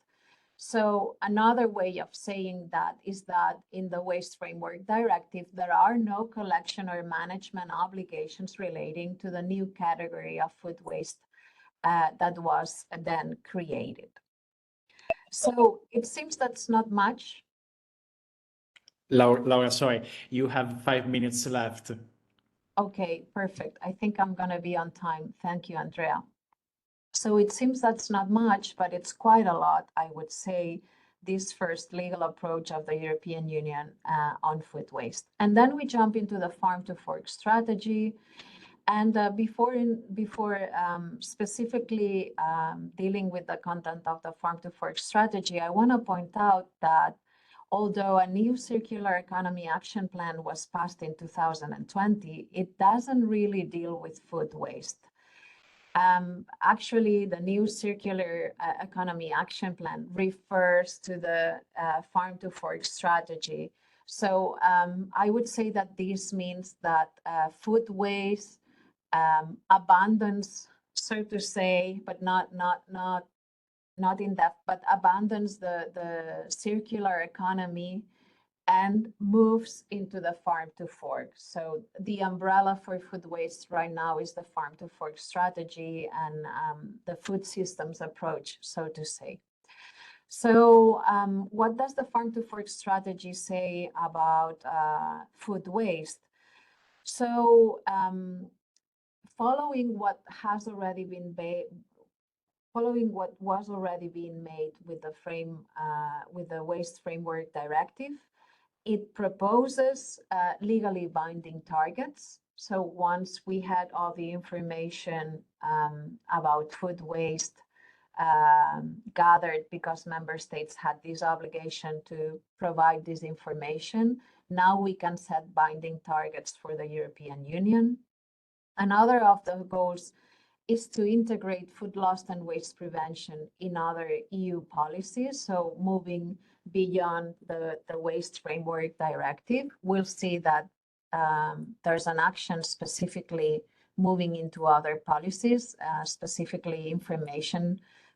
So another way of saying that is that in the Waste Framework Directive, there are no collection or management obligations relating to the new category of food waste that was then created. So it seems that's not much. Laura, sorry, you have 5 minutes left. Okay, perfect. I think I'm going to be on time. Thank you, Andrea. So it seems that's not much, but it's quite a lot, I would say, this first legal approach of the European Union on food waste. And then we jump into the farm to fork strategy. And before specifically dealing with the content of the farm to fork strategy, I want to point out that although a new circular economy action plan was passed in 2020, it doesn't really deal with food waste. Actually, the new circular economy action plan refers to the farm to fork strategy. So I would say that this means that food waste, abandons, so to say, but not in depth, but abandons the circular economy and moves into the farm to fork. So the umbrella for food waste right now is the farm to fork strategy and the food systems approach, so to say. So what does the farm to fork strategy say about food waste? So following what was already being made with the Waste Framework Directive, it proposes legally binding targets. So once we had all the information about food waste gathered, because member states had this obligation to provide this information, now we can set binding targets for the European Union. Another of the goals is to integrate food loss and waste prevention in other EU policies. So moving beyond the Waste Framework Directive, we'll see that there's an action specifically moving into other policies, specifically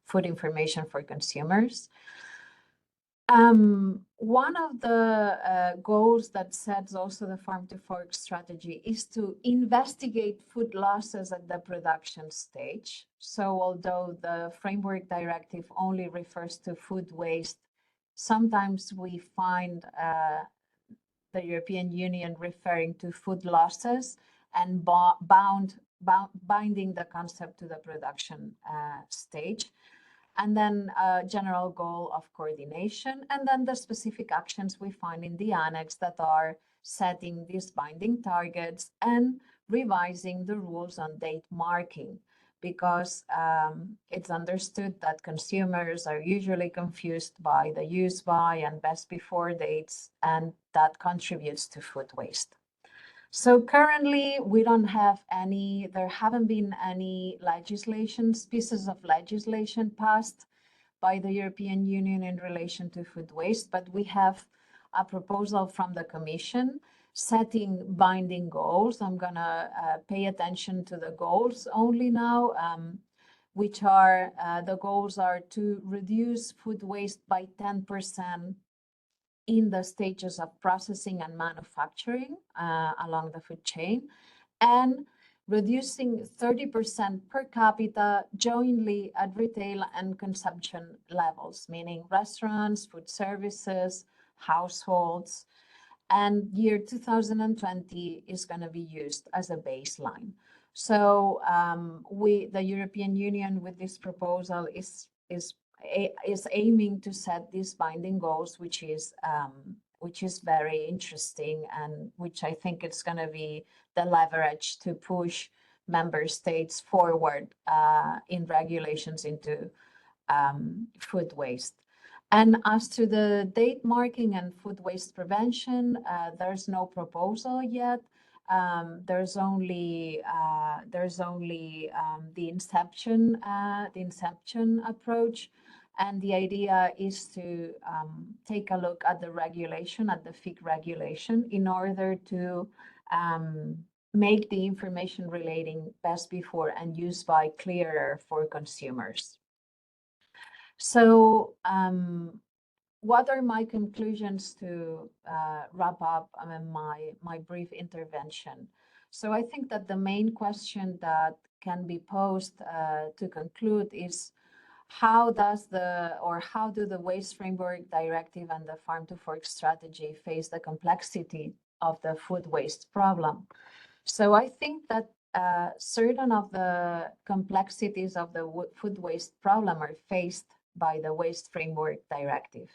food information for consumers. One of the goals that sets also the farm to fork strategy is to investigate food losses at the production stage. So although the framework directive only refers to food waste, sometimes we find the European Union referring to food losses and binding the concept to the production stage. And then a general goal of coordination, and then the specific actions we find in the annex that are setting these binding targets and revising the rules on date marking, because it's understood that consumers are usually confused by the use by and best before dates, and that contributes to food waste. So currently, there haven't been any pieces of legislation passed by the European Union in relation to food waste, but we have a proposal from the Commission setting binding goals. I'm gonna pay attention to the goals only now, which are, the goals are to reduce food waste by 10% in the stages of processing and manufacturing along the food chain, and reducing 30% per capita jointly at retail and consumption levels, meaning restaurants, food services, households, and year 2020 is going to be used as a baseline. So the European Union with this proposal is aiming to set these binding goals, which is very interesting, and which I think it's going to be the leverage to push member states forward in regulations into food waste. And as to the date marking and food waste prevention, there's no proposal yet. There's only the inception approach. And the idea is to take a look at the regulation, at the FIC regulation, in order to make the information relating best before and use by clearer for consumers. So what are my conclusions to wrap up my brief intervention? So I think that the main question that can be posed to conclude is, how do the Waste Framework Directive and the Farm to Fork strategy face the complexity of the food waste problem? So I think that certain of the complexities of the food waste problem are faced by the Waste Framework Directive.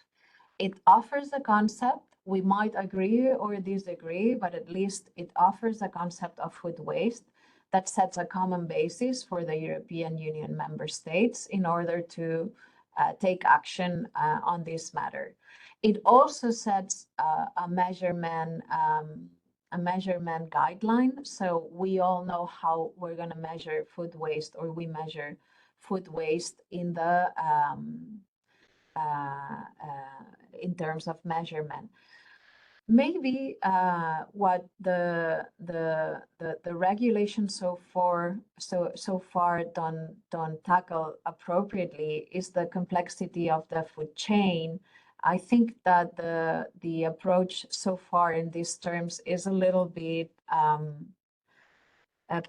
It offers a concept. We might agree or disagree, but at least it offers a concept of food waste that sets a common basis for the European Union member states in order to take action on this matter. It also sets a measurement guideline. So we all know how we're going to measure food waste, or we measure food waste in the in terms of measurement. Maybe what the regulations so far don't tackle appropriately is the complexity of the food chain. I think that the approach so far in these terms is a little bit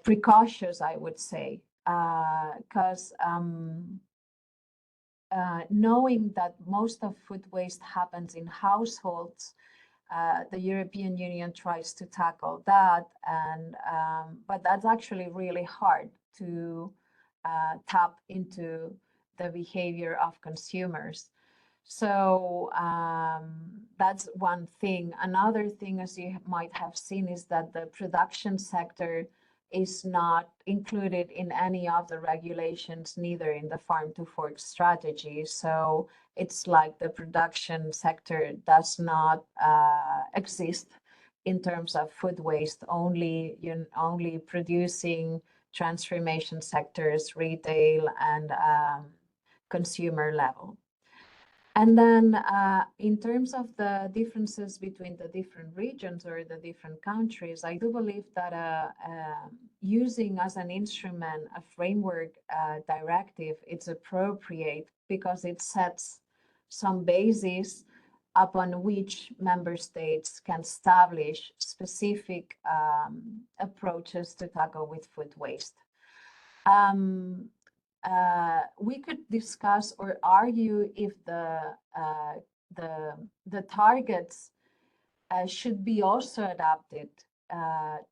precautious, I would say, because knowing that most of food waste happens in households, the European Union tries to tackle that, and but that's actually really hard to tap into the behavior of consumers. So that's one thing. Another thing, as you might have seen, is that the production sector is not included in any of the regulations, neither in the Farm to Fork strategy. So it's like the production sector does not exist in terms of food waste, only producing transformation sectors, retail, and consumer level. And then in terms of the differences between the different regions or the different countries, I do believe that using as an instrument a framework directive, it's appropriate because it sets some basis upon which member states can establish specific approaches to tackle with food waste. We could discuss or argue if the targets should be also adapted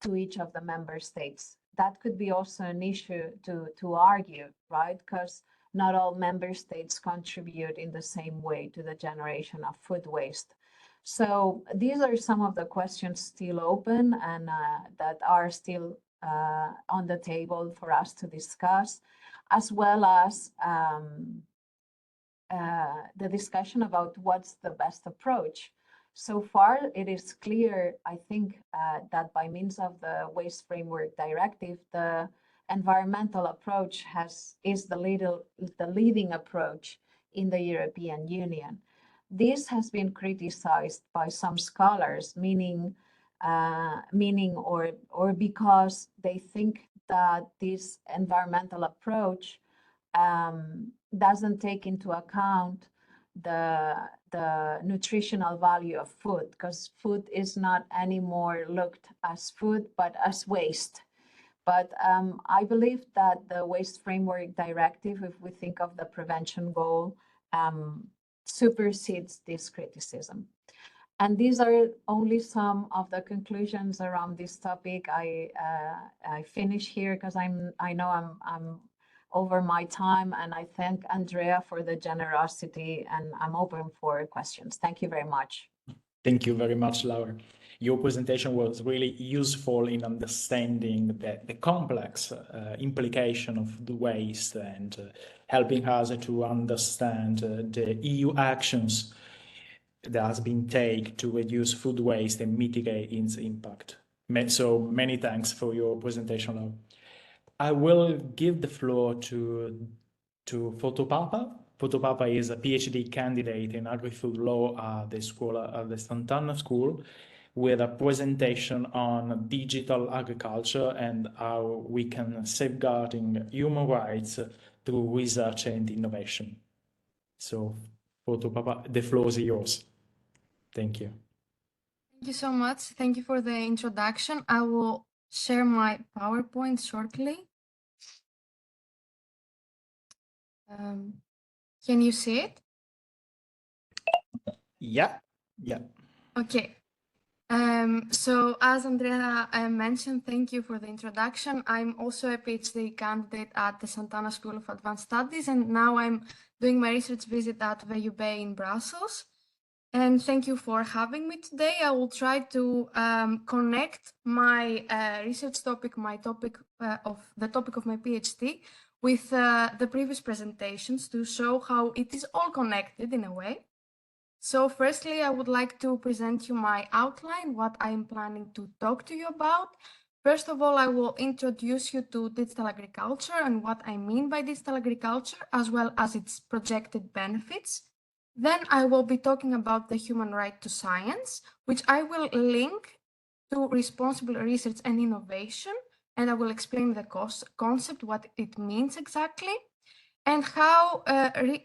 to each of the member states. That could be also an issue to argue, right? Because not all member states contribute in the same way to the generation of food waste. So these are some of the questions still open and that are still on the table for us to discuss, as well as the discussion about what's the best approach. So far, it is clear, I think, that by means of the Waste Framework Directive, the environmental approach is the leading approach in the European Union. This has been criticized by some scholars, meaning or because they think that this environmental approach doesn't take into account the nutritional value of food, because food is not anymore looked as food, but as waste. But I believe that the Waste Framework Directive, if we think of the prevention goal, supersedes this criticism. And these are only some of the conclusions around this topic. I finish here because I know I'm over my time, and I thank Andrea for the generosity, and I'm open for questions. Thank you very much. Thank you very much, Laura. Your presentation was really useful in understanding the complex implication of the waste and helping us to understand the EU actions that has been taken to reduce food waste and mitigate its impact. So many thanks for your presentation, Laura. I will give the floor to Fotopapa. Fotopapa is a PhD candidate in Agri-food law at the Sant'Anna School, with a presentation on digital agriculture and how we can safeguarding human rights through research and innovation. So, Fotopapa, the floor is yours. Thank you. Thank you so much. Thank you for the introduction. I will share my PowerPoint shortly. Can you see it? Yeah. Okay. So as Andrea mentioned, thank you for the introduction. I'm also a PhD candidate at the Sant'Anna School of Advanced Studies, and now I'm doing my research visit at VUB in Brussels. And thank you for having me today. I will try to connect my research topic, the topic of my PhD, with the previous presentations to show how it is all connected in a way. So firstly, I would like to present you my outline, what I'm planning to talk to you about. First of all, I will introduce you to digital agriculture and what I mean by digital agriculture, as well as its projected benefits. Then I will be talking about the human right to science, which I will link to responsible research and innovation, and I will explain the concept, what it means exactly, and how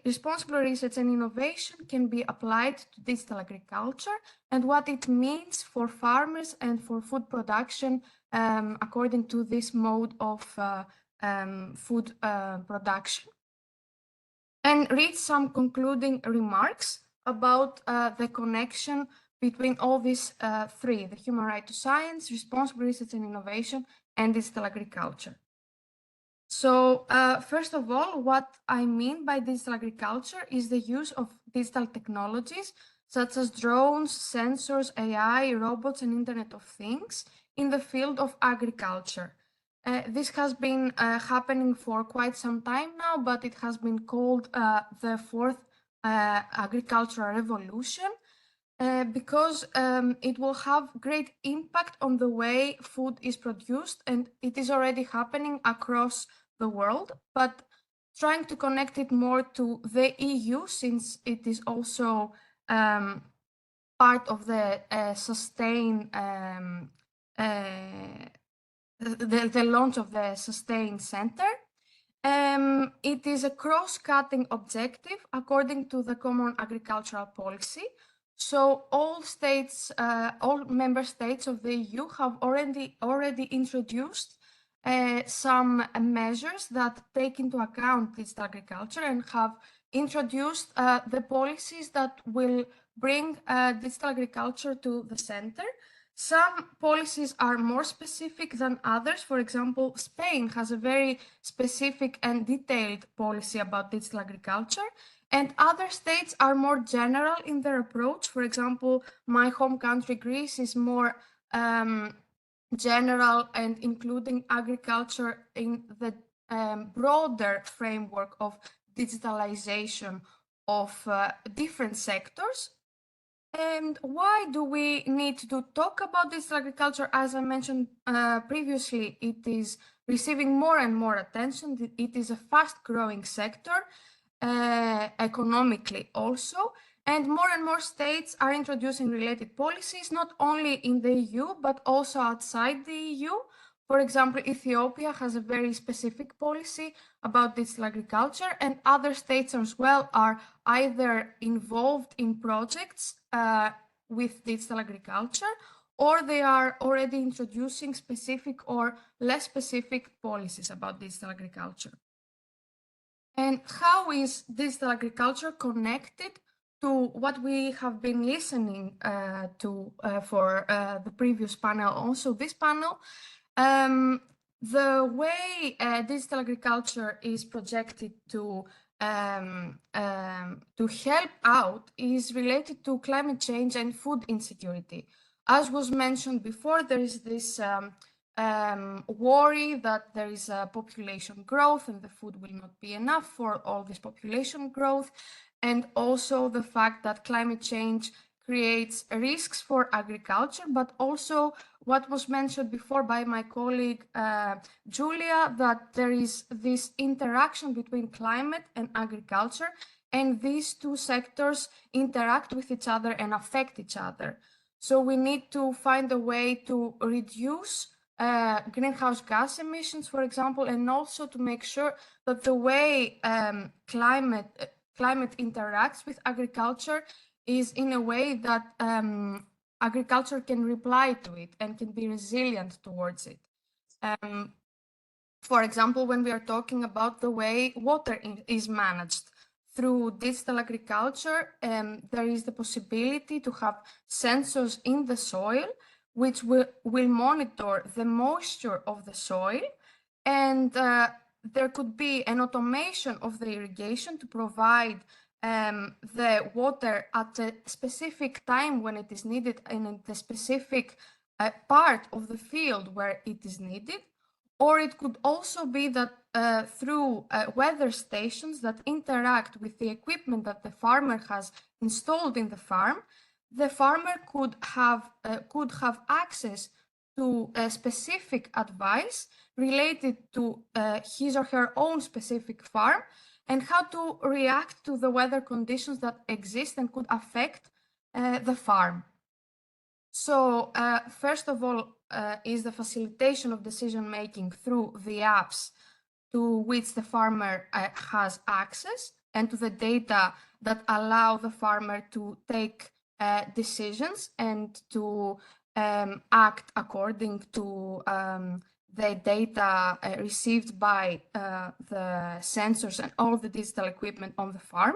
responsible research and innovation can be applied to digital agriculture, and what it means for farmers and for food production according to this mode of food production. And read some concluding remarks about the connection between all these three: the human right to science, responsible research and innovation, and digital agriculture. So first of all, what I mean by digital agriculture is the use of digital technologies such as drones, sensors, AI, robots, and Internet of Things in the field of agriculture. This has been happening for quite some time now, but it has been called the fourth agricultural revolution because it will have great impact on the way food is produced, and it is already happening across the world. But trying to connect it more to the EU, since it is also part of the sustain, the launch of the Sustain Center. It is a cross-cutting objective according to the Common Agricultural Policy. So all states, all member states of the EU have already introduced some measures that take into account digital agriculture and have introduced the policies that will bring digital agriculture to the center. Some policies are more specific than others. For example, Spain has a very specific and detailed policy about digital agriculture, and other states are more general in their approach. For example, my home country, Greece, is more general and including agriculture in the broader framework of digitalization of different sectors. And why do we need to talk about digital agriculture? As I mentioned previously, it is receiving more and more attention. It is a fast-growing sector, economically also, and more states are introducing related policies, not only in the EU, but also outside the EU. For example, Ethiopia has a very specific policy about digital agriculture, and other states as well are either involved in projects with digital agriculture, or they are already introducing specific or less specific policies about digital agriculture. And how is digital agriculture connected to what we have been listening to for the previous panel, also this panel? The way digital agriculture is projected to help out is related to climate change and food insecurity. As was mentioned before, there is this worry that there is a population growth and the food will not be enough for all this population growth, and also the fact that climate change creates risks for agriculture, but also what was mentioned before by my colleague Julia, that there is this interaction between climate and agriculture, and these two sectors interact with each other and affect each other. So we need to find a way to reduce greenhouse gas emissions, for example, and also to make sure that the way climate interacts with agriculture is in a way that agriculture can reply to it and can be resilient towards it. For example, when we are talking about the way water is managed through digital agriculture, there is the possibility to have sensors in the soil which will monitor the moisture of the soil, and there could be an automation of the irrigation to provide the water at a specific time when it is needed and in the specific part of the field where it is needed. Or it could also be that through weather stations that interact with the equipment that the farmer has installed in the farm, the farmer could have access to a specific advice related to his or her own specific farm, and how to react to the weather conditions that exist and could affect the farm. So first of all is the facilitation of decision-making through the apps to which the farmer has access, and to the data that allow the farmer to take decisions and to act according to the data received by the sensors and all the digital equipment on the farm.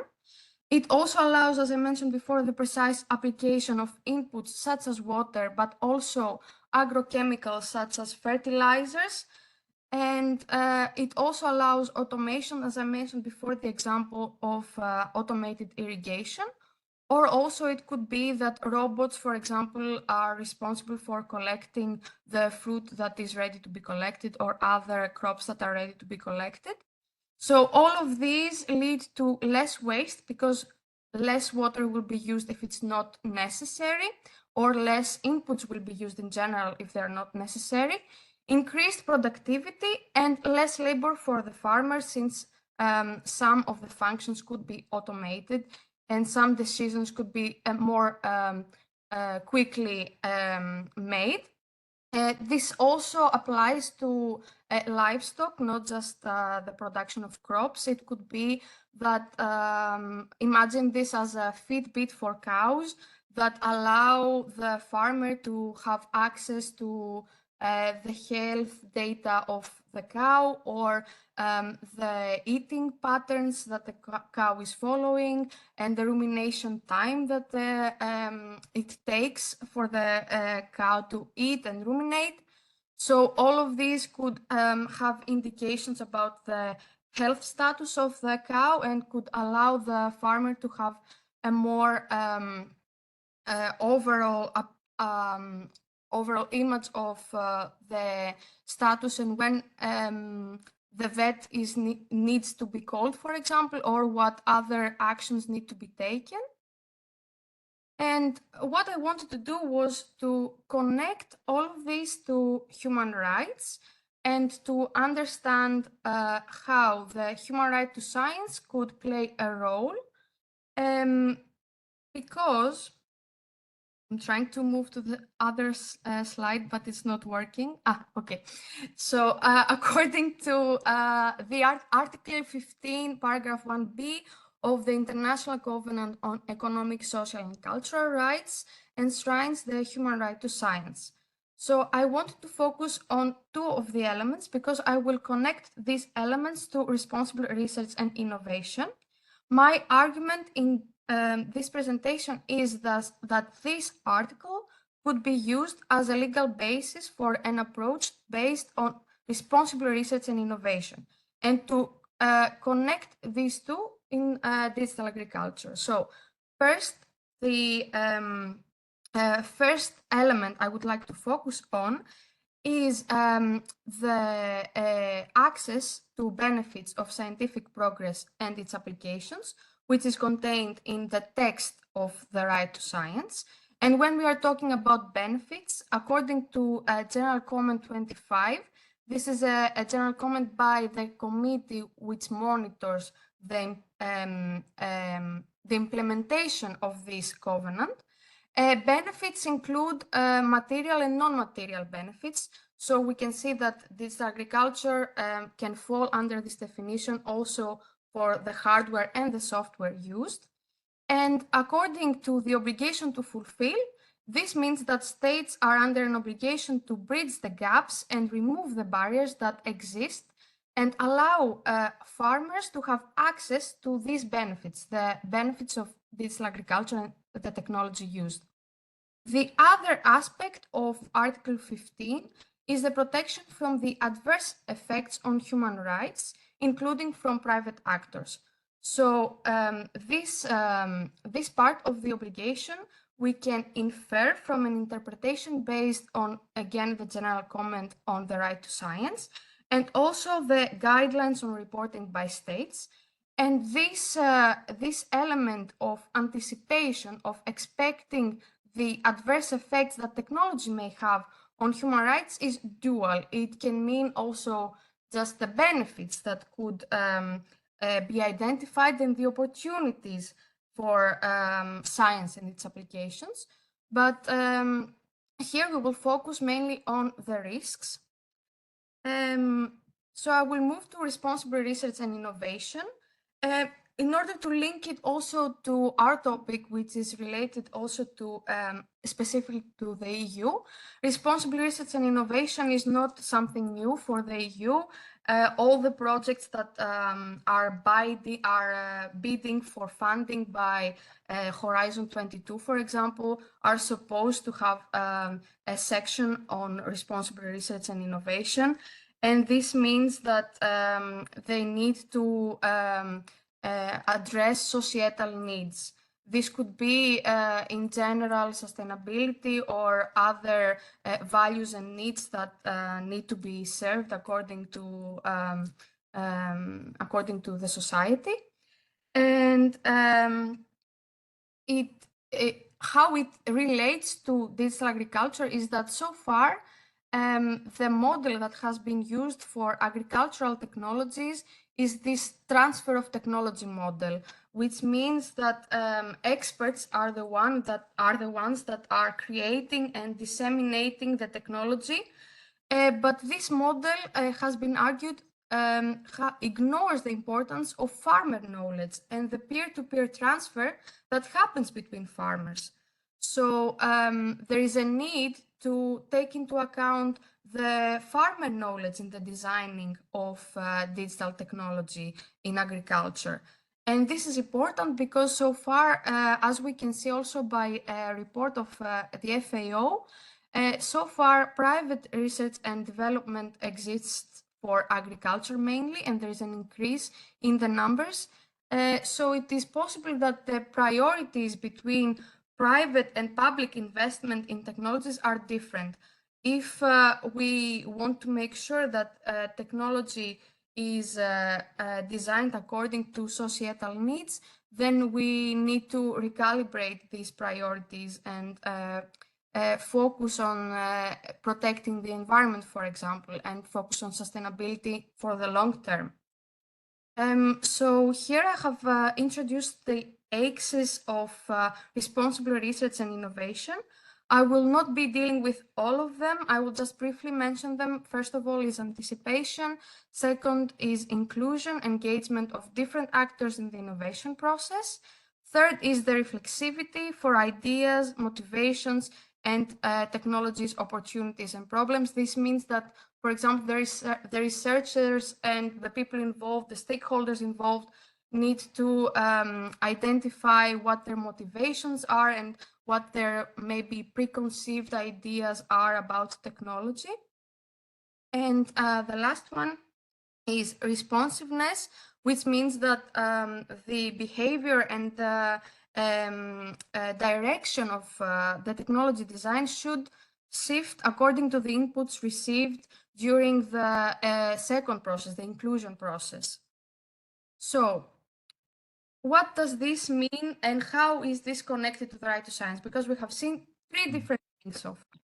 It also allows, as I mentioned before, the precise application of inputs such as water, but also agrochemicals such as fertilizers. And it also allows automation, as I mentioned before, the example of automated irrigation. Or also it could be that robots, for example, are responsible for collecting the fruit that is ready to be collected, or other crops that are ready to be collected. So all of these lead to less waste, because less water will be used if it's not necessary, or less inputs will be used in general if they're not necessary. Increased productivity and less labor for the farmer, since some of the functions could be automated and some decisions could be more quickly made. This also applies to livestock, not just the production of crops. It could be that, imagine this as a Fitbit for cows that allow the farmer to have access to the health data of the cow, or the eating patterns that the cow is following, and the rumination time that it takes for the cow to eat and ruminate. So all of these could have indications about the health status of the cow and could allow the farmer to have a more overall image of the status, and when the vet needs to be called, for example, or what other actions need to be taken. And what I wanted to do was to connect all of this to human rights and to understand how the human right to science could play a role, because I'm trying to move to the other slide, but it's not working. Okay. So according to the Article 15, paragraph 1b of the International Covenant on Economic, Social and Cultural Rights, enshrines the human right to science. So I wanted to focus on two of the elements because I will connect these elements to responsible research and innovation. My argument in this presentation is that this article could be used as a legal basis for an approach based on responsible research and innovation, and to connect these two in digital agriculture. So first, the first element I would like to focus on is the access to benefits of scientific progress and its applications, which is contained in the text of the right to science. And when we are talking about benefits, according to General Comment 25, this is a general comment by the committee which monitors the implementation of this covenant. Benefits include material and non-material benefits. So we can see that this agriculture can fall under this definition also for the hardware and the software used. And according to the obligation to fulfill, this means that states are under an obligation to bridge the gaps and remove the barriers that exist and allow farmers to have access to these benefits, the benefits of digital agriculture and the technology used. The other aspect of Article 15 is the protection from the adverse effects on human rights, including from private actors. So this part of the obligation we can infer from an interpretation based on, again, the general comment on the right to science, and also the guidelines on reporting by states. And this element of anticipation, of expecting the adverse effects that technology may have on human rights is dual. It can mean also just the benefits that could be identified and the opportunities for science and its applications. But here we will focus mainly on the risks. So I will move to responsible research and innovation. In order to link it also to our topic, which is related also to specifically to the EU, responsible research and innovation is not something new for the EU. All the projects that are bidding for funding by Horizon 22, for example, are supposed to have a section on responsible research and innovation. And this means that they need to address societal needs. This could be in general sustainability or other values and needs that need to be served according to the society. And how it relates to digital agriculture is that so far the model that has been used for agricultural technologies is this transfer of technology model, which means that experts are the ones that are creating and disseminating the technology. But this model has been argued ignores the importance of farmer knowledge and the peer-to-peer transfer that happens between farmers. So there is a need to take into account the farmer knowledge in the designing of digital technology in agriculture. And this is important because so far, as we can see also by a report of the FAO, so far private research and development exists for agriculture mainly, and there is an increase in the numbers. So it is possible that the priorities between private and public investment in technologies are different. If we want to make sure that technology is designed according to societal needs, then we need to recalibrate these priorities and focus on protecting the environment, for example, and focus on sustainability for the long term. So here I have introduced the axis of responsible research and innovation. I will not be dealing with all of them. I will just briefly mention them. First of all is anticipation. Second is inclusion, engagement of different actors in the innovation process. Third is the reflexivity for ideas, motivations, and technologies, opportunities, and problems. This means that, for example, the researchers and the people involved, the stakeholders involved, need to identify what their motivations are and what their maybe preconceived ideas are about technology. And the last one is responsiveness, which means that the behavior and the direction of the technology design should shift according to the inputs received during the second process, the inclusion process. So what does this mean and how is this connected to the right to science? Because we have seen three different things so far.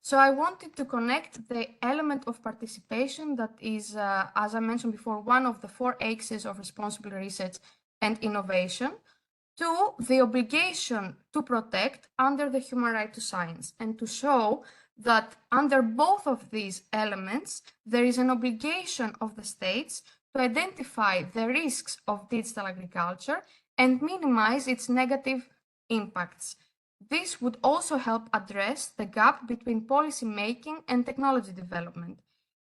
So I wanted to connect the element of participation that is, as I mentioned before, one of the four axes of responsible research and innovation to the obligation to protect under the human right to science, and to show that under both of these elements, there is an obligation of the states to identify the risks of digital agriculture and minimize its negative impacts. This would also help address the gap between policy making and technology development.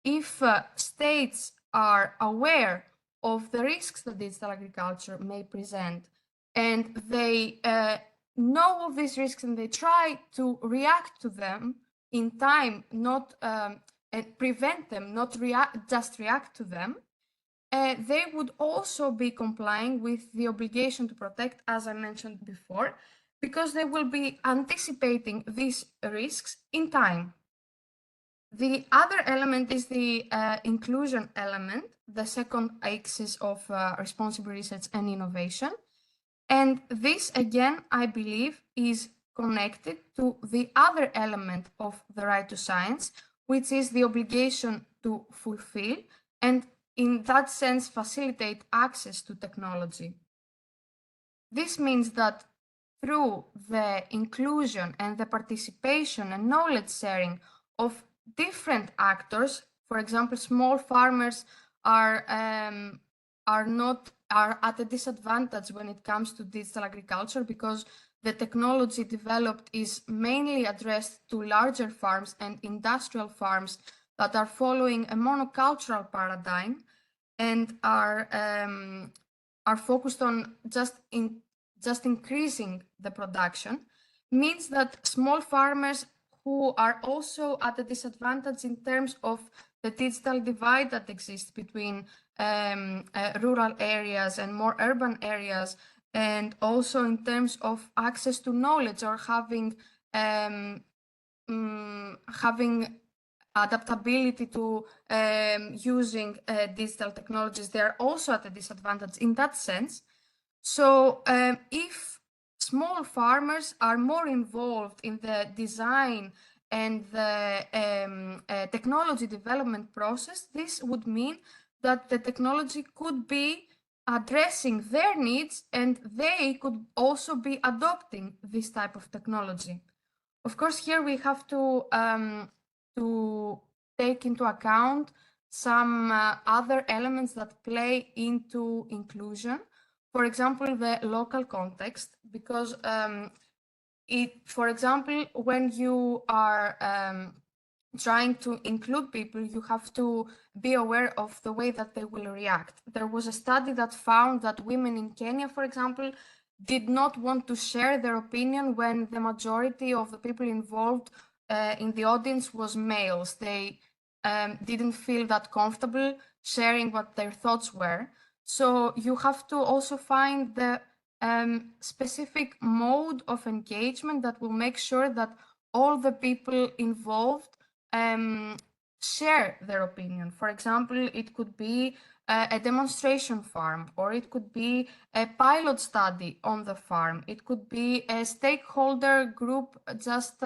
If states are aware of the risks that digital agriculture may present, and they know of these risks and they try to react to them in time, not prevent them, not just react to them, they would also be complying with the obligation to protect, as I mentioned before, because they will be anticipating these risks in time. The other element is the inclusion element, the second axis of responsible research and innovation. And this, again, I believe, is connected to the other element of the right to science, which is the obligation to fulfill and, in that sense, facilitate access to technology. This means that through the inclusion and the participation and knowledge sharing of different actors, for example, small farmers are at a disadvantage when it comes to digital agriculture, because the technology developed is mainly addressed to larger farms and industrial farms that are following a monocultural paradigm and are focused on just increasing the production, means that small farmers who are also at a disadvantage in terms of the digital divide that exists between rural areas and more urban areas, and also in terms of access to knowledge or having adaptability to using digital technologies, they are also at a disadvantage in that sense. So if small farmers are more involved in the design and the technology development process, this would mean that the technology could be addressing their needs and they could also be adopting this type of technology. Of course, here we have to take into account some other elements that play into inclusion. For example, the local context, because for example, when you are trying to include people, you have to be aware of the way that they will react. There was a study that found that women in Kenya, for example, did not want to share their opinion when the majority of the people involved in the audience was males. They didn't feel that comfortable sharing what their thoughts were. So you have to also find the specific mode of engagement that will make sure that all the people involved share their opinion. For example, it could be a demonstration farm, or it could be a pilot study on the farm. It could be a stakeholder group just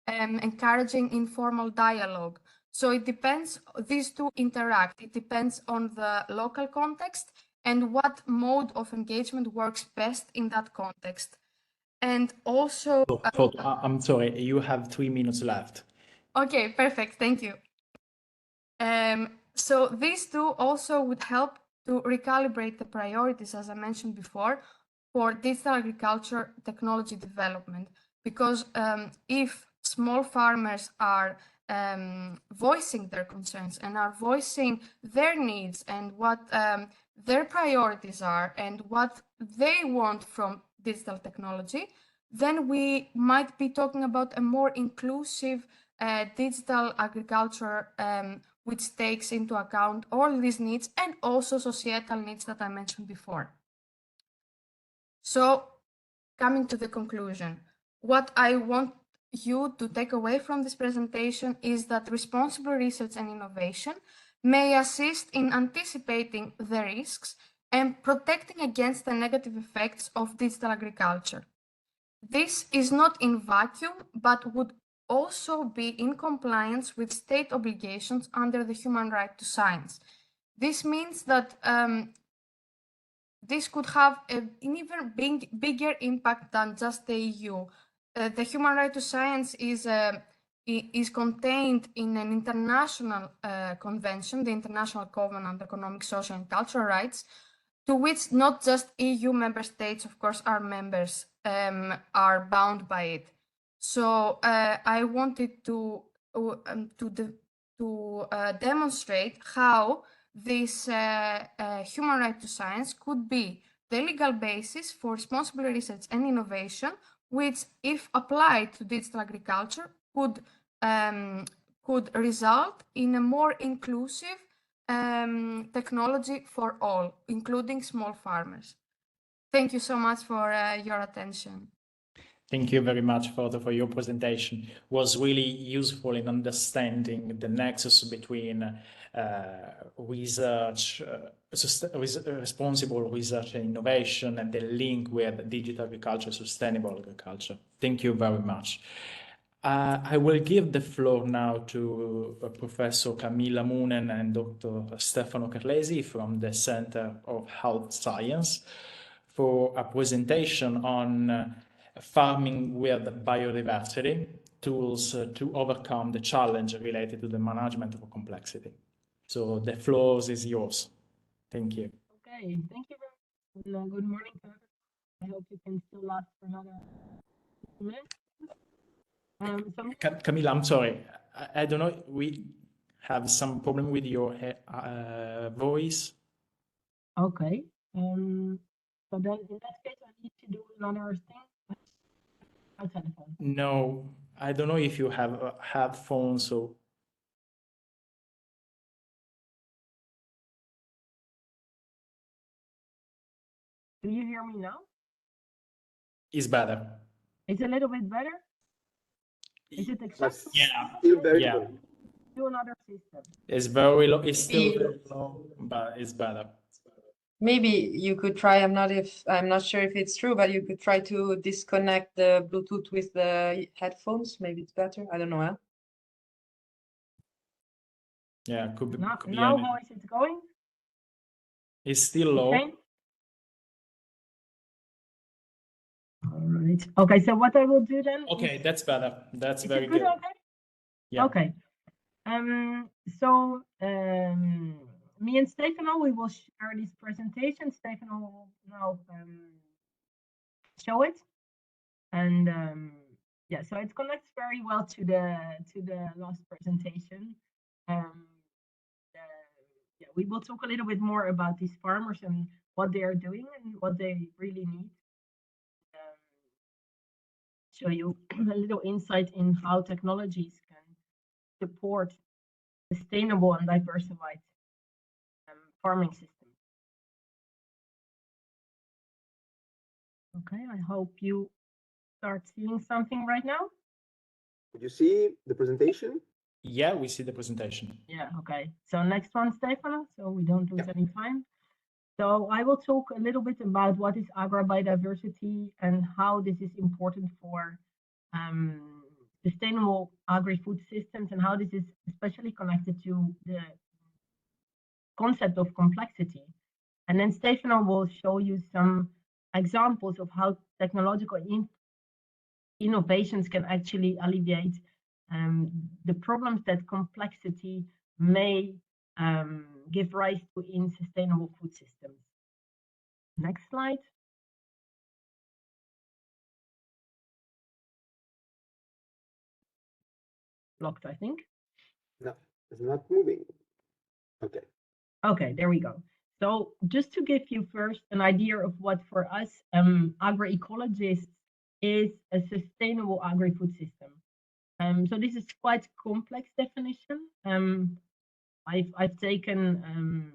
encouraging informal dialogue. So it depends, these two interact. It depends on the local context and what mode of engagement works best in that context. And also... I'm sorry, you have 3 minutes left. Okay, perfect, thank you. So these two also would help to recalibrate the priorities, as I mentioned before, for digital agriculture technology development. Because if small farmers are voicing their concerns and are voicing their needs and what their priorities are and what they want from digital technology, then we might be talking about a more inclusive digital agriculture which takes into account all these needs and also societal needs that I mentioned before. So, coming to the conclusion, what I want you to take away from this presentation is that responsible research and innovation may assist in anticipating the risks and protecting against the negative effects of digital agriculture. This is not in vacuum, but would also be in compliance with state obligations under the human right to science. This means that this could have an even bigger impact than just the EU. The human right to science is contained in an international convention, the International Covenant on Economic, Social and Cultural Rights, to which not just EU member states, of course, are members, are bound by it. So I wanted to demonstrate how this human right to science could be the legal basis for responsible research and innovation, which, if applied to digital agriculture, could result in a more inclusive technology for all, including small farmers. Thank you so much for your attention. Thank you very much for your presentation. It was really useful in understanding the nexus between research, responsible research and innovation, and the link with digital agriculture, sustainable agriculture. Thank you very much. I will give the floor now to Professor Camilla Moonen and Dr. Stefano Carlesi from the Center of Health Science for a presentation on farming with biodiversity, tools to overcome the challenge related to the management of complexity. So the floor is yours. Thank you. Okay, thank you very much. Good morning to everyone. I hope you can still last for another minute. Camilla, I'm sorry. I don't know. We have some problem with your voice. Okay. So then in that case, I need to do another thing. A telephone. No, I don't know if you have headphones. So do you hear me now? It's better. It's a little bit better. Is it acceptable? Yeah. Do another system. It's very low. It's still very low, but it's better. Maybe you could try, I'm not sure if it's true, but you could try to disconnect the Bluetooth with the headphones. Maybe it's better. I don't know. Huh? Yeah, could be. Now how is it going? It's still low. Okay. All right. Okay, so what I will do then. Okay, that's better. That's very good. good. Okay. Yeah. Okay. So me and Stefano, we will share this presentation. Stefano will now show it, and yeah, so it connects very well to the last presentation. Yeah, we will talk a little bit more about these farmers and what they are doing and what they really need. Show you a little insight in how technologies can support sustainable and diversified farming systems. Okay, I hope you start seeing something right now. Did you see the presentation? Yeah, we see the presentation. Yeah, okay. So next one, Stefano, so we don't lose any time. So I will talk a little bit about what is agrobiodiversity and how this is important for sustainable agri-food systems and how this is especially connected to the concept of complexity. And then Stefano will show you some examples of how technological innovations can actually alleviate the problems that complexity may give rise to in sustainable food systems. Next slide. Blocked, I think. No, it's not moving. Okay. Okay, there we go. So just to give you first an idea of what for us agroecologists is a sustainable agri-food system. So this is quite complex definition. I've taken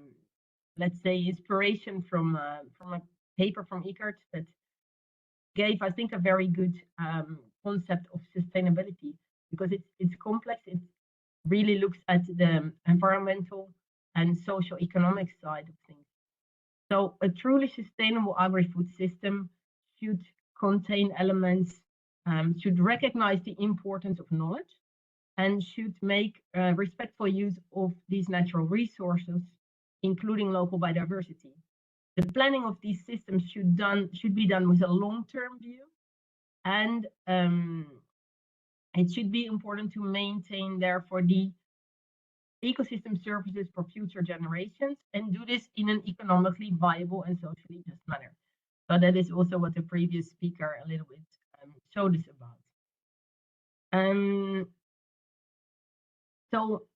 let's say inspiration from a paper from Eckert that gave, I think, a very good concept of sustainability because it's complex. It really looks at the environmental and social economic side of things. So a truly sustainable agri-food system should contain elements, should recognize the importance of knowledge, and should make respectful use of these natural resources, including local biodiversity. The planning of these systems should be done with a long-term view, and it should be important to maintain, therefore, the ecosystem services for future generations and do this in an economically viable and socially just manner. So that is also what the previous speaker a little bit showed us about. So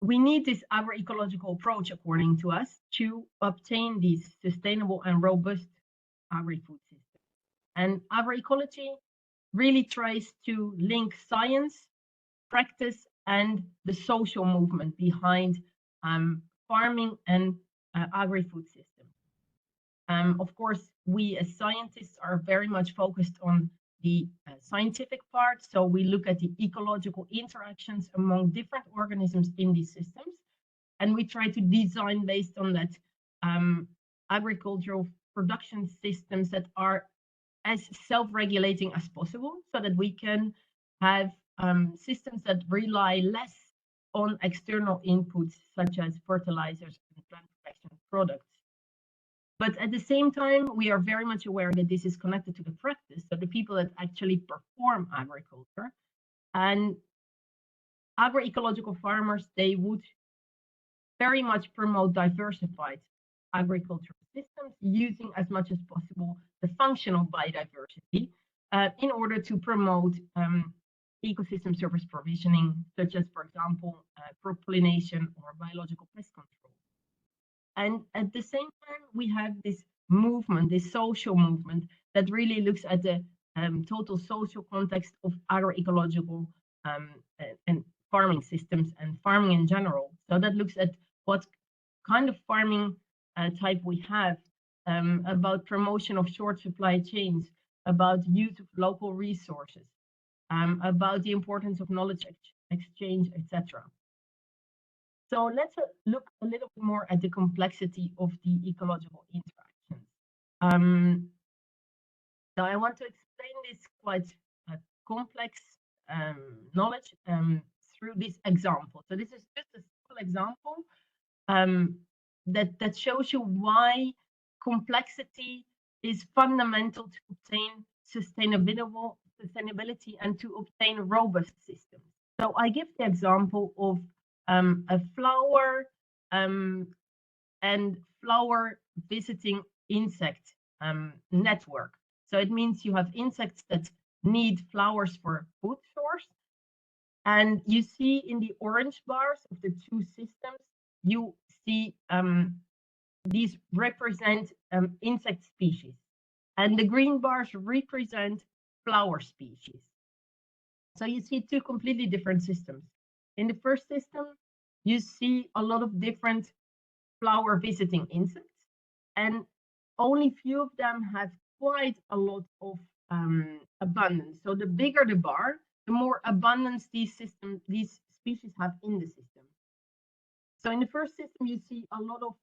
we need this agroecological approach, according to us, to obtain these sustainable and robust agri-food systems. And agroecology really tries to link science, practice, and the social movement behind farming and agri-food systems. Of course, we as scientists are very much focused on the scientific part. So we look at the ecological interactions among different organisms in these systems. And we try to design based on that agricultural production systems that are as self-regulating as possible so that we can have systems that rely less on external inputs such as fertilizers and plant protection products. But at the same time, we are very much aware that this is connected to the practice, so the people that actually perform agriculture. And agroecological farmers, they would very much promote diversified agricultural systems using as much as possible the functional biodiversity in order to promote ecosystem service provisioning, such as, for example, crop pollination or biological pest control. And at the same time, we have this movement, this social movement that really looks at the total social context of agroecological and farming systems and farming in general. So that looks at what kind of farming type we have, about promotion of short supply chains, about use of local resources, about the importance of knowledge exchange, etc. So let's look a little bit more at the complexity of the ecological interactions. So I want to explain this quite complex knowledge through this example. So this is just a simple example that shows you why complexity is fundamental to obtain sustainability and to obtain robust systems. So I give the example of a flower and flower visiting insect network. So it means you have insects that need flowers for food source. And you see in the orange bars of the two systems, you see these represent insect species. And the green bars represent flower species. So you see two completely different systems. In the first system, you see a lot of different flower visiting insects, and only few of them have quite a lot of abundance. So the bigger the bar, the more abundance these species have in the system. So in the first system, you see a lot of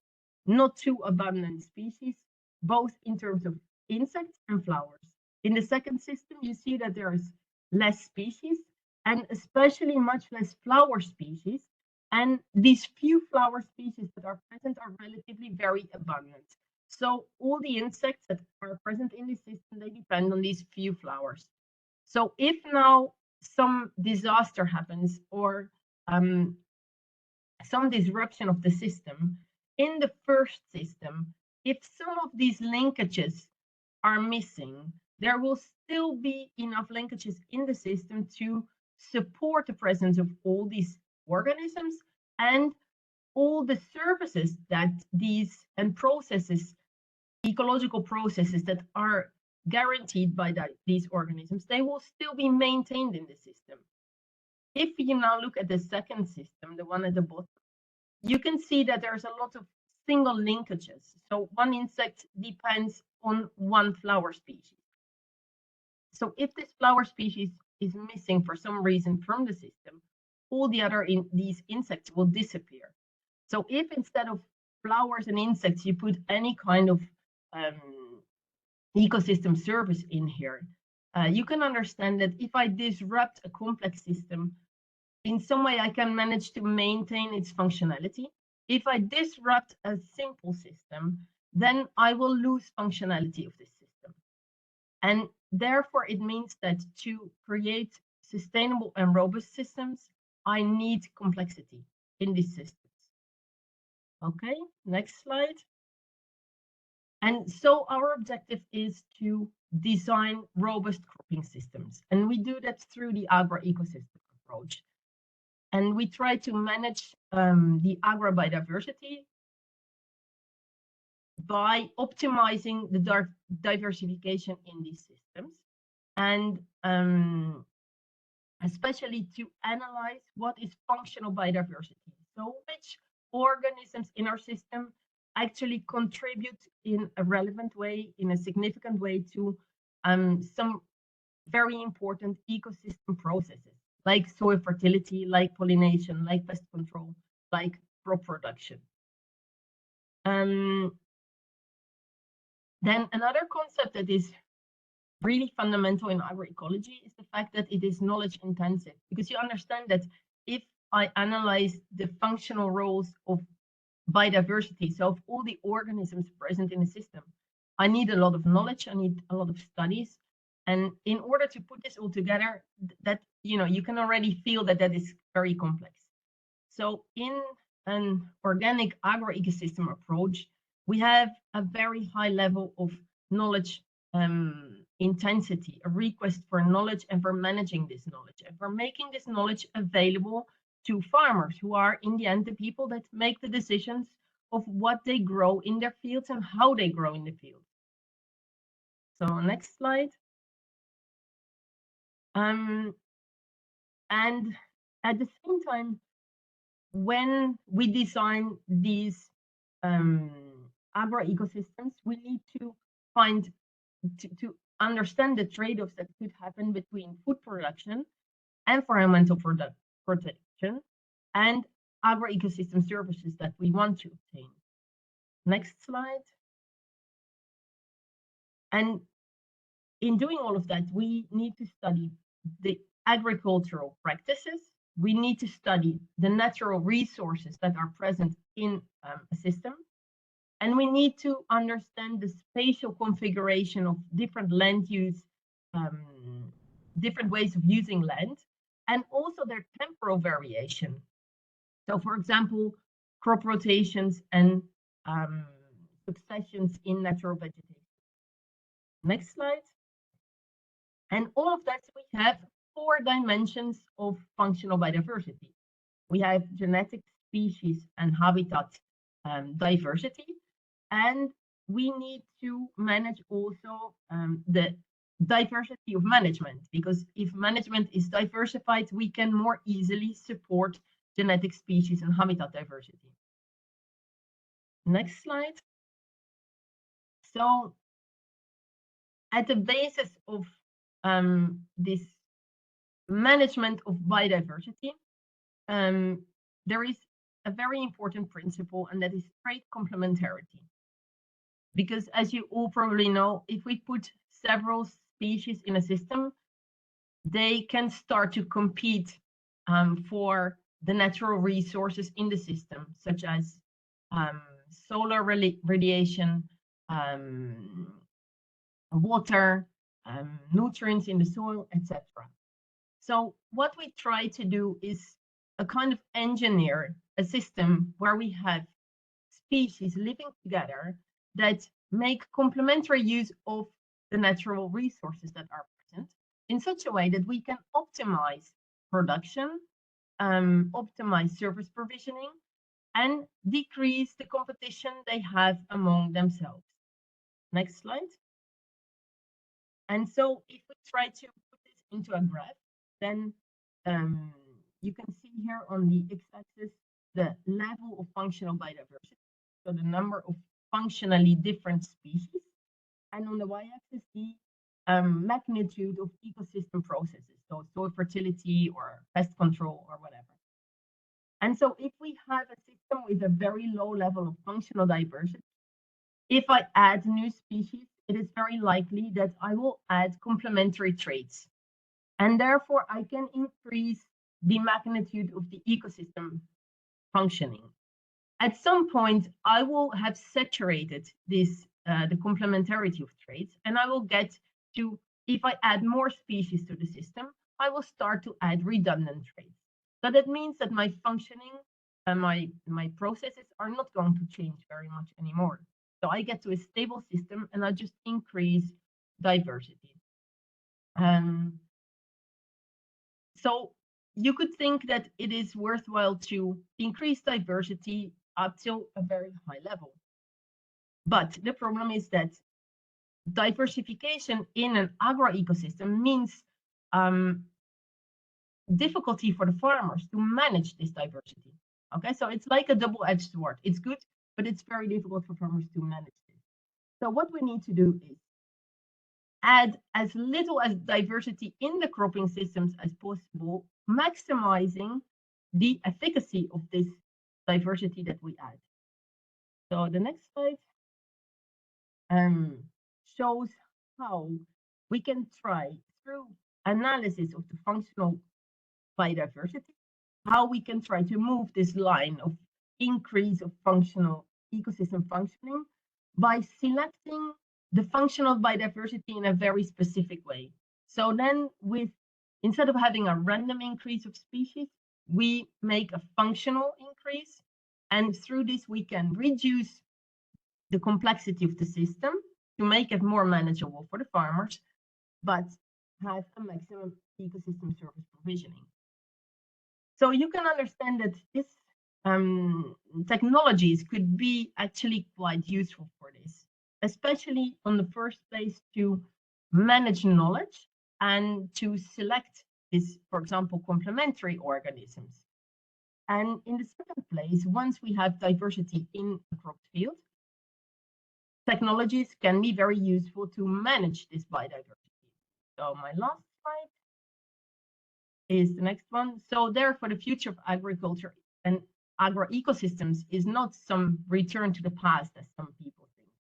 not too abundant species, both in terms of insects and flowers. In the second system, you see that there is less species, and especially much less flower species. And these few flower species that are present are relatively very abundant. So all the insects that are present in the system, they depend on these few flowers. So if now some disaster happens or some disruption of the system, in the first system, if some of these linkages are missing, there will still be enough linkages in the system to support the presence of all these organisms and all the services that these and processes, ecological processes that are guaranteed by these organisms, they will still be maintained in the system. If you now look at the second system, the one at the bottom, you can see that there's a lot of single linkages. So one insect depends on one flower species. So if this flower species is missing for some reason from the system, all the other these insects will disappear. So if instead of flowers and insects, you put any kind of ecosystem service in here, you can understand that if I disrupt a complex system, in some way I can manage to maintain its functionality. If I disrupt a simple system, then I will lose functionality of this system. And therefore, it means that to create sustainable and robust systems, I need complexity in these systems. Okay, next slide. And so our objective is to design robust cropping systems. And we do that through the agro-ecosystem approach. And we try to manage the agro-biodiversity by optimizing the diversification in these systems, and especially to analyze what is functional biodiversity. So which organisms in our system actually contribute in a relevant way, in a significant way to some very important ecosystem processes, like soil fertility, like pollination, like pest control, like crop production. Then another concept that is really fundamental in agroecology is the fact that it is knowledge intensive, because you understand that if I analyze the functional roles of biodiversity, so of all the organisms present in the system, I need a lot of knowledge, I need a lot of studies. And in order to put this all together, that you can already feel that that is very complex. So in an organic agroecosystem approach, we have a very high level of knowledge intensity, a request for knowledge and for managing this knowledge and for making this knowledge available to farmers, who are in the end the people that make the decisions of what they grow in their fields and how they grow in the field. So next slide. And at the same time, when we design these agro-ecosystems, we need to find to understand the trade-offs that could happen between food production, environmental protection, and agro-ecosystem services that we want to obtain. Next slide. And in doing all of that, we need to study the agricultural practices. We need to study the natural resources that are present in a system. And we need to understand the spatial configuration of different land use, different ways of using land, and also their temporal variation. So for example, crop rotations and successions in natural vegetation. Next slide. And all of that, we have 4 dimensions of functional biodiversity. We have genetic, species, and habitat diversity. And we need to manage also the diversity of management, because if management is diversified, we can more easily support genetic, species, and habitat diversity. Next slide. So at the basis of this management of biodiversity, there is a very important principle, and that is trait complementarity. Because as you all probably know, if we put several species in a system, they can start to compete for the natural resources in the system, such as solar radiation, water, nutrients in the soil, etc. So what we try to do is a kind of engineer a system where we have species living together that make complementary use of the natural resources that are present in such a way that we can optimize production, optimize service provisioning, and decrease the competition they have among themselves. Next slide. And so if we try to put this into a graph, then you can see here on the x-axis the level of functional biodiversity, so the number of functionally different species, and on the y-axis the magnitude of ecosystem processes, so soil fertility or pest control or whatever. And so if we have a system with a very low level of functional diversity, if I add new species, it is very likely that I will add complementary traits. And therefore, I can increase the magnitude of the ecosystem functioning. At some point, I will have saturated this, the complementarity of traits, and I will get to, if I add more species to the system, I will start to add redundant traits. So that means that my functioning and my processes are not going to change very much anymore. So I get to a stable system and I just increase diversity. So you could think that it is worthwhile to increase diversity up to a very high level. But the problem is that diversification in an agro-ecosystem means difficulty for the farmers to manage this diversity. Okay, so it's like a double-edged sword. It's good, but it's very difficult for farmers to manage this. So what we need to do is add as little as diversity in the cropping systems as possible, maximizing the efficacy of this diversity that we add. So the next slide shows how we can try, through analysis of the functional biodiversity, how we can try to move this line of increase of functional ecosystem functioning by selecting the functional biodiversity in a very specific way. So then instead of having a random increase of species, we make a functional increase. And through this, we can reduce the complexity of the system to make it more manageable for the farmers, but have a maximum ecosystem service provisioning. So you can understand that this technologies could be actually quite useful for this, especially on the first place to manage knowledge and to select this, for example, complementary organisms. And in the second place, once we have diversity in a crop field, technologies can be very useful to manage this biodiversity. So my last slide is the next one. So therefore, the future of agriculture and agro-ecosystems is not some return to the past, as some people think.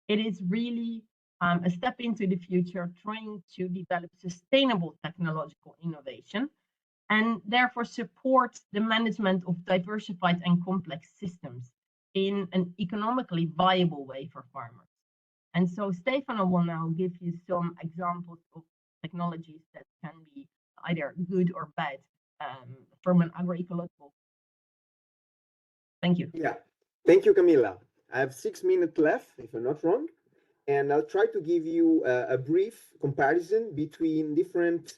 It is really a step into the future, trying to develop sustainable technological innovation, and therefore support the management of diversified and complex systems. in an economically viable way for farmers. And so Stefano will now give you some examples of technologies that can be either good or bad from an agroecological. Thank you. Yeah, thank you, Camilla. I have 6 minutes left, if I'm not wrong, and I'll try to give you a brief comparison between different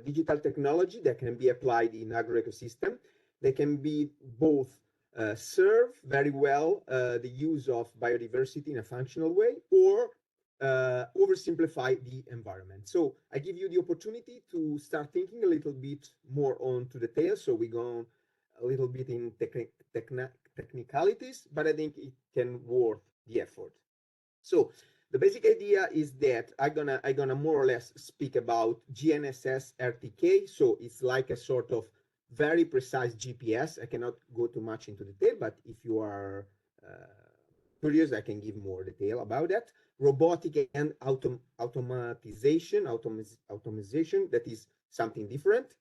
digital technology that can be applied in agro-ecosystem. They can be both serve very well the use of biodiversity in a functional way, or oversimplify the environment. So I give you the opportunity to start thinking a little bit more on to details. So we go a little bit in technicalities, but I think it can worth the effort. So the basic idea is that I'm gonna more or less speak about GNSS RTK. So it's like a sort of very precise GPS. I cannot go too much into detail, but if you are curious, I can give more detail about that. Robotic and automation, that is something different.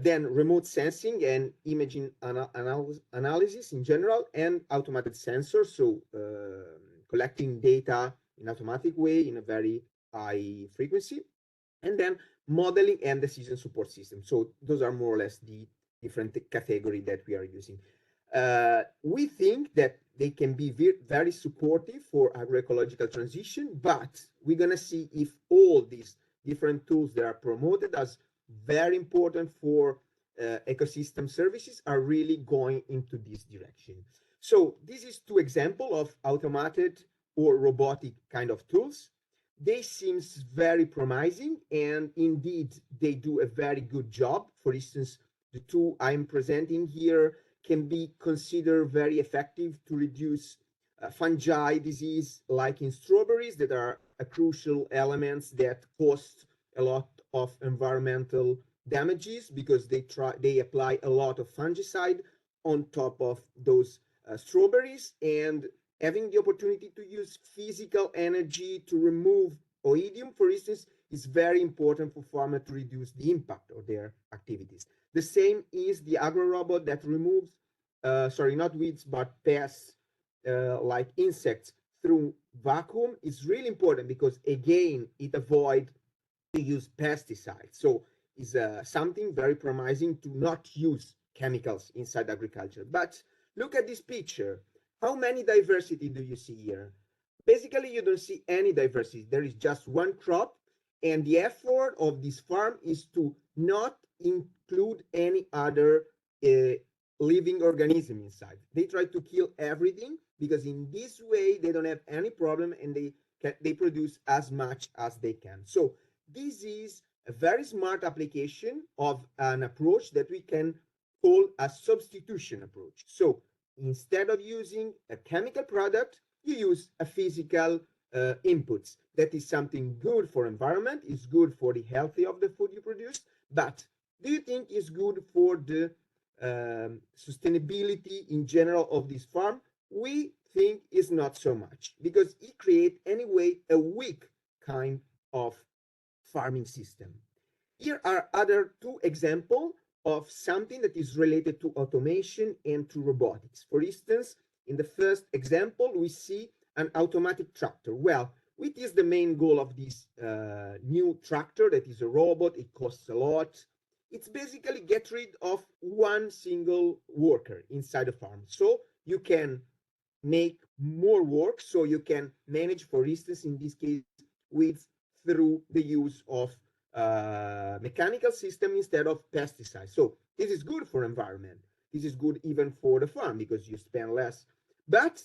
Then remote sensing and imaging analysis in general, and automated sensors, so collecting data in automatic way in a very high frequency, and then modeling and decision support system. So those are more or less the different category that we are using. We think that they can be very supportive for agroecological transition, but we're gonna see if all these different tools that are promoted as very important for ecosystem services are really going into this direction. So this is 2 examples of automated or robotic kind of tools. They seems very promising, and indeed they do a very good job. For instance, the 2 I'm presenting here can be considered very effective to reduce fungi disease, like in strawberries, that are a crucial elements that cost a lot of environmental damages because they apply a lot of fungicide on top of those strawberries, and having the opportunity to use physical energy to remove oidium, for instance, is very important for farmers to reduce the impact of their activities. The same is the agro robot that removes, sorry, not weeds, but pests like insects through vacuum. Is really important because, again, it avoids to use pesticides. So it's something very promising to not use chemicals inside agriculture. But look at this picture. How many diversity do you see here? Basically, you don't see any diversity. There is just one crop, and the effort of this farm is to not include any other living organism inside. They try to kill everything because in this way they don't have any problem, and they produce as much as they can. So this is a very smart application of an approach that we can call a substitution approach. So instead of using a chemical product, you use a physical inputs. That is something good for environment, is good for the health of the food you produce, but do you think is good for the sustainability in general of this farm? We think is not so much, because it creates anyway a weak kind of farming system. Here are other 2 examples of something that is related to automation and to robotics. For instance, in the first example, we see an automatic tractor. Well, what is the main goal of this new tractor that is a robot? It costs a lot. It's basically get rid of one single worker inside a farm. So you can make more work, so you can manage, for instance, in this case, through the use of mechanical system instead of pesticides. So this is good for environment. This is good even for the farm because you spend less. But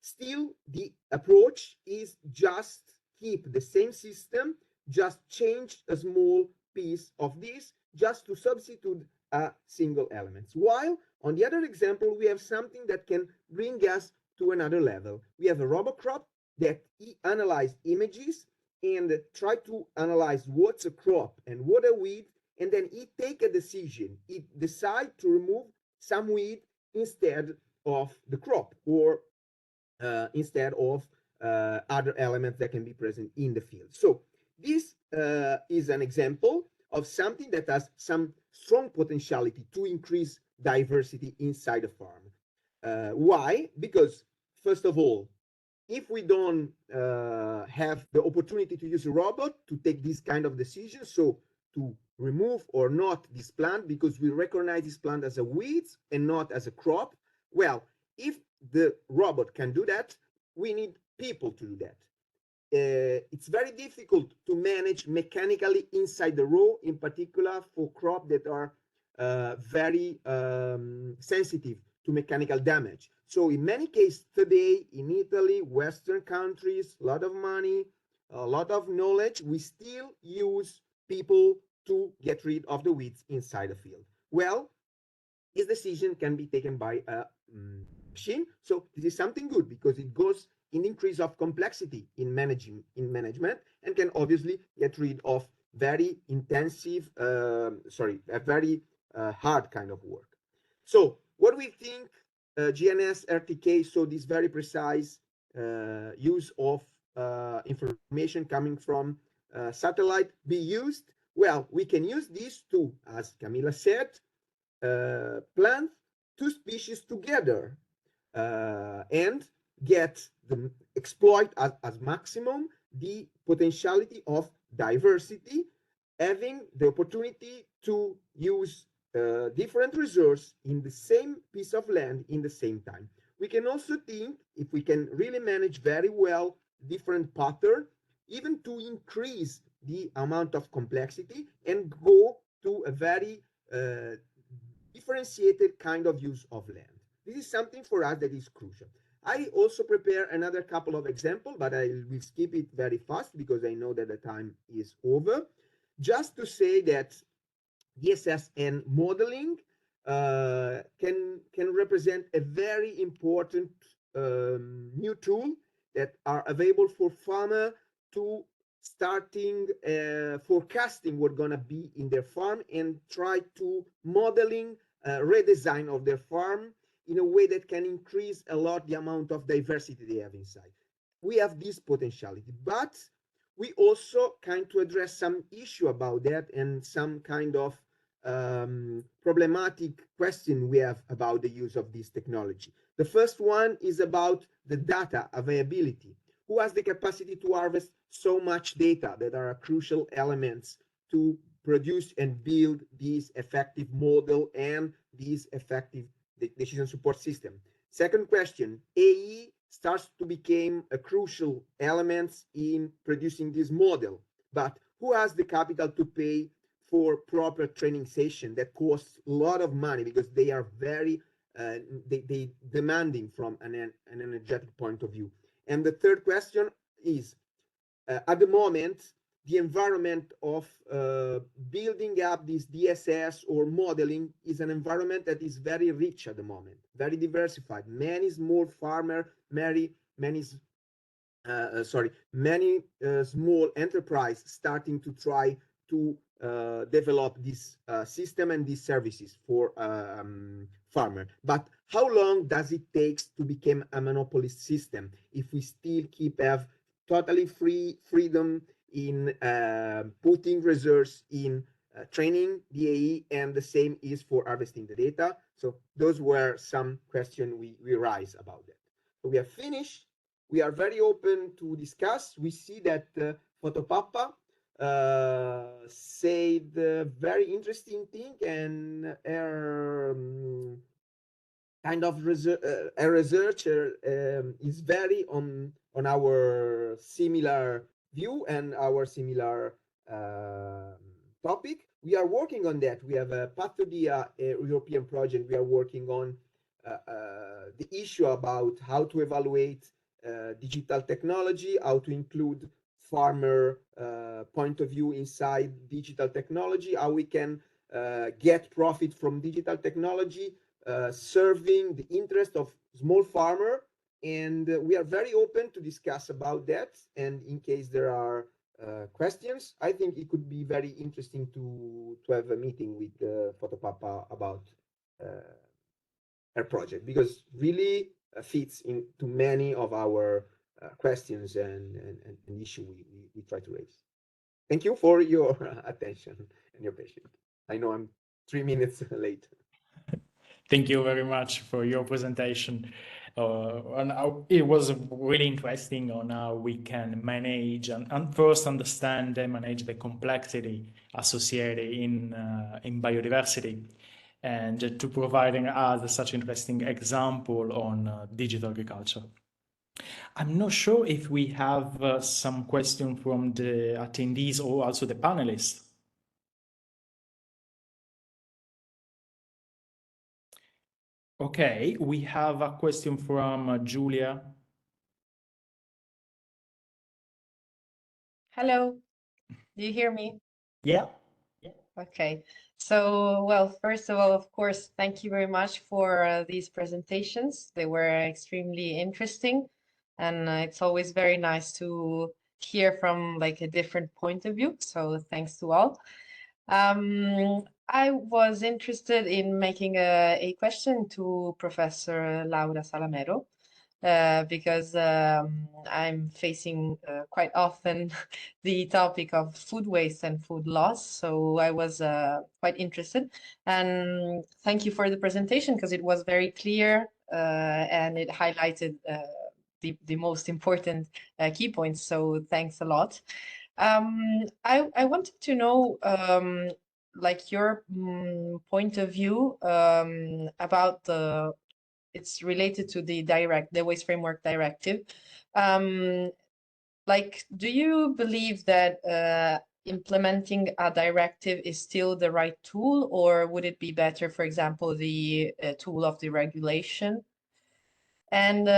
still, the approach is just keep the same system, just change a small piece of this, just to substitute a single element. While on the other example, we have something that can bring us to another level. We have a robot crop that analyze images and try to analyze what's a crop and what a weed, and then it take a decision. It decide to remove some weed instead of the crop, or instead of other elements that can be present in the field. So this is an example of something that has some strong potentiality to increase diversity inside a farm. Why? Because first of all, if we don't have the opportunity to use a robot to take this kind of decisions, so to remove or not this plant because we recognize this plant as a weed and not as a crop, well, if the robot can do that, we need people to do that. It's very difficult to manage mechanically inside the row, in particular for crops that are very sensitive to mechanical damage. So in many cases today in Italy, Western countries, a lot of money, a lot of knowledge, we still use people to get rid of the weeds inside the field. Well, this decision can be taken by a machine. So this is something good because it goes in increase of complexity in management and can obviously get rid of very intensive, a very hard kind of work. So what we think GNS RTK, so this very precise use of information coming from satellite be used? Well, we can use this to, as Camilla said, plant two species together and exploit as maximum the potentiality of diversity, having the opportunity to use different resources in the same piece of land in the same time. We can also think if we can really manage very well different patterns, even to increase the amount of complexity and go to a very differentiated kind of use of land. This is something for us that is crucial. I also prepare another couple of examples, but I will skip it very fast because I know that the time is over. Just to say that DSS and modeling can represent a very important new tool that are available for farmer to starting forecasting what's gonna be in their farm and try to modeling redesign of their farm in a way that can increase a lot the amount of diversity they have inside. We have this potentiality, but we also kind to address some issue about that and some kind of problematic question we have about the use of this technology. The first one is about the data availability. Who has the capacity to harvest so much data that are crucial elements to produce and build this effective model and this effective decision support system? Second question, AE starts to become a crucial element in producing this model, but who has the capital to pay for proper training session that costs a lot of money because they are very they demanding from an energetic point of view? And the third question is, at the moment, the environment of building up this DSS or modeling is an environment that is very rich at the moment, very diversified. Many small farmers, many small enterprise starting to try to develop this system and these services for farmer. But how long does it take to become a monopolist system if we still have totally freedom in putting resources in training the AE, and the same is for harvesting the data? So those were some questions we raised about that. So we are finished. We are very open to discuss. We see that Photopapa said very interesting thing, and kind of a researcher is very on our similar view and our similar topic. We are working on that. We have a Pathodia European project. We are working on the issue about how to evaluate digital technology, how to include farmer point of view inside digital technology, how we can get profit from digital technology, serving the interest of small farmer. And we are very open to discuss about that. And in case there are questions, I think it could be very interesting to have a meeting with Photopapa about her project, because really fits into many of our questions and issue we try to raise. Thank you for your attention and your patience. I know I'm 3 minutes late. Thank you very much for your presentation. It was really interesting on how we can manage and first understand and manage the complexity associated in biodiversity, and to providing us such interesting example on digital agriculture. I'm not sure if we have some question from the attendees or also the panelists. Okay, we have a question from Julia. Hello, do you hear me? Yeah. Okay, so, well, first of all, of course, thank you very much for these presentations. They were extremely interesting, and it's always very nice to hear from like a different point of view. So thanks to all. I was interested in making a question to Professor Laura Salamero. Because I'm facing quite often the topic of food waste and food loss. So I was quite interested. And thank you for the presentation, because it was very clear and it highlighted the most important key points. So thanks a lot. I wanted to know like your point of view about it's related to the Waste Framework Directive. Like, do you believe that implementing a directive is still the right tool, or would it be better, for example, the tool of the regulation? And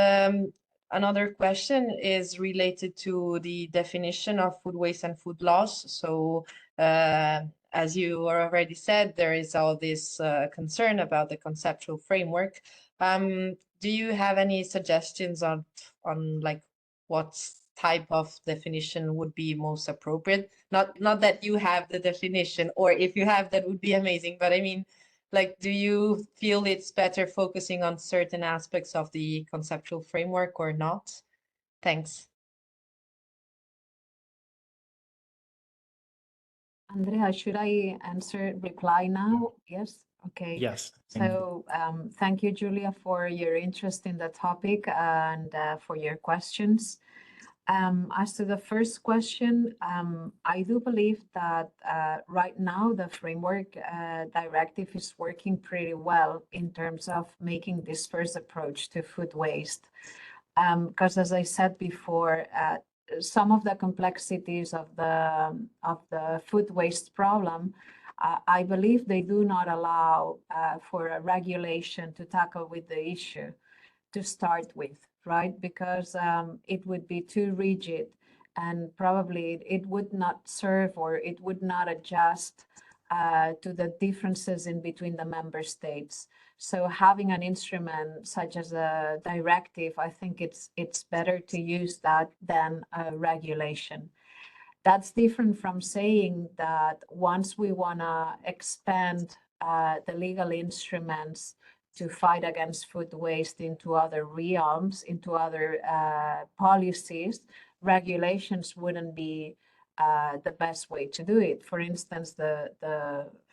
another question is related to the definition of food waste and food loss. So as you already said, there is all this concern about the conceptual framework. Do you have any suggestions on like what type of definition would be most appropriate? Not that you have the definition, or if you have, that would be amazing. But I mean, like, do you feel it's better focusing on certain aspects of the conceptual framework or not? Thanks. Andrea, should I reply now? Yes. Okay. Yes. So thank you, Julia, for your interest in the topic and for your questions. As to the first question, I do believe that right now the framework directive is working pretty well in terms of making this first approach to food waste. Because as I said before, some of the complexities of the food waste problem, I believe they do not allow for a regulation to tackle with the issue to start with, right? Because it would be too rigid, and probably it would not serve, or it would not adjust to the differences in between the member states. So having an instrument such as a directive, I think it's better to use that than a regulation. That's different from saying that once we want to expand the legal instruments to fight against food waste into other realms, into other policies, regulations wouldn't be the best way to do it. For instance, the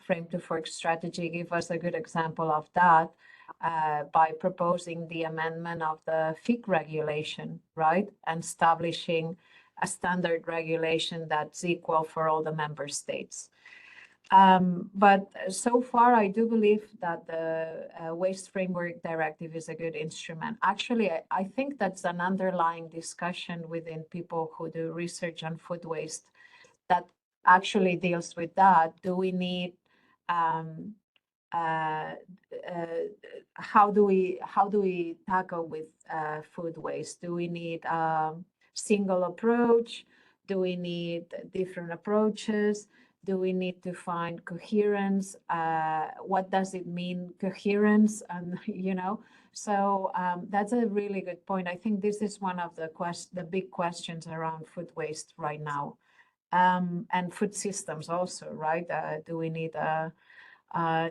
Frame to Fork strategy gave us a good example of that by proposing the amendment of the FIC regulation, right? And establishing a standard regulation that's equal for all the member states. But so far, I do believe that the Waste Framework Directive is a good instrument. Actually, I think that's an underlying discussion within people who do research on food waste that actually deals with that. Do we need how do we tackle with food waste? Do we need single approach? Do we need different approaches? Do we need to find coherence? What does it mean, coherence? And so that's a really good point. I think this is one of the big questions around food waste right now, and food systems also, right? Do we need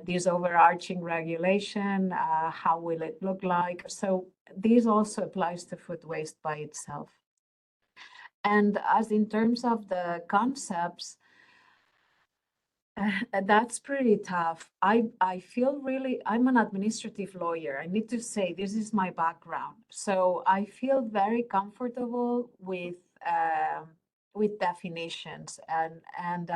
this overarching regulation? How will it look like? So this also applies to food waste by itself. And as in terms of the concepts, That's pretty tough. I feel really, I'm an administrative lawyer. I need to say this is my background. So I feel very comfortable with definitions and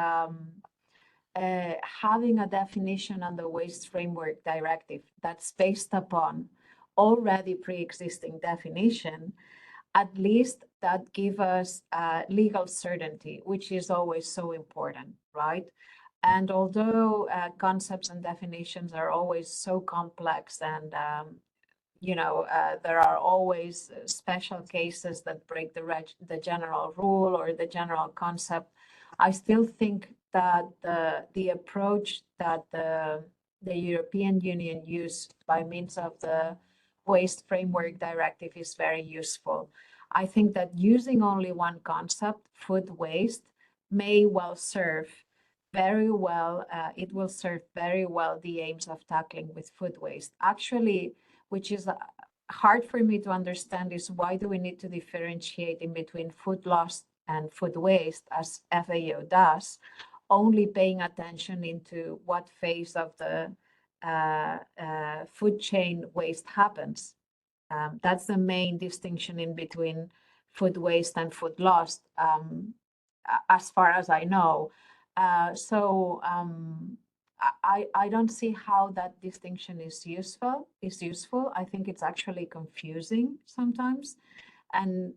having a definition on the Waste Framework Directive that's based upon already pre-existing definition, at least that give us legal certainty, which is always so important, right? And although concepts and definitions are always so complex and there are always special cases that break the general rule or the general concept, I still think that the approach that the European Union used by means of the Waste Framework Directive is very useful. I think that using only one concept, food waste, may well serve very well, it will serve very well the aims of tackling with food waste. Actually, which is hard for me to understand is why do we need to differentiate in between food loss and food waste as FAO does, only paying attention into what phase of the food chain waste happens. That's the main distinction in between food waste and food loss, as far as I know. I don't see how that distinction is useful. I think it's actually confusing sometimes. And,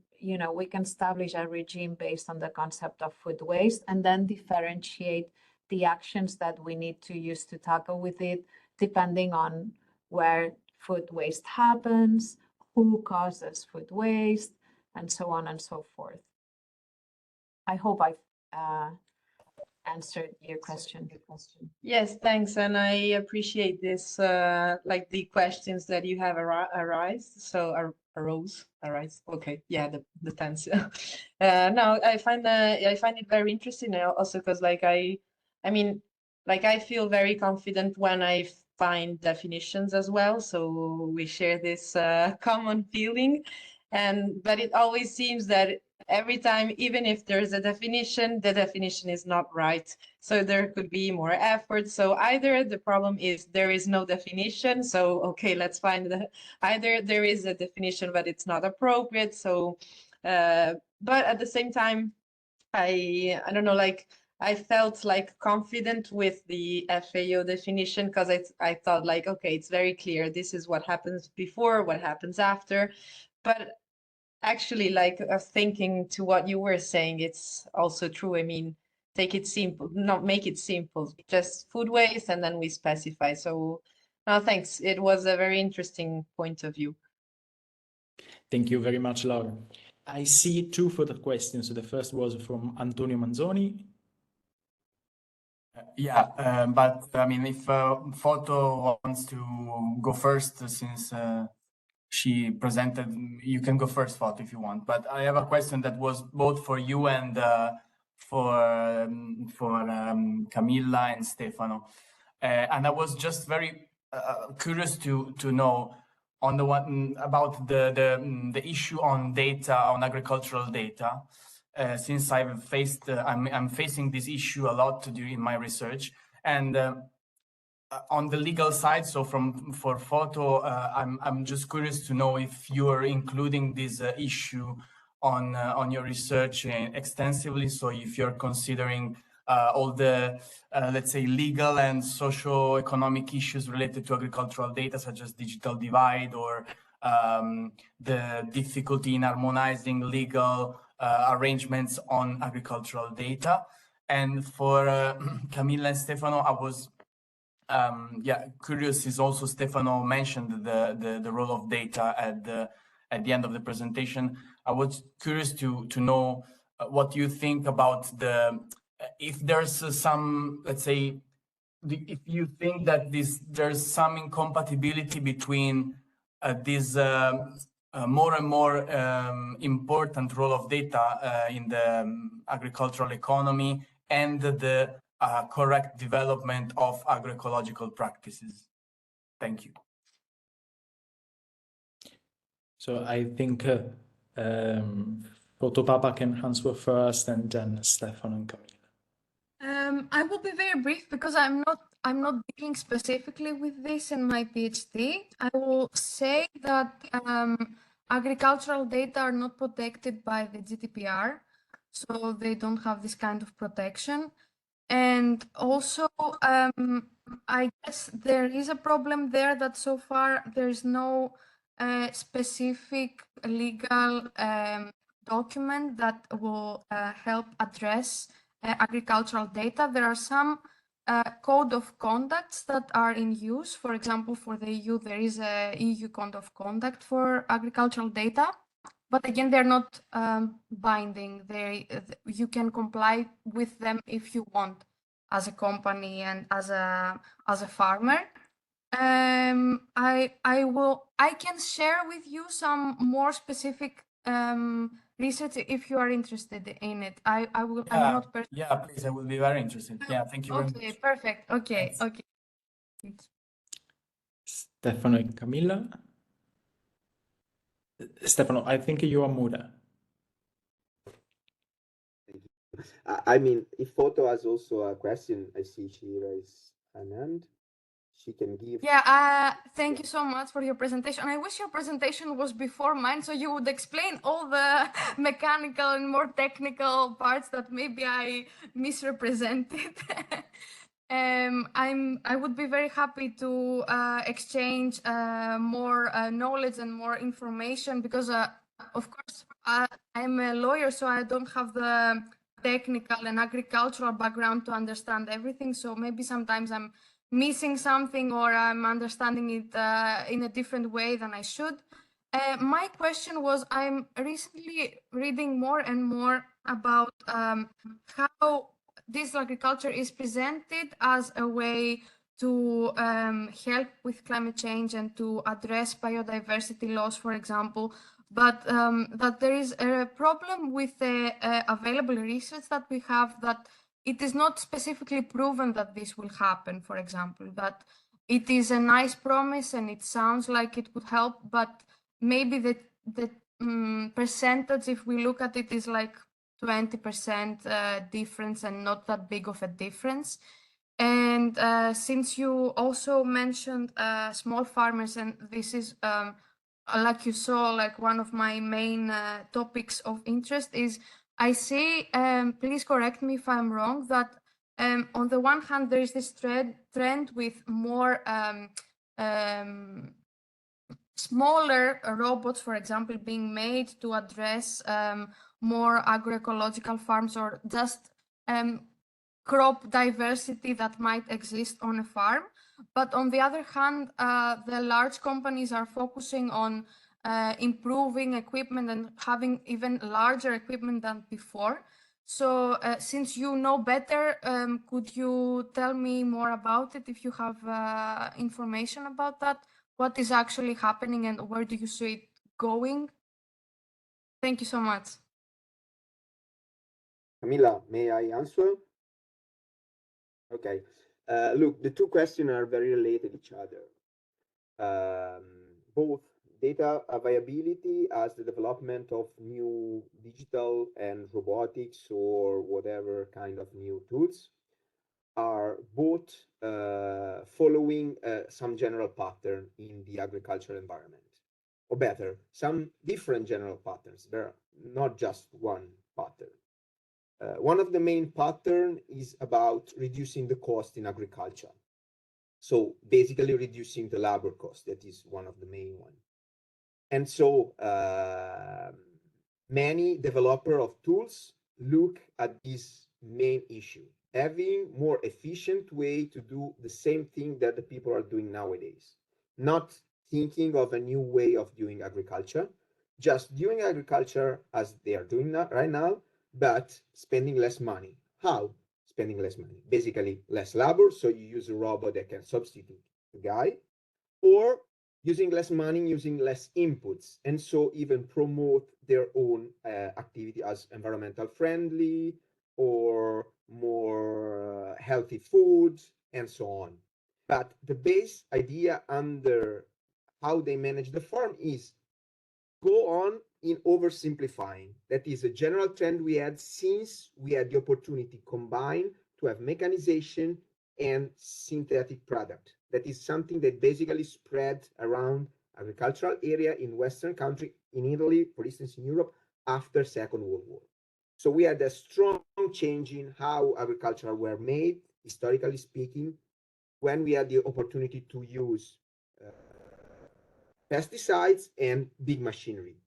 we can establish a regime based on the concept of food waste and then differentiate the actions that we need to use to tackle with it, depending on where food waste happens, who causes food waste, and so on and so forth. I hope I've answered your question. Yes, thanks. And I appreciate this, like the questions that you have arose. Okay, yeah, the tense. No, I find it very interesting also because I feel very confident when I find definitions as well. So we share this common feeling, but it always seems that every time, even if there's a definition, the definition is not right. So there could be more effort. So either the problem is there is no definition. So, okay, let's find either there is a definition, but it's not appropriate. So, but at the same time, I don't know, I felt confident with the FAO definition because I thought okay, it's very clear. This is what happens before, what happens after. But actually, thinking to what you were saying, it's also true. I mean, take it simple, not make it simple, just food waste, and then we specify. So, no, thanks. It was a very interesting point of view. Thank you very much, Laura. I see two further questions. The first was from Antonio Manzoni. But I mean, if Photo wants to go first, since she presented, you can go first, Photo, if you want. But I have a question that was both for you and for Camilla and Stefano. And I was just very curious to know on the one about the issue on data, on agricultural data. Since I'm facing this issue a lot during my research, and on the legal side, so for Photo, I'm just curious to know if you are including this issue on your research extensively. So if you're considering all the let's say legal and socio-economic issues related to agricultural data, such as digital divide or the difficulty in harmonizing legal arrangements on agricultural data. And for Camilla and Stefano, I was curious, is also Stefano mentioned the role of data at the end of the presentation. I was curious to know what you think about if there's some, let's say, if you think that there's some incompatibility between this more and more important role of data in the agricultural economy and the correct development of agroecological practices. Thank you. So I think Photo Papa can answer first, and then Stefano and Camilla. I will be very brief because I'm not dealing specifically with this in my PhD. I will say that agricultural data are not protected by the GDPR, so they don't have this kind of protection. And also, I guess there is a problem there that so far there is no specific legal document that will help address agricultural data. There are some code of conducts that are in use. For example, for the EU, there is a EU code of conduct for agricultural data. But again, they're not binding. You can comply with them if you want, as a company and as a farmer. I can share with you some more specific research if you are interested in it. I will. Yeah, I'm not. yeah, please. I will be very interested. Yeah, thank you very much. Okay, perfect. Okay, Thanks. okay. Stefano and Camilla. Stefano, I think you are muted. I mean, if Photo has also a question, I see she raised an hand. She can give. Yeah, thank you so much for your presentation. I wish your presentation was before mine, so you would explain all the mechanical and more technical parts that maybe I misrepresented. I would be very happy to exchange more knowledge and more information because, of course, I'm a lawyer, so I don't have the technical and agricultural background to understand everything. So maybe sometimes I'm missing something or I'm understanding it in a different way than I should. My question was, I'm recently reading more and more about how digital agriculture is presented as a way to help with climate change and to address biodiversity loss, for example, but that there is a problem with the available research that we have, that it is not specifically proven that this will happen, for example, that it is a nice promise and it sounds like it would help, but maybe the percentage, if we look at it, is like 20% difference and not that big of a difference. And since you also mentioned small farmers, and this is like you saw, like one of my main topics of interest is, I see, please correct me if I'm wrong, that on the one hand, there is this trend with more smaller robots, for example, being made to address more agroecological farms or just crop diversity that might exist on a farm. But on the other hand, the large companies are focusing on improving equipment and having even larger equipment than before. So since you know better, could you tell me more about it if you have information about that? What is actually happening and where do you see it going? Thank you so much. Camilla, may I answer? Okay. Look, the two questions are very related to each other. Both data availability as the development of new digital and robotics or whatever kind of new tools are both following some general pattern in the agricultural environment, or better, some different general patterns. There are not just one pattern. One of the main pattern is about reducing the cost in agriculture. So basically reducing the labor cost, that is one of the main one. And so many developer of tools look at this main issue, having more efficient way to do the same thing that the people are doing nowadays, not thinking of a new way of doing agriculture, just doing agriculture as they are doing right now, but spending less money. How? Spending less money. Basically, less labor, so you use a robot that can substitute the guy, or using less money, using less inputs, and so even promote their own activity as environmental friendly or more healthy foods and so on. But the base idea under how they manage the farm is go on in oversimplifying. That is a general trend we had since we had the opportunity combined to have mechanization and synthetic product. That is something that basically spread around agricultural area in Western country, in Italy, for instance, in Europe, after Second World War. So we had a strong change in how agriculture were made, historically speaking, when we had the opportunity to use pesticides and big machinery.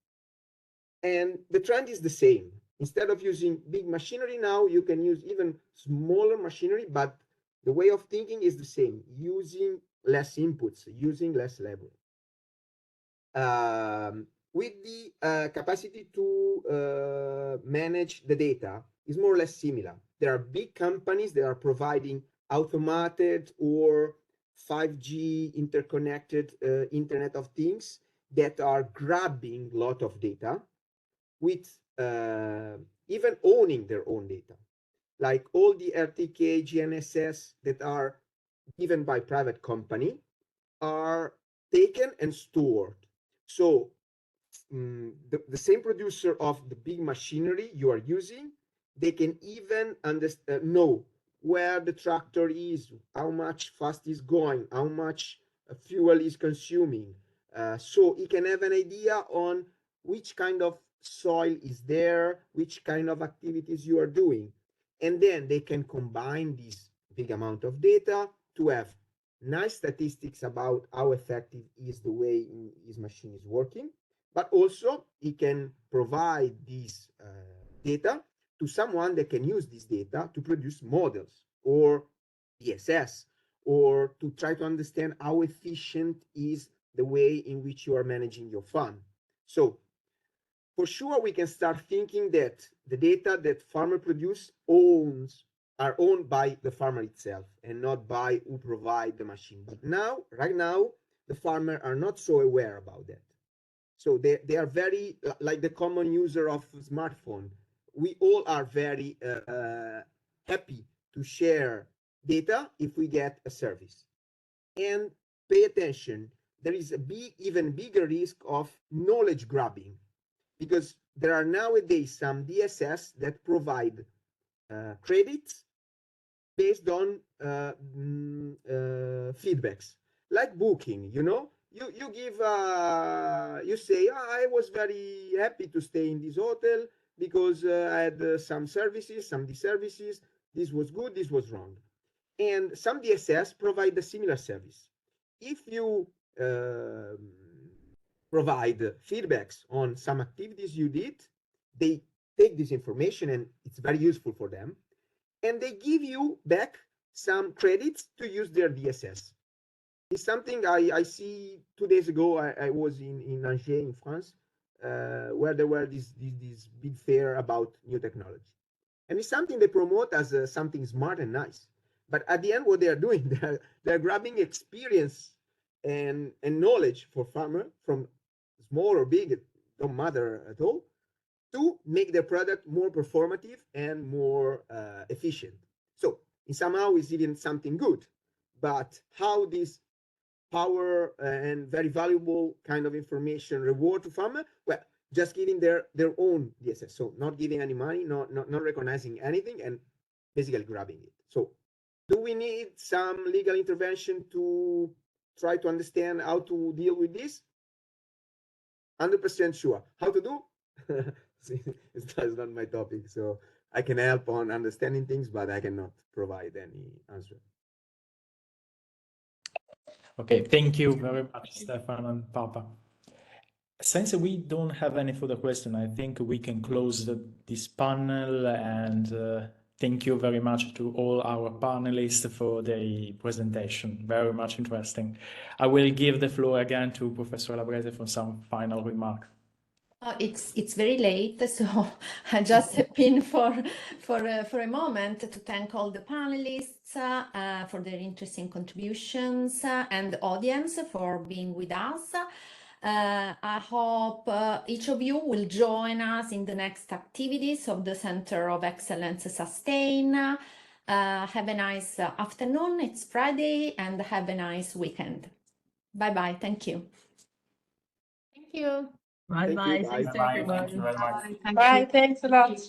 And the trend is the same. Instead of using big machinery now, you can use even smaller machinery, but the way of thinking is the same, using less inputs, using less labor. With the capacity to manage the data is more or less similar. There are big companies that are providing automated or 5G interconnected Internet of Things that are grabbing a lot of data with even owning their own data. Like all the RTK, GNSS that are given by private company are taken and stored. So the same producer of the big machinery you are using, they can even know where the tractor is, how much fast is going, how much fuel is consuming. So you can have an idea on which kind of soil is there, which kind of activities you are doing. And then they can combine this big amount of data to have nice statistics about how effective is the way his machine is working, but also he can provide this data to someone that can use this data to produce models or DSS, or to try to understand how efficient is the way in which you are managing your farm. So for sure, we can start thinking that the data that farmer produce are owned by the farmer itself and not by who provide the machine. But now, right now, the farmer are not so aware about that. So they are very, like the common user of smartphone. We all are very happy to share data if we get a service. And pay attention, there is a even bigger risk of knowledge grabbing, because there are nowadays some DSS that provide credits based on feedbacks, like booking. You give you say, I was very happy to stay in this hotel because I had some services, some disservices, this was good, this was wrong. And some DSS provide a similar service. If you provide feedbacks on some activities you did, they take this information and it's very useful for them, and they give you back some credits to use their DSS. It's something I see 2 days ago. I was in Angers in France, where there were this big fair about new technology, and it's something they promote as something smart and nice. But at the end, what they are doing, they're grabbing experience and knowledge for farmer, from small or big, it don't matter at all, to make their product more performative and more efficient. So somehow it's even something good, but how this power and very valuable kind of information reward to farmer? Well, just giving their own DSS, so not giving any money, not recognizing anything, and basically grabbing it. So do we need some legal intervention to try to understand how to deal with this? 100% sure. How to do? It's not my topic, so I can help on understanding things, but I cannot provide any answer. Okay, thank you very much, Stefan and Papa. Since we don't have any further question, I think we can close this panel, and thank you very much to all our panelists for the presentation. Very much interesting. I will give the floor again to Professor Labrese for some final remarks. It's very late, so I just step in for a moment to thank all the panelists for their interesting contributions and the audience for being with us. I hope each of you will join us in the next activities of the Center of Excellence Sustain. Have a nice afternoon. It's Friday, and have a nice weekend. Bye-bye. Thank you. Thank you. Bye bye. Thanks to everyone. Thank you very much. Thank you. Bye. Thanks a lot.